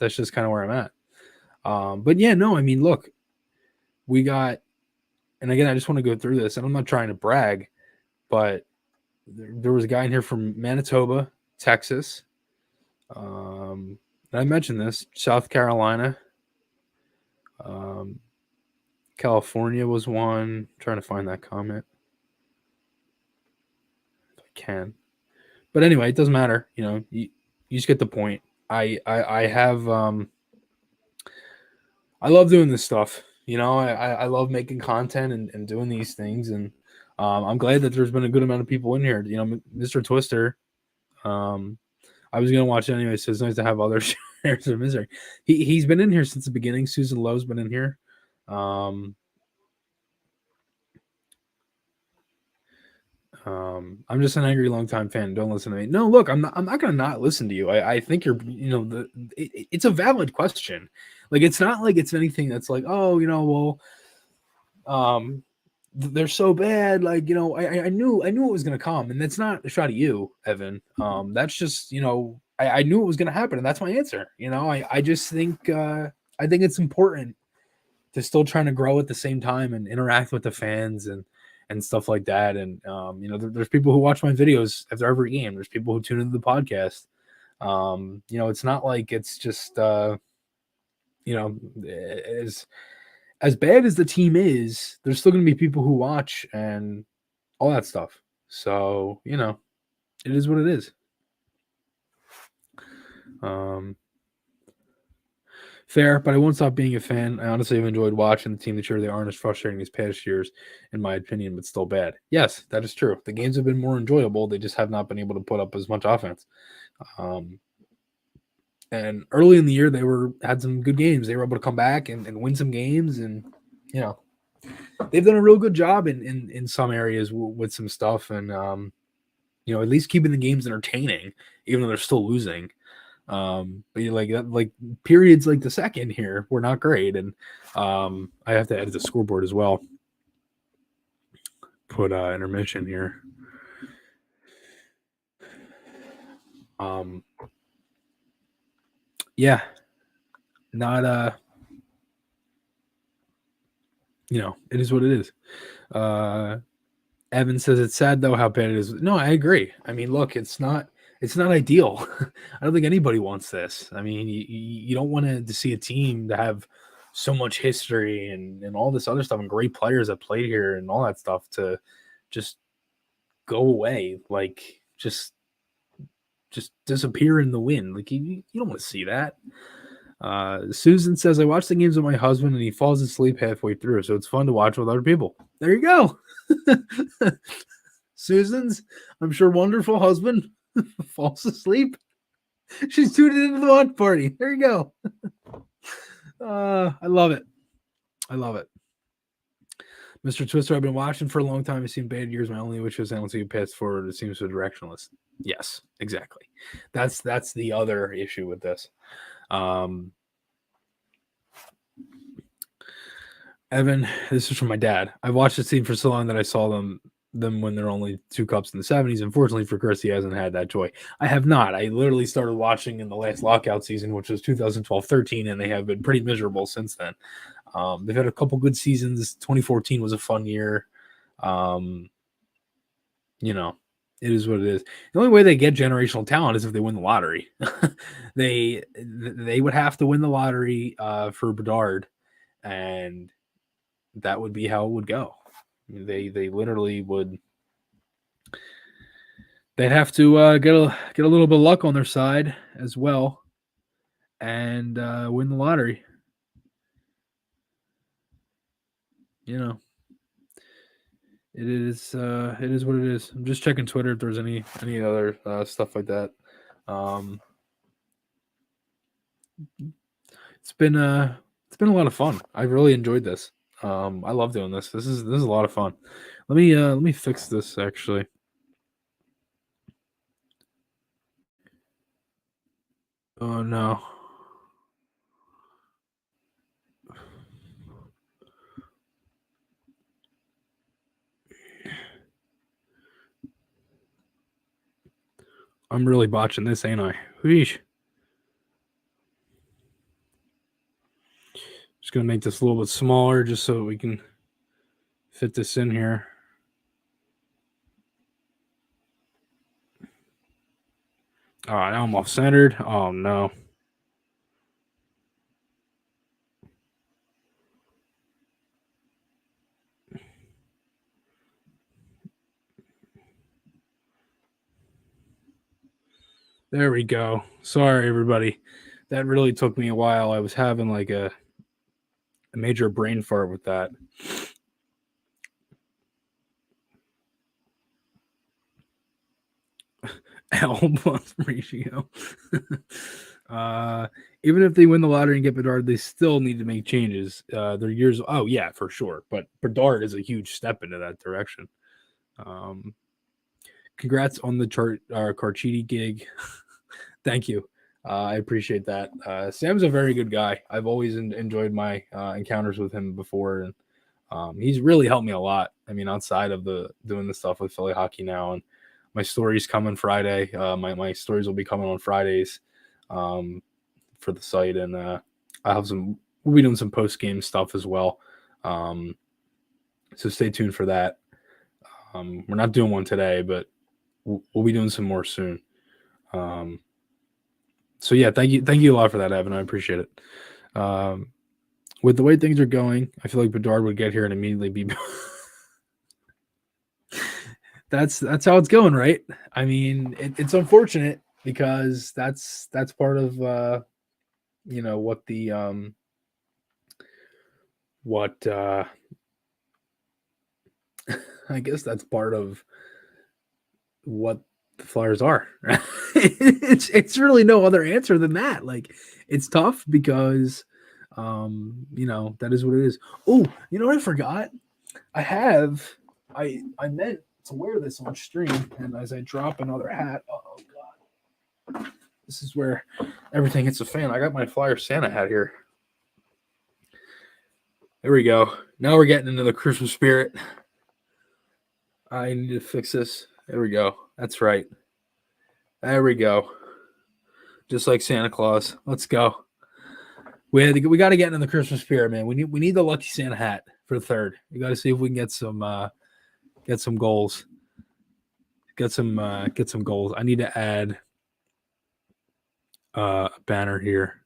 just kind of where I'm at. But yeah, no, I mean, look, we got, and again, I just want to go through this, and I'm not trying to brag, but there was a guy in here from Manitoba, Texas. And I mentioned this, South Carolina, um, California was one. I'm trying to find that comment if I can. But anyway, it doesn't matter. You just get the point. I have I love doing this stuff. I love making content and doing these things, and I'm glad that there's been a good amount of people in here. Mr. Twister. Um, I was gonna watch it anyway, so it's nice to have other shares of misery. He's been in here since the beginning. Susan Lowe's been in here. Um, I'm just an angry longtime fan. Don't listen to me. No, look, I'm not gonna not listen to you. I think you're it's a valid question. Like it's not like it's anything that's like, oh, um they're so bad. Like, I knew it was gonna come, and that's not a shot at you, Evan. That's just, I knew it was gonna happen, and that's my answer. I just think I think it's important to still trying to grow at the same time and interact with the fans and stuff like that. And there's people who watch my videos after every game. There's people who tune into the podcast. It's not like it's just you know as bad as the team is, there's still going to be people who watch and all that stuff. So it is what it is. Um, Fair, but I won't stop being a fan. I honestly have enjoyed watching the team. That sure they aren't as frustrating as past years, in my opinion, but still bad. Yes, that is true. The games have been more enjoyable. They just have not been able to put up as much offense. Um, and early in the year, they had some good games. They were able to come back and win some games, and you know they've done a real good job in some areas with some stuff, and at least keeping the games entertaining, even though they're still losing. But like periods like the second here were not great, and I have to edit the scoreboard as well. Put intermission here. Um, yeah, not it is what it is. Evan says it's sad though how bad it is. No, I agree. I mean, look, it's not ideal. I don't think anybody wants this. I mean, you don't want to see a team to have so much history and all this other stuff and great players that played here and all that stuff to just go away, like just disappear in the wind. Like you don't want to see that. Susan says, I watch the games with my husband and he falls asleep halfway through, so it's fun to watch with other people. There you go. Susan's, I'm sure, wonderful husband falls asleep. She's tuned into the watch party. There you go. I love it. I love it. Mr. Twister, I've been watching for a long time. I've seen bad years. My only wish is I don't see a path forward. It seems so directionless. Yes, exactly. That's the other issue with this. Evan, this is from my dad. I've watched this team for so long that I saw them when they're only 2 cups in the 70s. Unfortunately for Chris, he hasn't had that joy. I have not. I literally started watching in the last lockout season, which was 2012-13, and they have been pretty miserable since then. They've had a couple good seasons. 2014 was a fun year. It is what it is. The only way they get generational talent is if they win the lottery. They would have to win the lottery for Bedard, and that would be how it would go. They literally would. They'd have to get a little bit of luck on their side as well, and win the lottery. It is what it is. I'm just checking Twitter if there's any other stuff like that. It's been a lot of fun. I've really enjoyed this. I love doing this. This is a lot of fun. Let me fix this actually. Oh no. I'm really botching this, ain't I? Wheesh. Just gonna make this a little bit smaller just so we can fit this in here. All right, now I'm off centered. Oh no. There we go. Sorry, everybody. That really took me a while. I was having like a major brain fart with that. L+ ratio. Even if they win the lottery and get Bedard, they still need to make changes. Their years. Oh yeah, for sure. But Bedard is a huge step into that direction. Congrats on the Carchidi gig. Thank you. I appreciate that. Sam's a very good guy. I've always enjoyed my encounters with him before, and he's really helped me a lot. I mean, outside of doing the stuff with Philly hockey now, and my stories coming Friday. My stories will be coming on Fridays for the site, and we'll be doing some post game stuff as well. So stay tuned for that. We're not doing one today, but we'll be doing some more soon. So yeah, thank you a lot for that, Evan. I appreciate it. With the way things are going, I feel like Bedard would get here and immediately be. That's how it's going, right? I mean, it's unfortunate because that's part of what the I guess that's part of what the Flyers are. It's really no other answer than that. Like, it's tough because that is what it is. Oh, you know what I forgot? I meant to wear this on stream, and as I drop another hat, oh god, this is where everything hits the fan. I got my Flyer Santa hat here. There we go. Now we're getting into the Christmas spirit. I need to fix this. There we go. That's right. There we go. just like Santa Claus. Let's go. We got to get in the Christmas spirit, man. We need the lucky Santa hat for the third. We got to see if we can get some goals. Get some goals. I need to add a banner here.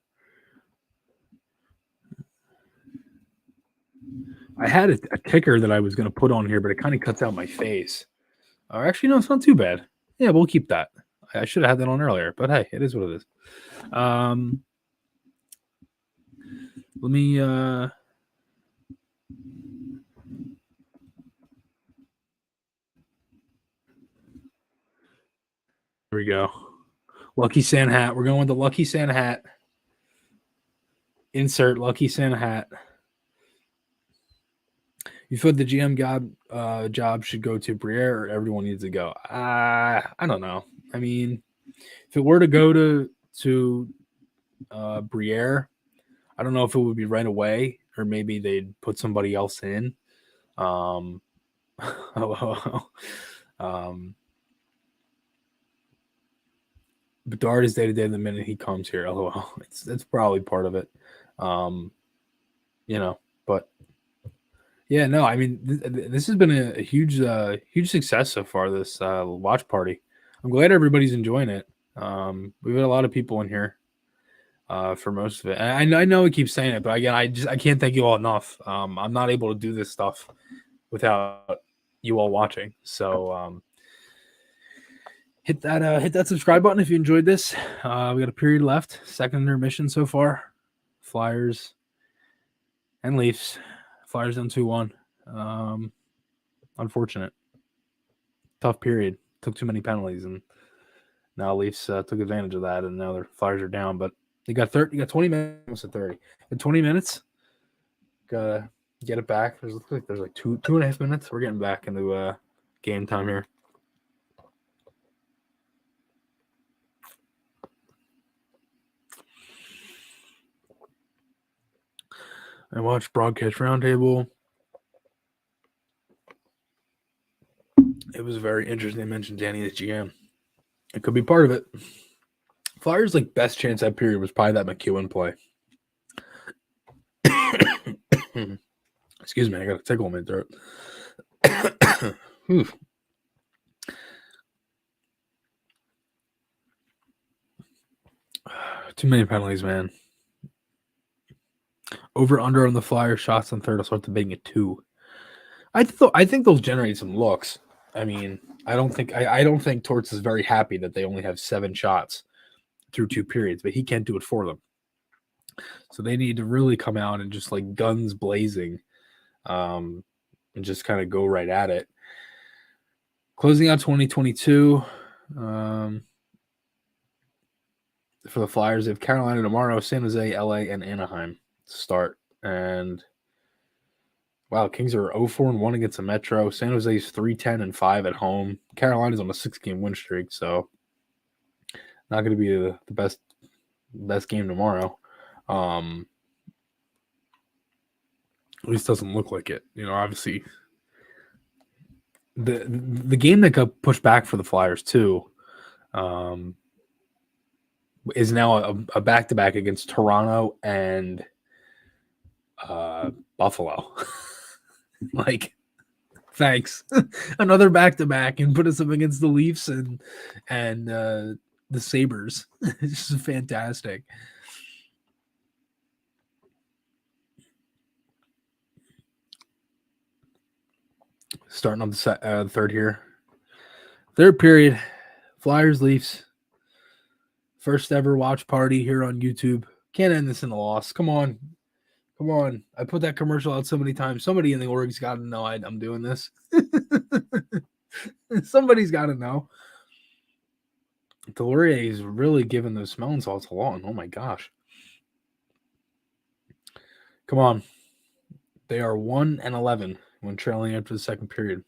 I had a ticker that I was going to put on here, but it kind of cuts out my face. Or actually, no, it's not too bad. Yeah, we'll keep that. I should have had that on earlier, but hey, it is what it is. Let me here we go. Lucky Santa hat. We're going with the Lucky Santa hat. Insert Lucky Santa hat. You feel the GM job should go to Briere, or everyone needs to go? I don't know. I mean, if it were to go to Briere, I don't know if it would be right away, or maybe they'd put somebody else in. Bedard is day to day the minute he comes here. LOL. It's probably part of it. But yeah, no, I mean, this has been a huge success so far, this watch party. I'm glad everybody's enjoying it. We've had a lot of people in here for most of it. And I know we keep saying it, but again, I can't thank you all enough. I'm not able to do this stuff without you all watching. So hit that subscribe button if you enjoyed this. We got a period left, second intermission so far. Flyers and Leafs. Flyers down 2-1. Unfortunate. Tough period. Took too many penalties, and now Leafs took advantage of that, and now their Flyers are down. But you got 20 minutes at 30. In 20 minutes, gotta get it back. There's like 2.5 minutes. We're getting back into game time here. I watched Broadcast Roundtable. It was very interesting. They mentioned Danny as GM. It could be part of it. Flyers' like best chance that period was probably that McEwen play. Excuse me, I got a tickle in my throat. Too many penalties, man. Over under on the Flyers shots on third. I'll start debating at 2. I think they'll generate some looks. I mean, I don't think Torts is very happy that they only have 7 shots through 2 periods, but he can't do it for them. So they need to really come out and just like guns blazing, and just kind of go right at it. Closing out 2022 for the Flyers, they have Carolina tomorrow, San Jose, LA, and Anaheim to start. And wow, Kings are 0-4-1 against the Metro. San Jose's 3-10-5 at home. Carolina's on a 6-game win streak, so not going to be the best game tomorrow. At least doesn't look like it. Obviously, the game that got pushed back for the Flyers too is now a back-to-back against Toronto and Buffalo. Like, thanks. Another back-to-back, and put us up against the Leafs and the Sabres. This is fantastic. Starting on the third here. Third period, Flyers, Leafs. First ever watch party here on YouTube. Can't end this in a loss. Come on. I put that commercial out so many times. Somebody in the org's got to know I'm doing this. Somebody's got to know. Delorier is really giving those smelling salts along. Oh my gosh. Come on. They are 1-11 when trailing after the second period.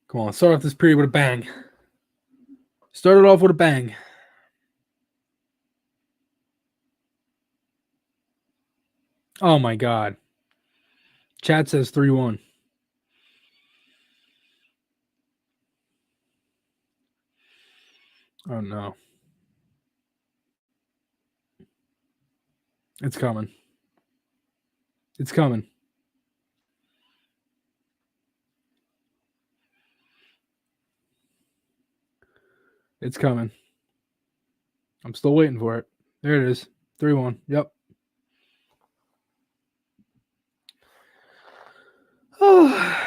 Come on, let's start off this period with a bang. Started off with a bang. Oh my God. Chat says 3-1. Oh no. It's coming. It's coming. It's coming. I'm still waiting for it. There it is. 3-1. Yep. Oh.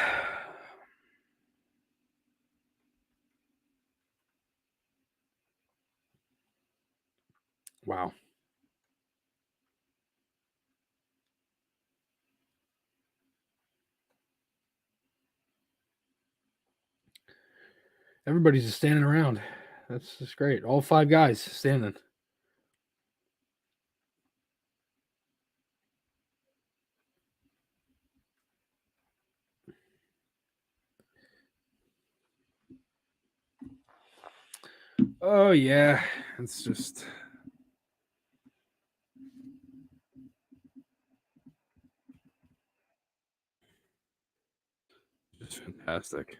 Wow. Everybody's just standing around. That's just great. All 5 guys standing. Oh yeah. It's just fantastic.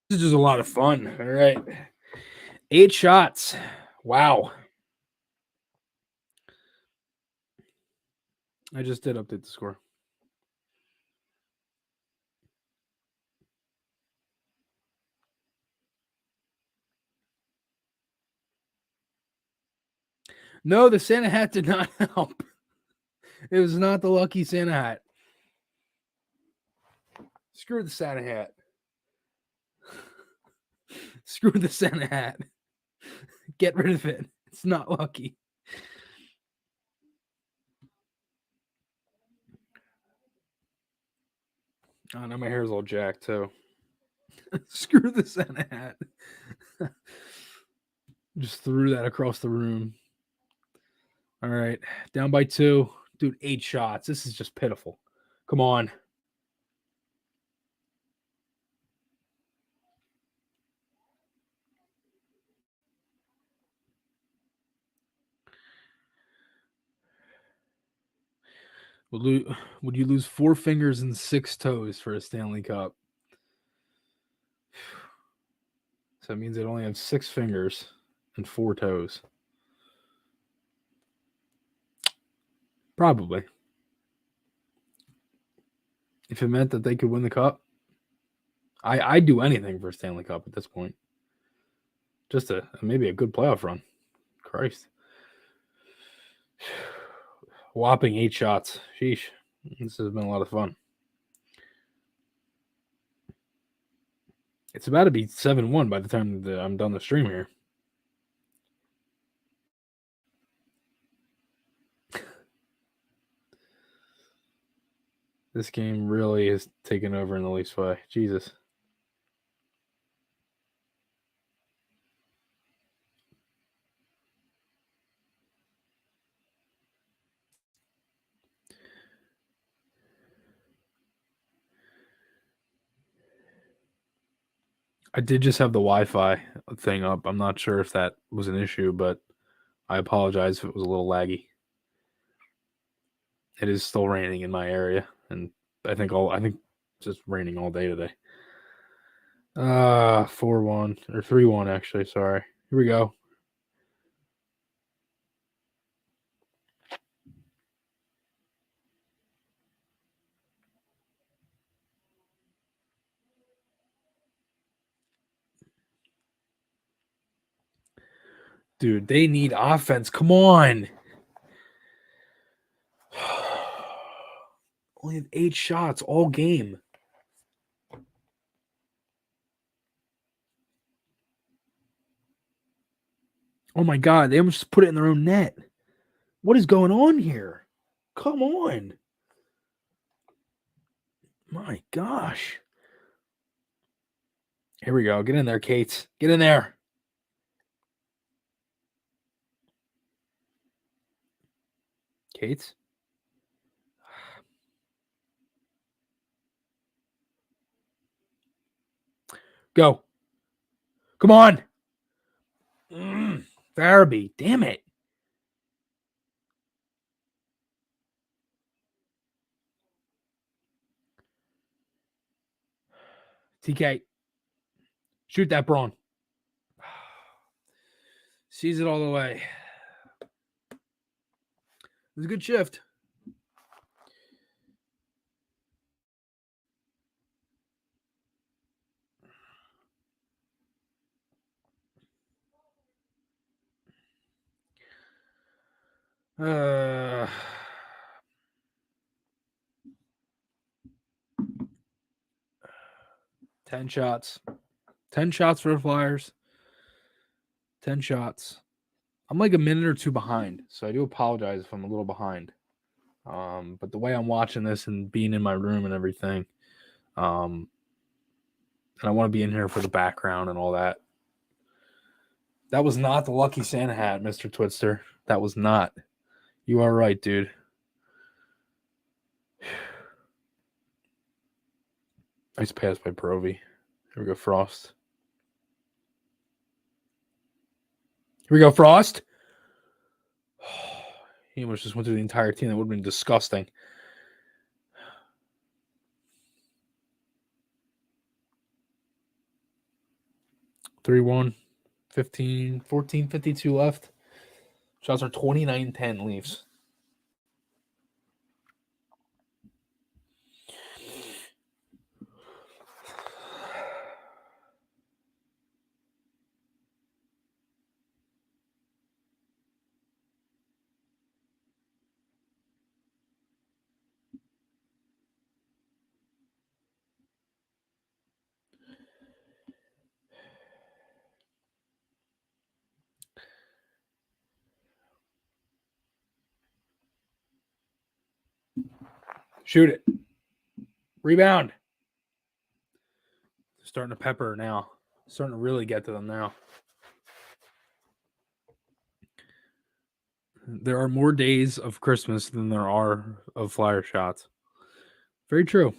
This is just a lot of fun. All right. 8 shots. Wow. I just did update the score. No, the Santa hat did not help. It was not the lucky Santa hat. Screw the Santa hat. Screw the Santa hat. Get rid of it. It's not lucky. Oh, now my hair's all jacked too. Screw the Santa hat. Just threw that across the room. All right. Down by 2. Dude, 8 shots. This is just pitiful. Come on. Would you lose 4 fingers and 6 toes for a Stanley Cup? So that means it only have 6 fingers and 4 toes. Probably. If it meant that they could win the cup, I'd do anything for a Stanley Cup at this point. Just maybe a good playoff run. Christ. Whopping 8 shots. Sheesh. This has been a lot of fun. It's about to be 7-1 by the time that I'm done the stream here. This game really is taking over in the Leafs way. Jesus. I did just have the Wi-Fi thing up. I'm not sure if that was an issue, but I apologize if it was a little laggy. It is still raining in my area, and I think just raining all day today. 4-1 or 3-1 actually. Sorry. Here we go. Dude, they need offense. Come on. Only have 8 shots all game. Oh my god, they almost put it in their own net. What is going on here? Come on. My gosh. Here we go. Get in there, Kate. Get in there. Kate? Go. Come on. Farabee. Damn it. TK. Shoot that Braun. Sees it all the way. It was a good shift. Uh, 10 shots. 10 shots for the Flyers. 10 shots. I'm like a minute or two behind, so I do apologize if I'm a little behind. But the way I'm watching this and being in my room and everything, and I want to be in here for the background and all that. That was not the lucky Santa hat, Mr. Twitster. That was not. You are right, dude. Nice pass by Provy. Here we go, Frost. Here we go, Frost. He almost just went through the entire team. That would have been disgusting. Three 1 15, 14, 52 left. Shots are 29-10 Leafs. Shoot it. Rebound. Starting to pepper now. Starting to really get to them now. There are more days of Christmas than there are of Flyer shots. Very true.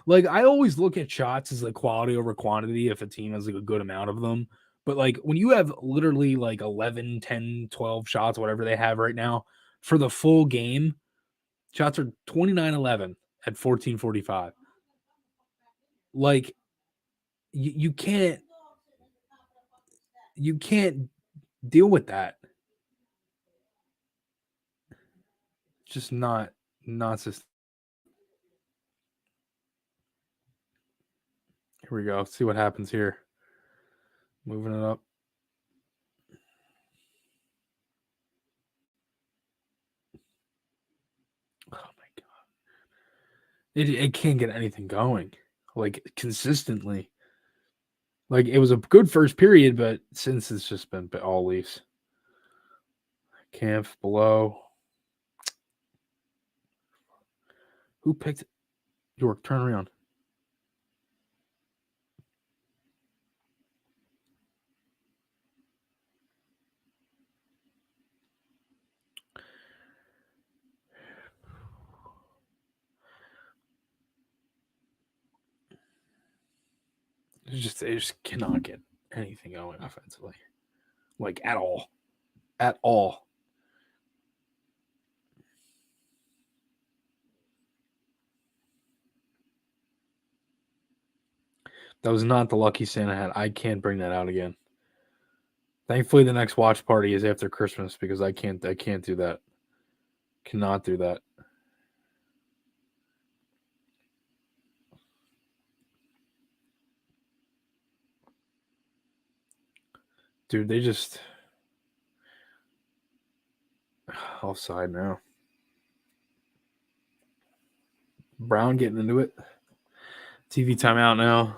Like, I always look at shots as like quality over quantity if a team has like a good amount of them. But like when you have literally like 11, 10, 12 shots, whatever they have right now for the full game, shots are 29-11 at 14:45. Like you can't deal with that. Just not just. Here we go. Let's see what happens here. Moving it up. Oh my god. It can't get anything going. Like consistently. Like it was a good first period, but since it's just been all Leafs. Camp below. Who picked it? York? Turn around. They just cannot get anything going offensively, like at all. That was not the lucky Santa hat. I can't bring that out again. Thankfully, the next watch party is after Christmas because I can't do that. Cannot do that. Dude, they just offside now. Brown getting into it. TV timeout now.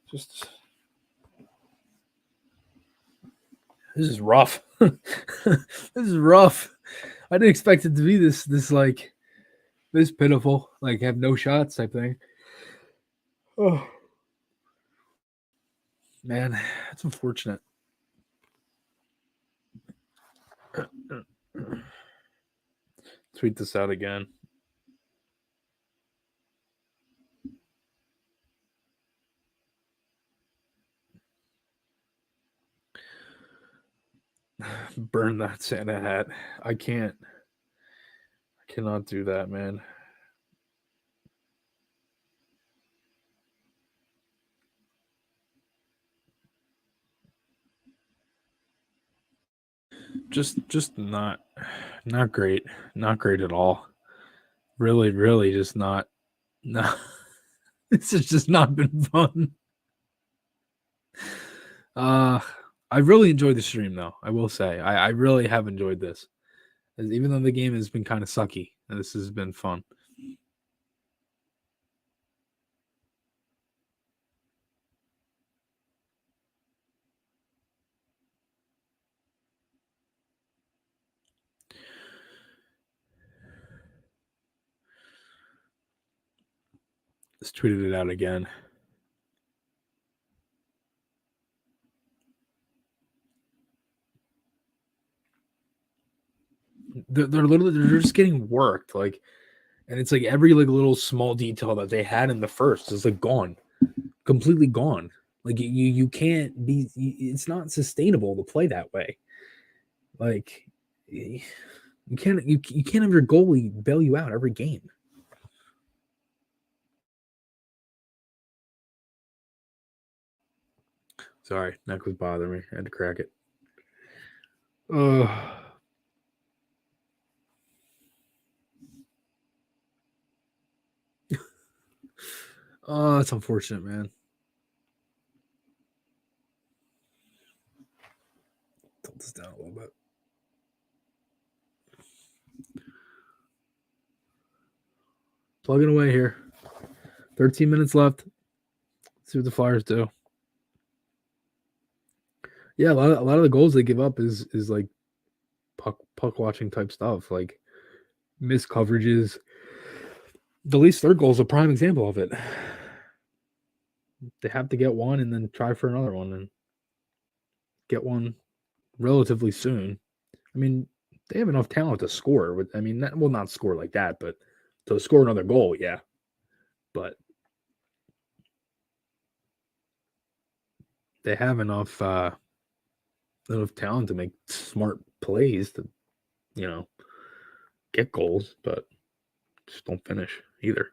Just this is rough. This is rough. I didn't expect it to be this like this pitiful, like have no shots type thing. Oh man, that's unfortunate. Tweet this out again. Burn that Santa hat. I can't. I cannot do that, man. just not great. Not great at all. Really just not. No. This has just not been fun. I really enjoyed the stream though. I will say I really have enjoyed this, even though the game has been kind of sucky. This has been fun. Just tweeted it out again. They're just getting worked, like, and it's like every like little small detail that they had in the first is like gone, completely gone. Like you can't be. It's not sustainable to play that way. Like you can't have your goalie bail you out every game. Sorry, neck was bothering me. I had to crack it. Oh, oh, that's unfortunate, man. Tilt this down a little bit. Plugging away here. 13 minutes left. Let's see what the Flyers do. Yeah, a lot of the goals they give up is like puck watching type stuff, like missed coverages. The Leafs' third goal is a prime example of it. They have to get one and then try for another one and get one relatively soon. I mean, they have enough talent to score. I mean, not score like that, but to score another goal, yeah. But they have enough talent to make smart plays to, get goals, but just don't finish either.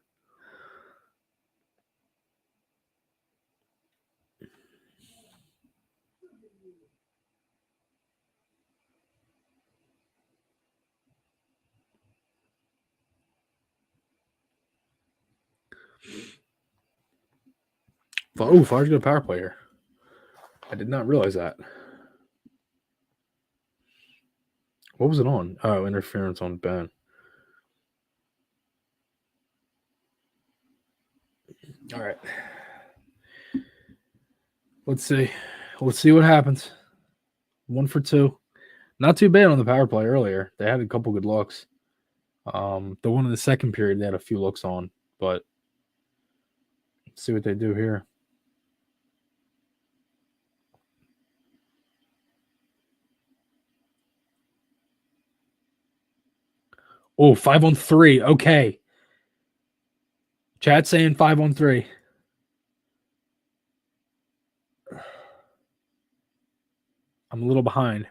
Oh, Flyers got a power play here. I did not realize that. What was it on? Oh, interference on Ben. All right. Let's see. Let's see what happens. 1 for 2. Not too bad on the power play earlier. They had a couple good looks. The one in the second period, they had a few looks on, but let's see what they do here. Oh, 5-on-3. Okay. Chat saying 5-on-3. I'm a little behind.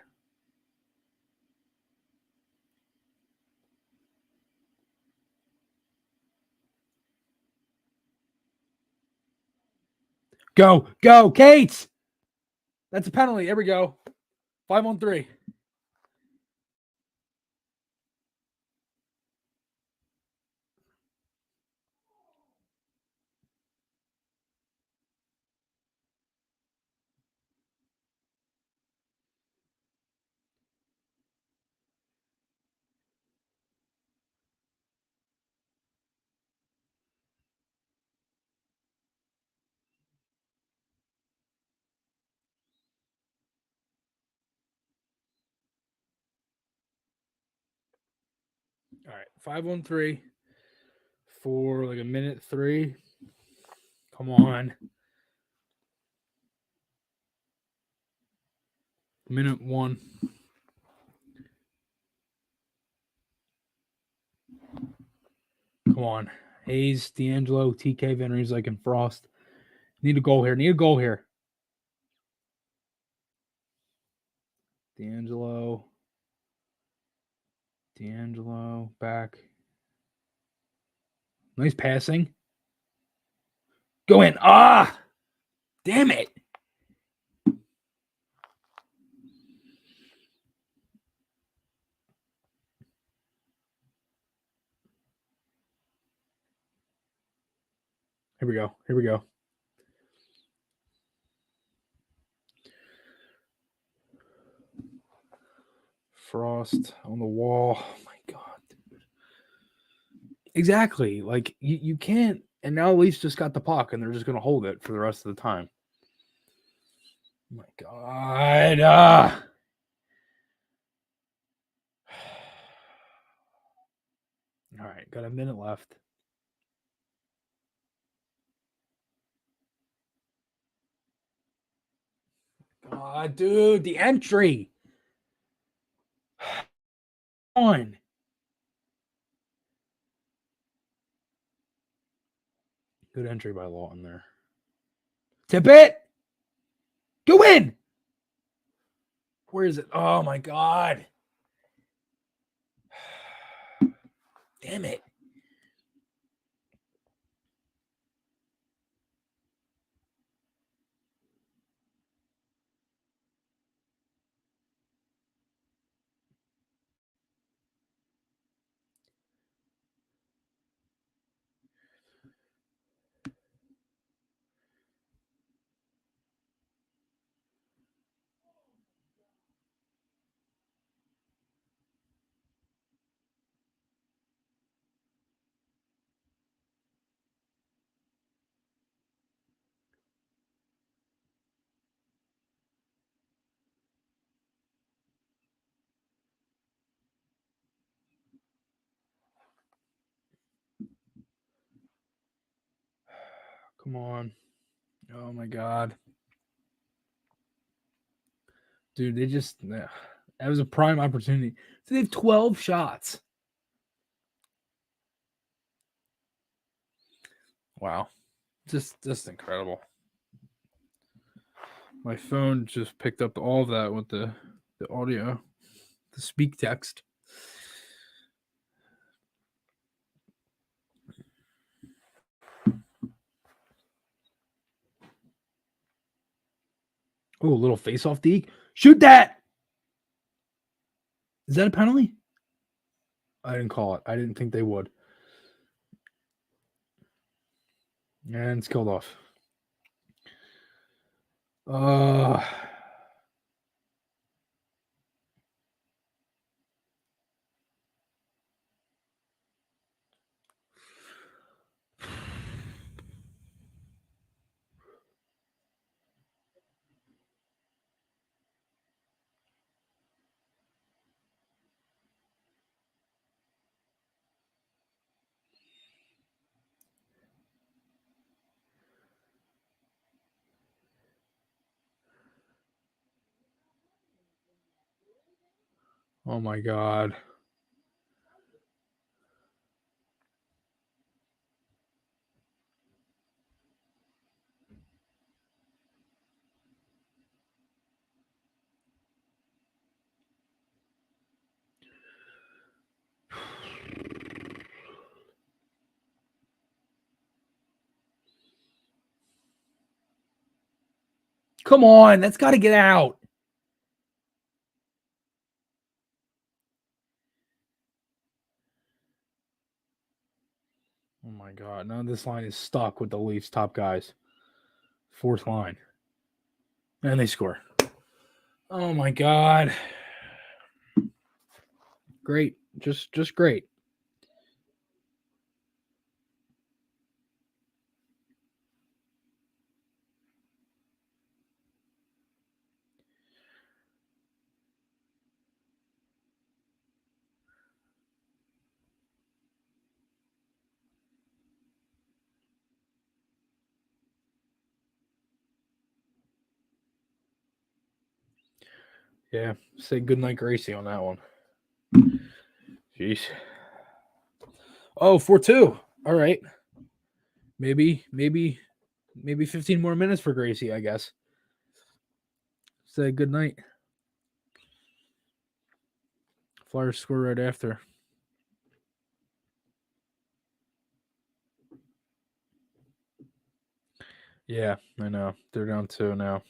Go, Kate! That's a penalty. There we go. 5-on-3. All right, 5-on-3 for like a minute 3. Come on. Minute 1. Come on. Hayes, D'Angelo, TK, Van Riemsdyk, and Frost. Need a goal here. D'Angelo back. Nice passing. Go in. Ah! Damn it. Here we go. Here we go. Frost on the wall. Oh my god, dude. Exactly. Like you can't. And now Leafs just got the puck, and they're just gonna hold it for the rest of the time. Oh my god. All right, got a minute left. God, dude, the entry. On. Good entry by Lawton there. Tip it. Go in. Where is it? Oh my god. Damn it. Come on. Oh my god. Dude, they just that was a prime opportunity. So they have 12 shots. Wow. Just incredible. My phone just picked up all of that with the audio, the speak text. Oh, a little face off deke. Shoot that. Is that a penalty? I didn't call it. I didn't think they would. And it's killed off. Oh my god. Come on, that's got to get out. Oh my god. Now this line is stuck with the Leafs top guys. Fourth line. And they score. Oh my god. Great. Just great. Yeah. Say goodnight, Gracie, on that one. Jeez. Oh, 4-2. All right. Maybe 15 more minutes for Gracie, I guess. Say goodnight. Flyers score right after. Yeah, I know. They're down 2 now.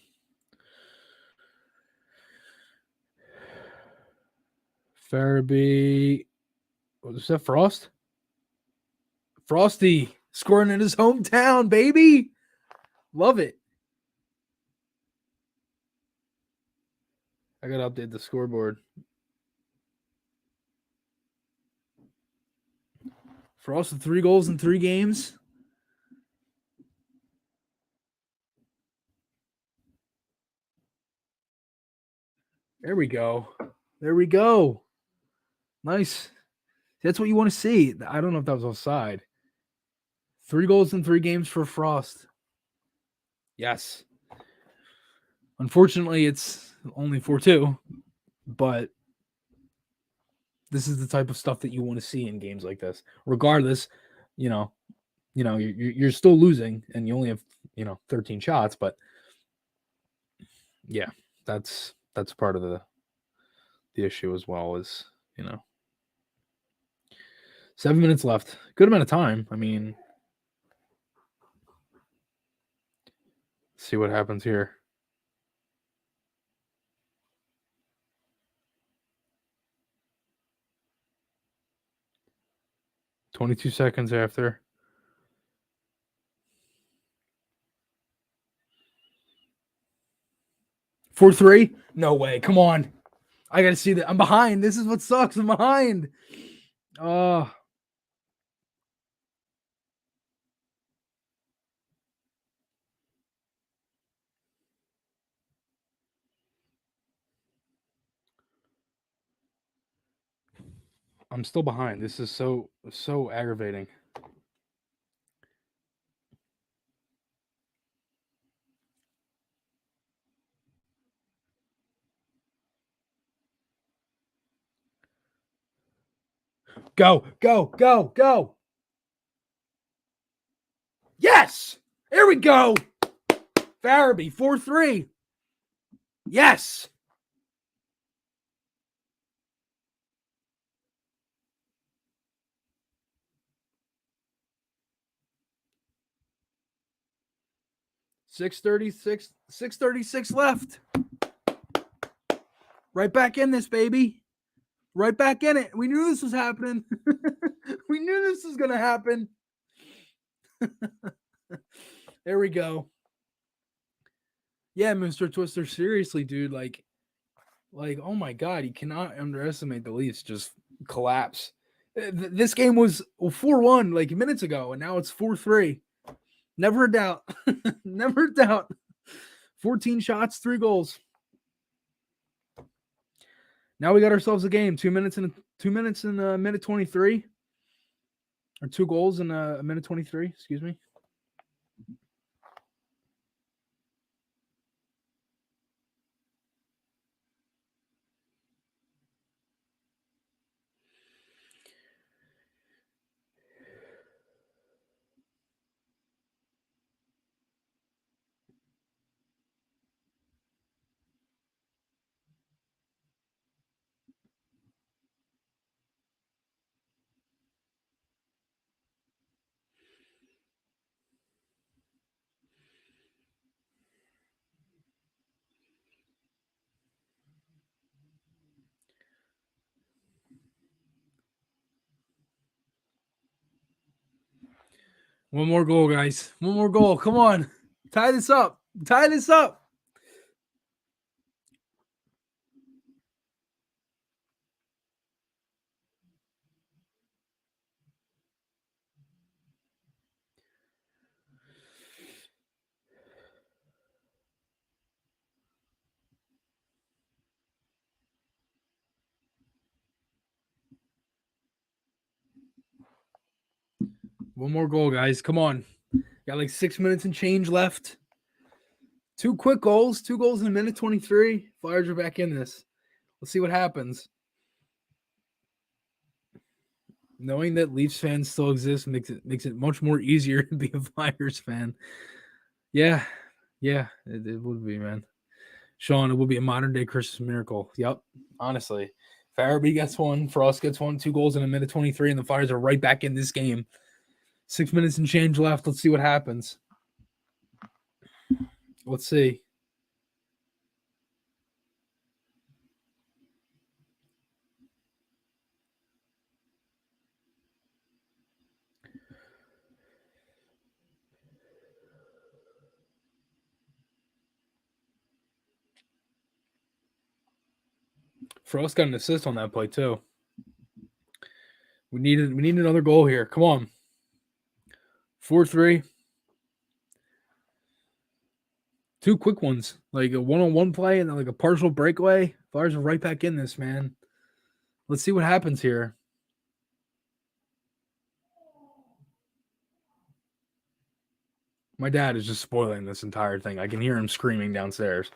Farabee. Was that Frost? Frosty Scoring in his hometown, baby. Love it. I gotta update the scoreboard. Frost with 3 goals in 3 games. There we go. There we go. Nice. That's what you want to see. I don't know if that was offside. 3 goals in 3 games for Frost. Yes. Unfortunately, it's only 4-2, but this is the type of stuff that you want to see in games like this. Regardless, you're still losing and you only have, 13 shots, but yeah, that's part of the issue as well is, 7 minutes left. Good amount of time. I mean, see what happens here. "22 seconds after." "4-3? No way. Come on. I got to see that. I'm behind. This is what sucks. I'm behind. Oh, I'm still behind. This is so aggravating. Go, go, go, go. Yes. Here we go. Farabee, 4-3. Yes. $6:36 left. Right back in this, baby. Right back in it. We knew this was happening. We knew this was going to happen. There we go. Yeah, Mr. Twister, seriously, dude, like, oh my God, you cannot underestimate the Leafs just collapse. This game was 4-1 like minutes ago, and now it's 4-3. Never a doubt. Never a doubt. 14 shots, 3 goals. Now we got ourselves a game. 2 minutes and a minute 23. Or 2 goals in a minute 23, excuse me. One more goal, guys. One more goal. Come on. Tie this up. Tie this up. One more goal, guys. Come on. Got like 6 minutes and change left. 2 quick goals. 2 goals in a minute 23. Flyers are back in this. Let's see what happens. Knowing that Leafs fans still exist makes it much more easier to be a Flyers fan. Yeah, it would be, man. Sean, it would be a modern day Christmas miracle. Yep, honestly. Farabee gets one, Frost gets one, 2 goals in a minute 23, and the Flyers are right back in this game. 6 minutes and change left. Let's see what happens. Let's see. Frost got an assist on that play too. We need another goal here. Come on. 4-3. 2 quick ones, like a one-on-one play and then like a partial breakaway. Flyers are right back in this, man. Let's see what happens here. My dad is just spoiling this entire thing. I can hear him screaming downstairs.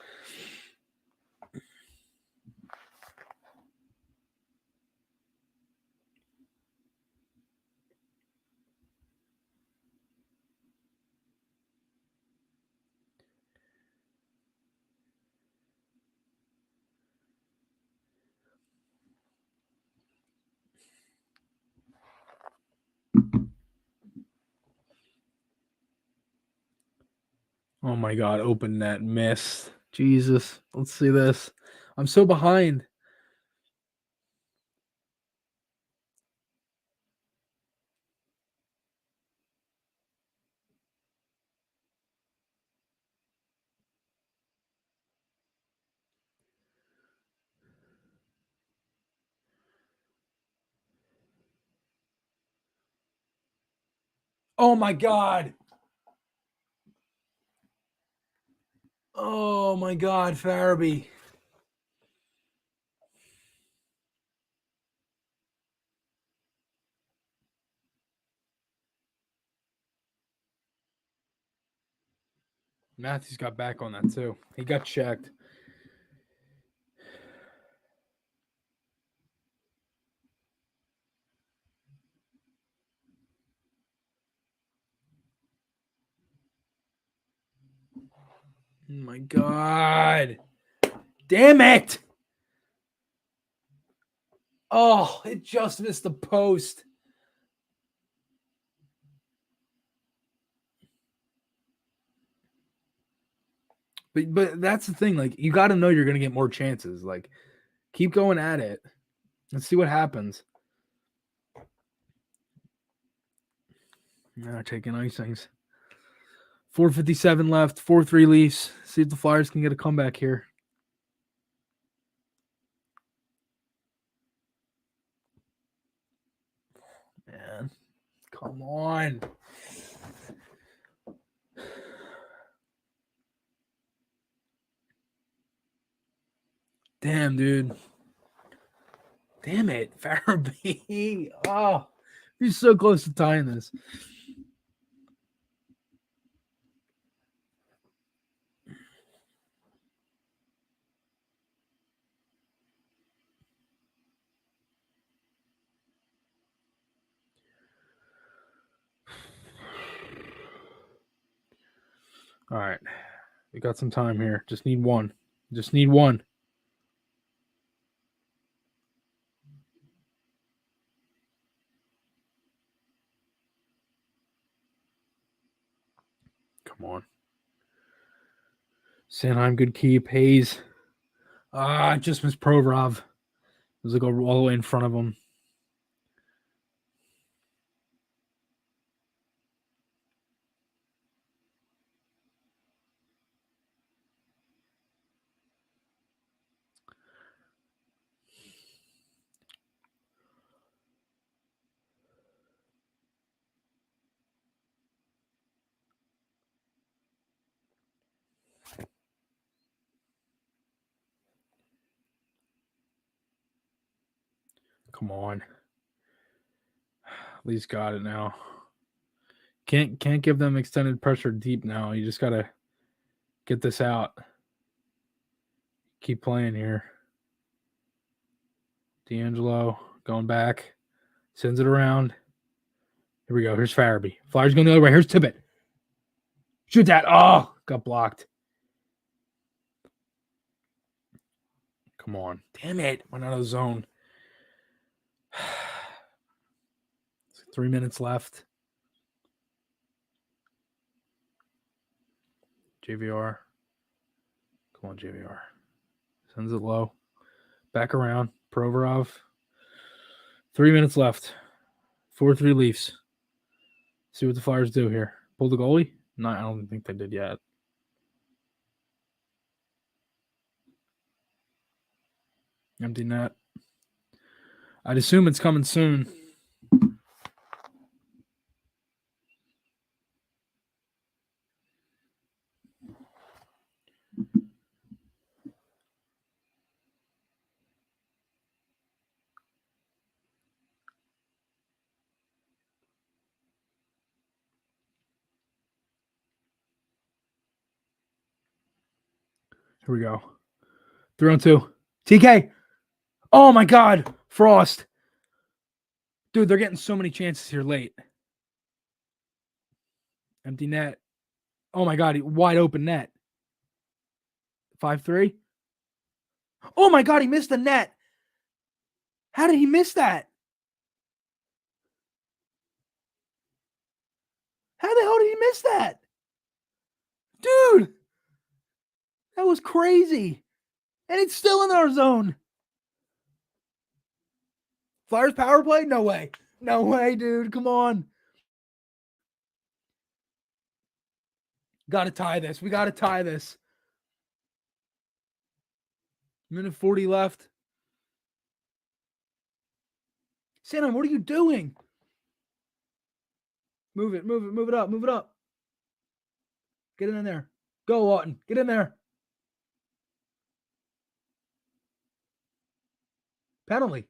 Oh my God, open net, missed. Jesus, let's see this. I'm so behind. Oh my God. Oh my God, Farabee. Matthews got back on that too. He got checked. Oh my God. Damn it. Oh, it just missed the post. But that's the thing. Like, you got to know you're going to get more chances. Like, keep going at it. Let's see what happens. Now taking icings. 4:57 left. 4-3 Leafs. See if the Flyers can get a comeback here. Man, come on. Damn, dude. Damn it, Farabee. Oh, you're so close to tying this. All right. We got some time here. Just need one. Just need one. Come on. Sanheim, good keep. Hayes. I just missed Provorov. It was like all the way in front of him. Come on. Lee's got it now. Can't give them extended pressure deep now. You just gotta get this out. Keep playing here. D'Angelo going back. Sends it around. Here we go. Here's Farabee. Flyers going the other way. Here's Tippett. Shoot that. Oh, got blocked. Come on. Damn it. Went out of the zone. 3 minutes left. JVR. Come on, JVR. Sends it low. Back around. Provorov. 3 minutes left. 4-3 Leafs. See what the Flyers do here. Pull the goalie? No, I don't think they did yet. Empty net. I'd assume it's coming soon. Here we go. 3-on-2. TK. Oh my God. Frost. Dude, they're getting so many chances here late. Empty net. Oh my God. Wide open net. 5-3. Oh my God. He missed the net. How did he miss that? How the hell did he miss that? Dude. That was crazy. And it's still in our zone. Flyers power play? No way. No way, dude. Come on. Got to tie this. We got to tie this. Minute 40 left. Santa, what are you doing? Move it, move it, move it up, move it up. Get it in there. Go, Lawton. Get in there. Penalty.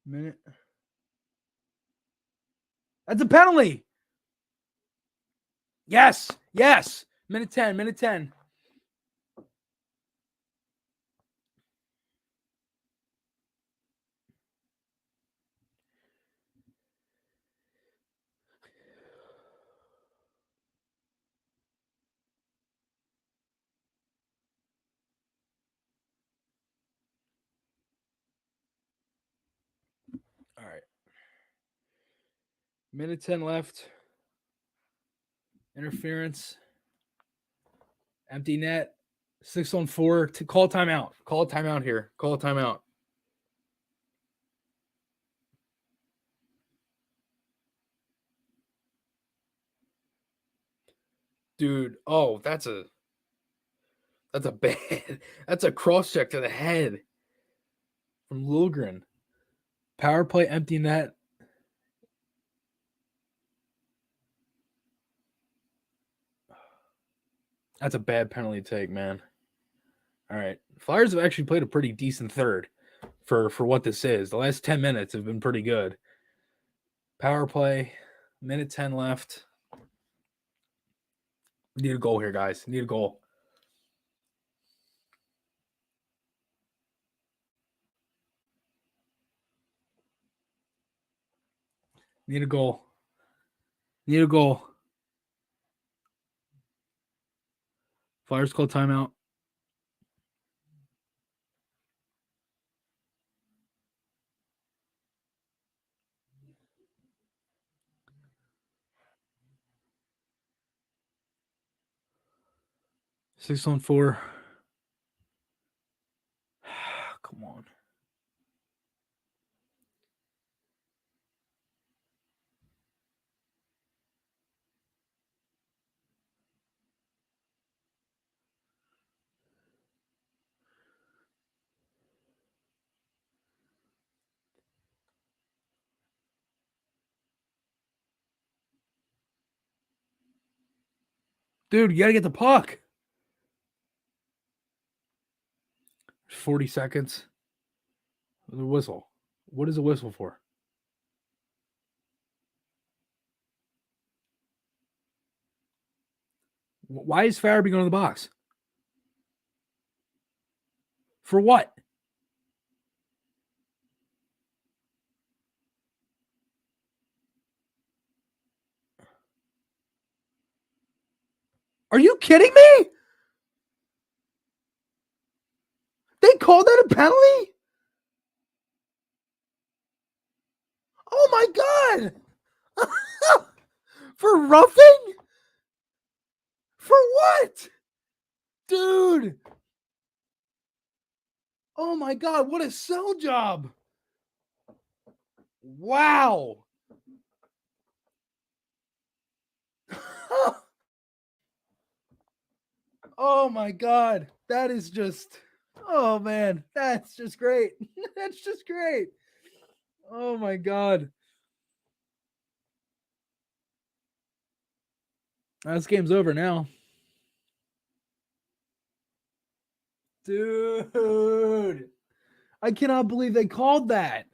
Minute. That's a penalty. Yes. Yes. Minute 10. Minute 10. All right. Minute 10 left. Interference. Empty net. 6-on-4. To call timeout. Call a timeout here. Call a timeout. Dude, oh, that's a bad. That's a cross check to the head from Lilgren. Power play, empty net. That's a bad penalty take, man. All right. Flyers have actually played a pretty decent third for what this is. The last 10 minutes have been pretty good. Power play, minute 10 left. Need a goal here, guys. Need a goal. Need a goal. Need a goal. Flyers call timeout. Six on 4. Come on. Dude, you got to get the puck. 40 seconds. The whistle. What is a whistle for? Why is Farabee going to the box? For what? Are you kidding me? They called that a penalty? Oh my God. For roughing? For what? Dude. Oh my God, what a sell job. Wow. Oh my God. That is just, oh man, that's just great. That's just great. Oh my God. This game's over now. Dude. I cannot believe they called that.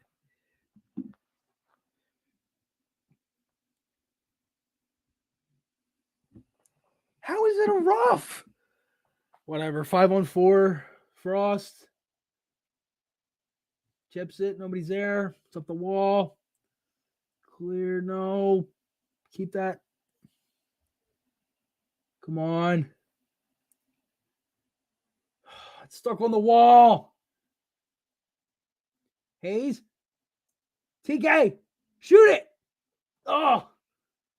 How is it a rough? Whatever. 5-on-4. Frost. Chips it. Nobody's there. It's up the wall. Clear. No. Keep that. Come on. It's stuck on the wall. Hayes. TK. Shoot it. Oh.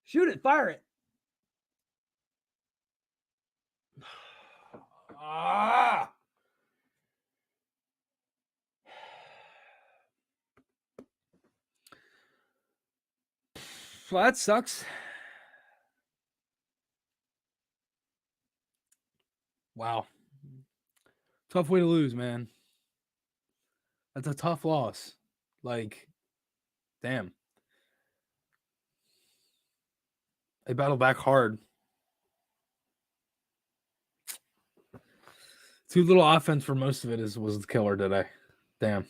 Shoot it. Fire it. Ah. Well, that sucks. Wow. Tough way to lose, man. That's a tough loss. Like, damn. They battled back hard. Too little offense for most of it was the killer today. Damn.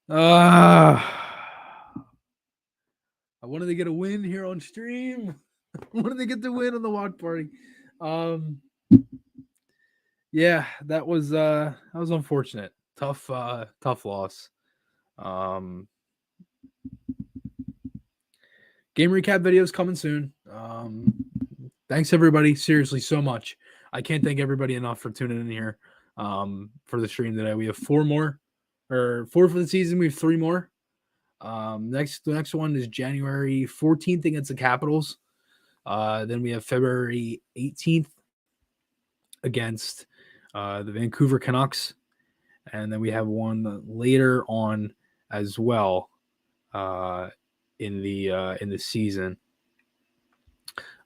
I wanted to get a win here on stream. I wanted to get the win on the watch party. Yeah, that was unfortunate. Tough loss. Game recap videos coming soon. Thanks everybody, seriously, so much. I can't thank everybody enough for tuning in here for the stream today. We have 4 for the season. We have 3 more. The next one is January 14th against the Capitals. Then we have February 18th against the Vancouver Canucks, and then we have one later on as well in the season.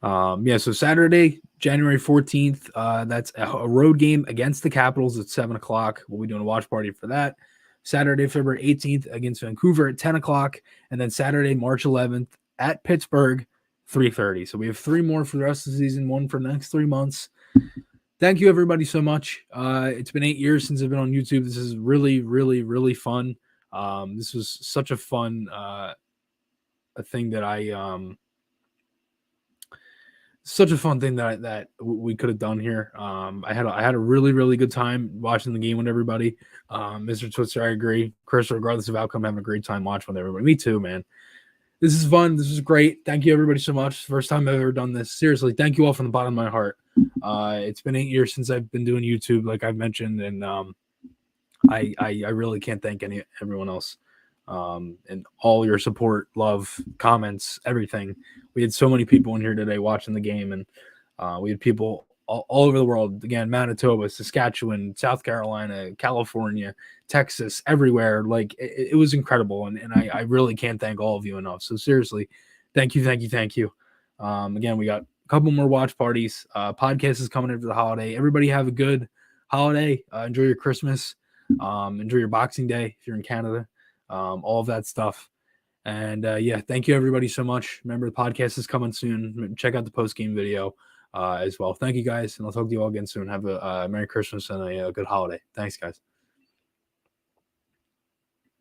So Saturday, January 14th, that's a road game against the Capitals at 7:00. We'll be doing a watch party for that. Saturday, February 18th against Vancouver at 10:00, and then Saturday, March 11th at Pittsburgh, 3:30. So we have 3 more for the rest of the season, 1 for the next 3 months. Thank you everybody so much. It's been 8 years since I've been on YouTube. This is really, really, really fun. This was such a fun a thing that such a fun thing that we could have done here. I had a really, really good time watching the game with everybody. Mr. Twitzer, I agree. Chris, regardless of outcome, having a great time watching with everybody. Me too, man. This is fun. This is great. Thank you everybody so much. First time I've ever done this. Seriously, thank you all from the bottom of my heart. It's been 8 years since I've been doing YouTube, like I've mentioned, and I really can't thank everyone else. And all your support, love, comments, everything. We had so many people in here today watching the game, and we had people all over the world. Again, Manitoba, Saskatchewan, South Carolina, California, Texas, everywhere. Like it was incredible, and I really can't thank all of you enough. So seriously, thank you. Again, we got a couple more watch parties. Podcast is coming after the holiday. Everybody have a good holiday. Enjoy your Christmas. Enjoy your Boxing Day if you're in Canada. All of that stuff. And thank you everybody so much. Remember, the podcast is coming soon. Check out the post-game video as well. Thank you guys, and I'll talk to you all again soon. Have a Merry Christmas and a good holiday. Thanks, guys.